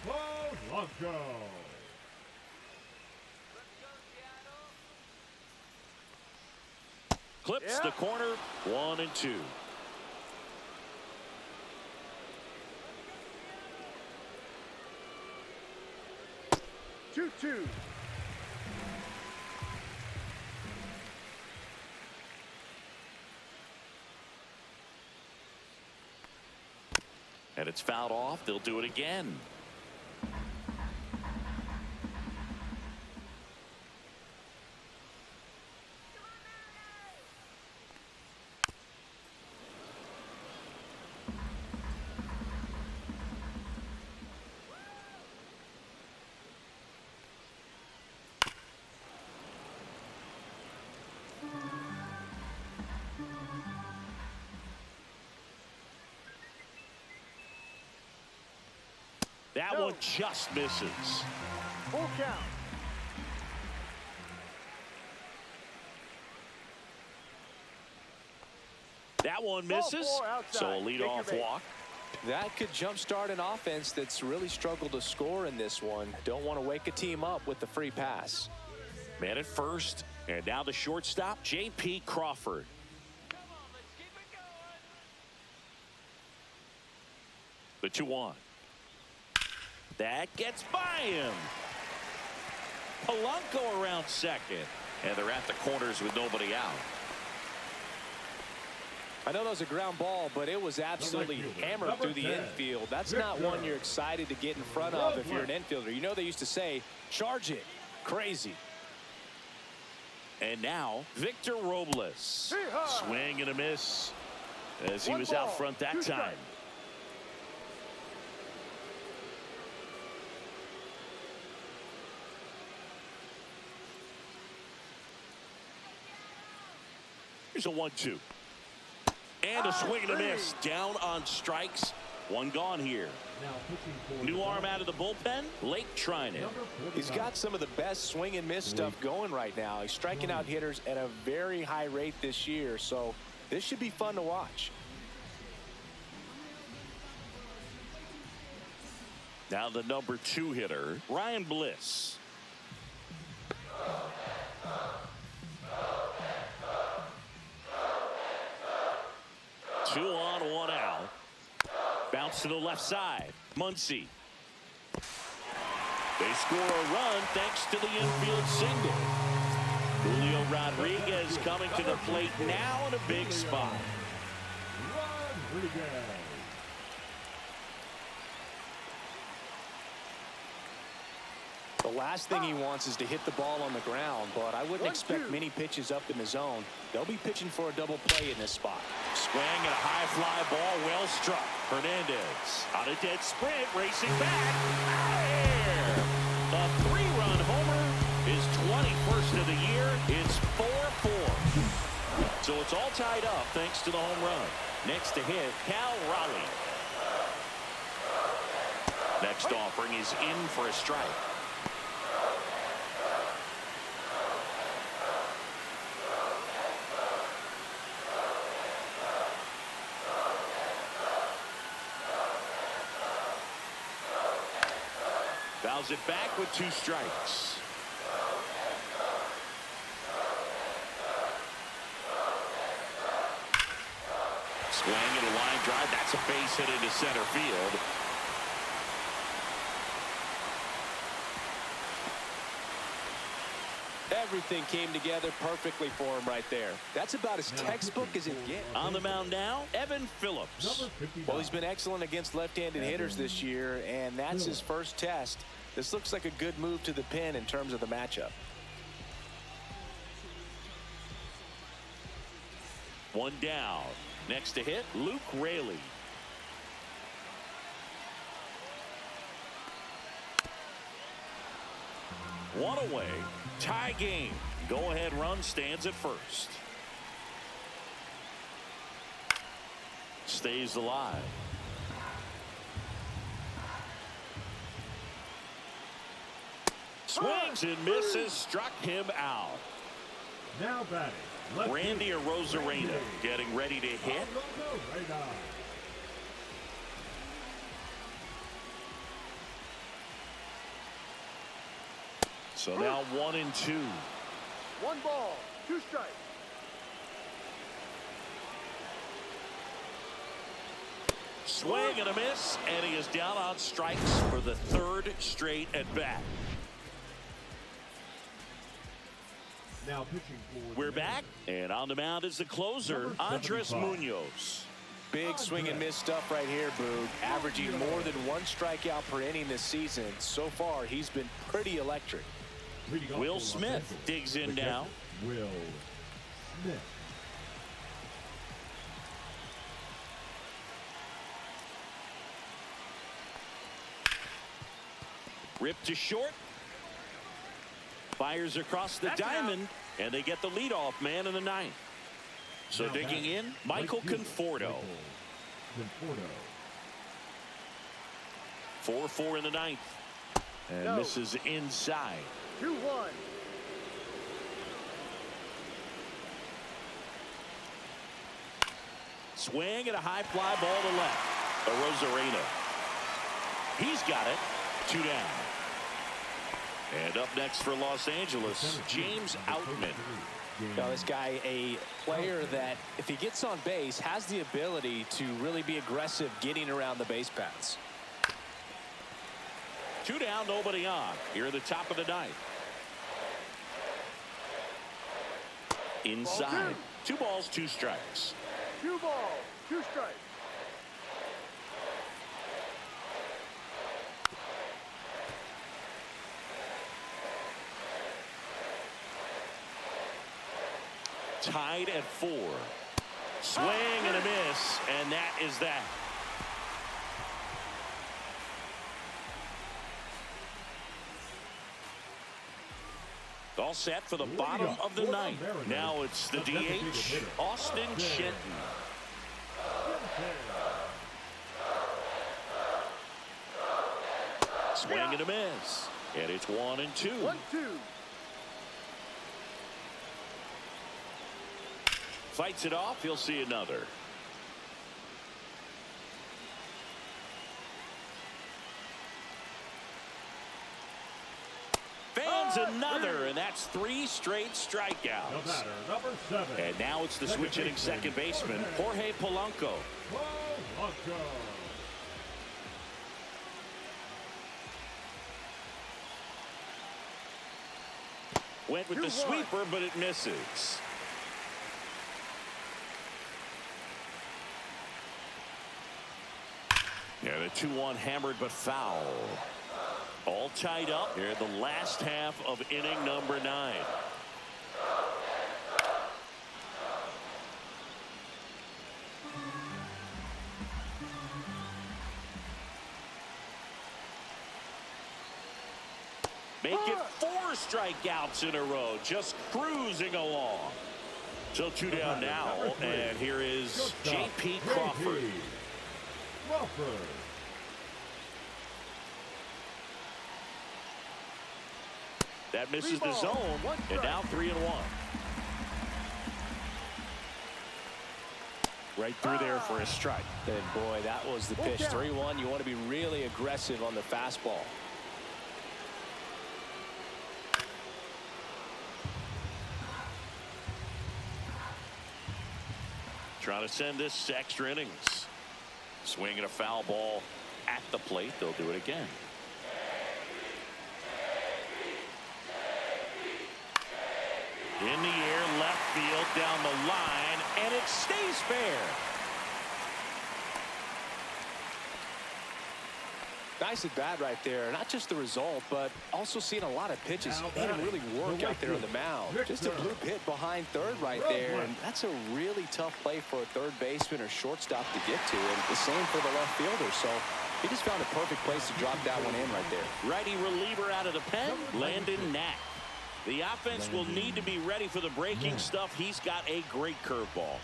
Polanco. Clips the corner, 1-2. Two. And it's fouled off. They'll do it again. That one just misses. Full count. That one misses. So a leadoff walk. That could jumpstart an offense that's really struggled to score in this one. Don't want to wake a team up with the free pass. Man at first. And now the shortstop, J.P. Crawford. The 2-1. That gets by him. Polanco around second. And they're at the corners with nobody out. I know that was a ground ball, but it was absolutely hammered through the infield. That's not one you're excited to get in front of if you're an infielder. You know they used to say, charge it. Crazy. And now, Victor Robles. Swing and a miss as he was out front that time. Here's a 1-2. And a swing and a miss. Down on strikes. One gone here. Now pitching for New the arm out of the bullpen. Lake trying it. number He's 49. got some of the best swing and miss stuff going right now. He's striking out hitters at a very high rate this year, so this should be fun to watch. Now the number 2 hitter, Ryan Bliss. Two on, one out. Bounce to the left side. Muncy. They score a run thanks to the infield single. Julio Rodriguez coming to the plate now in a big spot. Rodriguez. The last thing he wants is to hit the ball on the ground, but I wouldn't expect 1-2. many pitches up in the zone. They'll be pitching for a double play in this spot. Swing and a high fly ball, well struck. Hernandez on a dead sprint, racing back. Out of here. A 3-run homer, his 21st of the year. It's 4-4. So it's all tied up thanks to the home run. Next to hit, Cal Raleigh. Next offering is in for a strike. Fouls it back with 2 strikes. Swing and a line drive. That's a base hit into center field. Everything came together perfectly for him right there. That's about as textbook as it gets. On the mound now, Evan Phillips. Number 59. Well, he's been excellent against left-handed hitters this year, and that's his first test. This looks like a good move to the pin in terms of the matchup. One down. Next to hit, Luke Raley. One away. Tie game. Go-ahead run stands at first. Stays alive. Swings and misses. Struck him out. Now batting. Left Randy field, Arozarena Randy. getting ready to hit. Arozarena. So now 1-2. 1 ball, 2 strikes. Swing and a miss, and he is down on strikes for the 3rd straight at bat. Now pitching for We're the back, and on the mound is the closer, Number Andres 75. Munoz. Big swing and miss stuff right here, Boog. Averaging more than 1 strikeout per inning this season. So far, he's been pretty electric. Leading off Will for Los Smith Angeles, digs in the now. catcher, Will Smith. Ripped to short. Fires across the That's diamond, and they get the leadoff man in the 9th. So Now digging batting, in, right Michael fielder, Conforto. Michael Conforto. 4-4 in the 9th. And No. misses inside. 2-1. Swing and a high fly ball to left. Arozarena. He's got it. 2 down. And up next for Los Angeles, James Outman. Now, this guy, a player that, if he gets on base, has the ability to really be aggressive getting around the base paths. 2 down, nobody on. Here at the top of the 9th. Inside. 2 balls, 2 strikes. 2 balls, 2 strikes. Tied at 4. Swing and a miss, and that is that. all set for the bottom of the ninth. Now it's the DH, Austin Shenton. Swing and a miss. And it's 1-2. 1-2. Fights it off. He'll see another. Fans another, and that's 3 straight strikeouts. No batter, number 7. And now it's the switch hitting second baseman, Jorge Polanco. Polanco. Went with the sweeper, but it misses. Yeah, the 2-1 hammered but foul. All tied up here in the last half of inning number 9. Make it 4 strikeouts in a row, just cruising along. So 2 down now, and here is J.P. Crawford. That misses the zone, and now 3-1. Right through there for a strike. And boy, that was the pitch. 3-1. You want to be really aggressive on the fastball. Trying to send this to extra innings. Swinging a foul ball at the plate. They'll do it again. In the air, left field, down the line, and it stays fair. Nice at bat right there. Not just the result, but also seeing a lot of pitches. Made him really work out there on the mound. Just a bloop hit behind third right there, and that's a really tough play for a third baseman or shortstop to get to, and the same for the left fielder. So he just found a perfect place to drop that one in right there. Righty reliever out of the pen, Landon Knack. The offense will need to be ready for the breaking stuff. He's got a great curveball.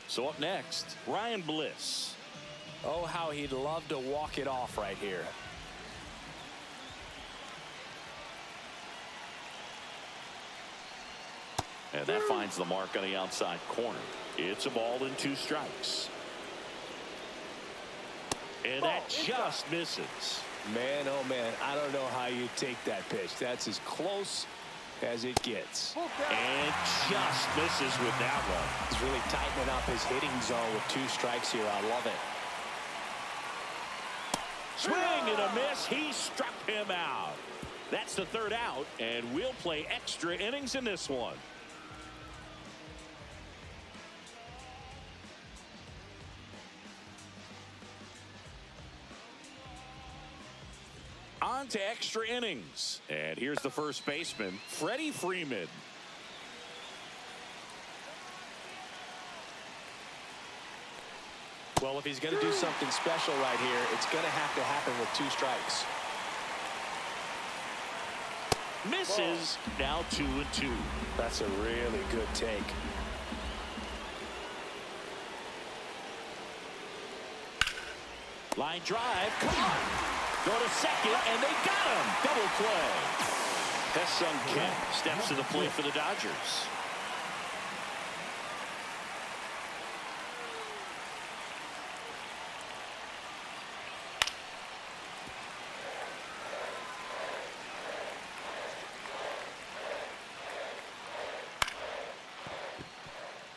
So up next, Ryan Bliss. Oh, how he'd love to walk it off right here. And that finds the mark on the outside corner. It's a ball and 2 strikes. And that just misses. Man, oh man, I don't know how you take that pitch. That's as close as it gets. And just misses with that one. He's really tightening up his hitting zone with 2 strikes here. I love it. Swing and a miss. He struck him out. That's the 3rd out, and we'll play extra innings in this one. On to extra innings. And here's the first baseman, Freddie Freeman. Well, if he's going to do something special right here, it's going to have to happen with 2 strikes. Misses. Now 2-2. That's a really good take. Line drive. Come on. Go to second, and they got him. Double play. Ha-Seong Kim steps to the plate for the Dodgers.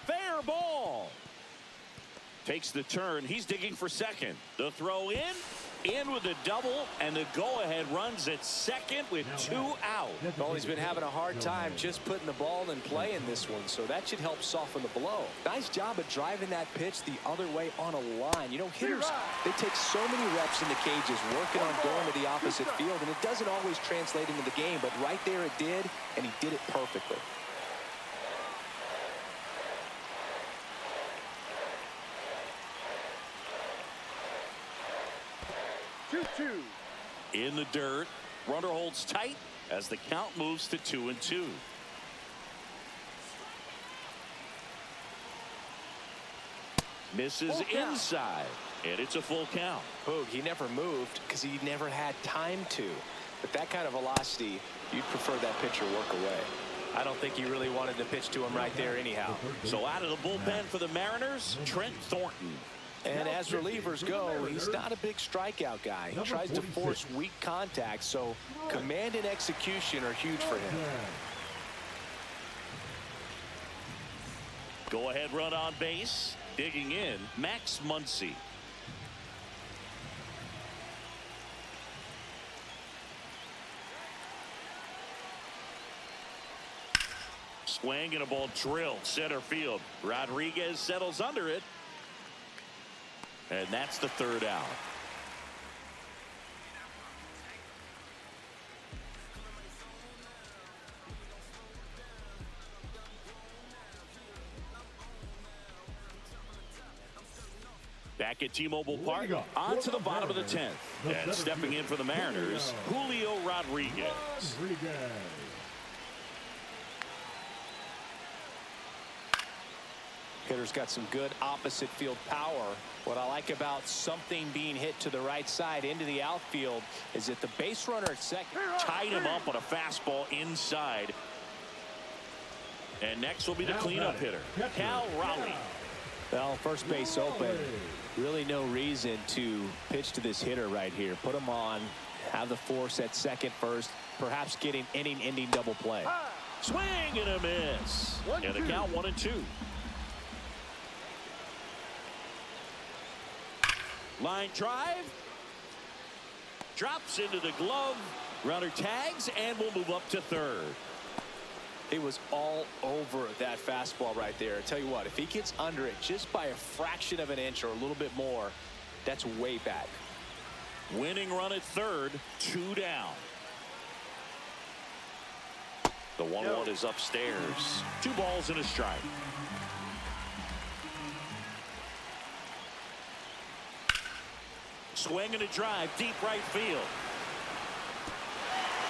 Fair ball. Takes the turn. He's digging for second. The throw in with a double, and the go-ahead runs at second with 2 out. Well, he's been having a hard time just putting the ball in play in this one, so that should help soften the blow. Nice job of driving that pitch the other way on a line. You know, hitters, they take so many reps in the cages working on going to the opposite field, and it doesn't always translate into the game, but right there it did, and he did it perfectly. 2-2. In the dirt. Runner holds tight as the count moves to 2-2. Misses inside, and it's a full count. Boog, he never moved because he never had time to. With that kind of velocity, you'd prefer that pitcher work away. I don't think he really wanted to pitch to him right there anyhow. So out of the bullpen for the Mariners, Trent Thornton. And as relievers go, he's not a big strikeout guy. He tries to force weak contact, so command and execution are huge for him. Go ahead run on base. Digging in, Max Muncy. Swing and a ball drilled center field. Rodriguez settles under it. And that's the third out. Back at T-Mobile Park, on to the bottom of the 10th. And stepping in for the Mariners, Julio Rodriguez. Hitter's got some good opposite field power. What I like about something being hit to the right side into the outfield is that the base runner at second tied him up on a fastball inside. And next will be the cleanup hitter, Cal Raleigh. Well, first base open. Really no reason to pitch to this hitter right here. Put him on, have the force at second first, perhaps getting inning-ending double play. Swing and a miss. And the count 1-2. Line drive. Drops into the glove. Runner tags and will move up to third. He was all over that fastball right there. I tell you what, if he gets under it just by a fraction of an inch or a little bit more, that's way back. Winning run at third, 2 down. The 1-1 is upstairs. 2 balls and a strike. Swing and a drive, deep right field.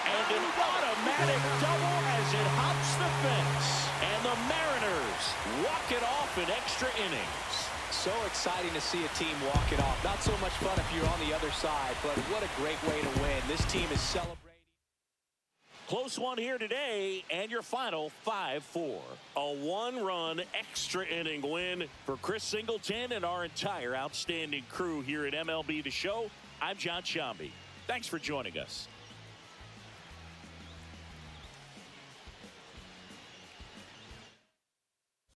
And an automatic double as it hops the fence. And the Mariners walk it off in extra innings. So exciting to see a team walk it off. Not so much fun if you're on the other side, but what a great way to win. This team is celebrating. Close one here today, and your final 5-4. A 1-run extra inning win for Chris Singleton and our entire outstanding crew here at MLB The Show. I'm John Shambi. Thanks for joining us.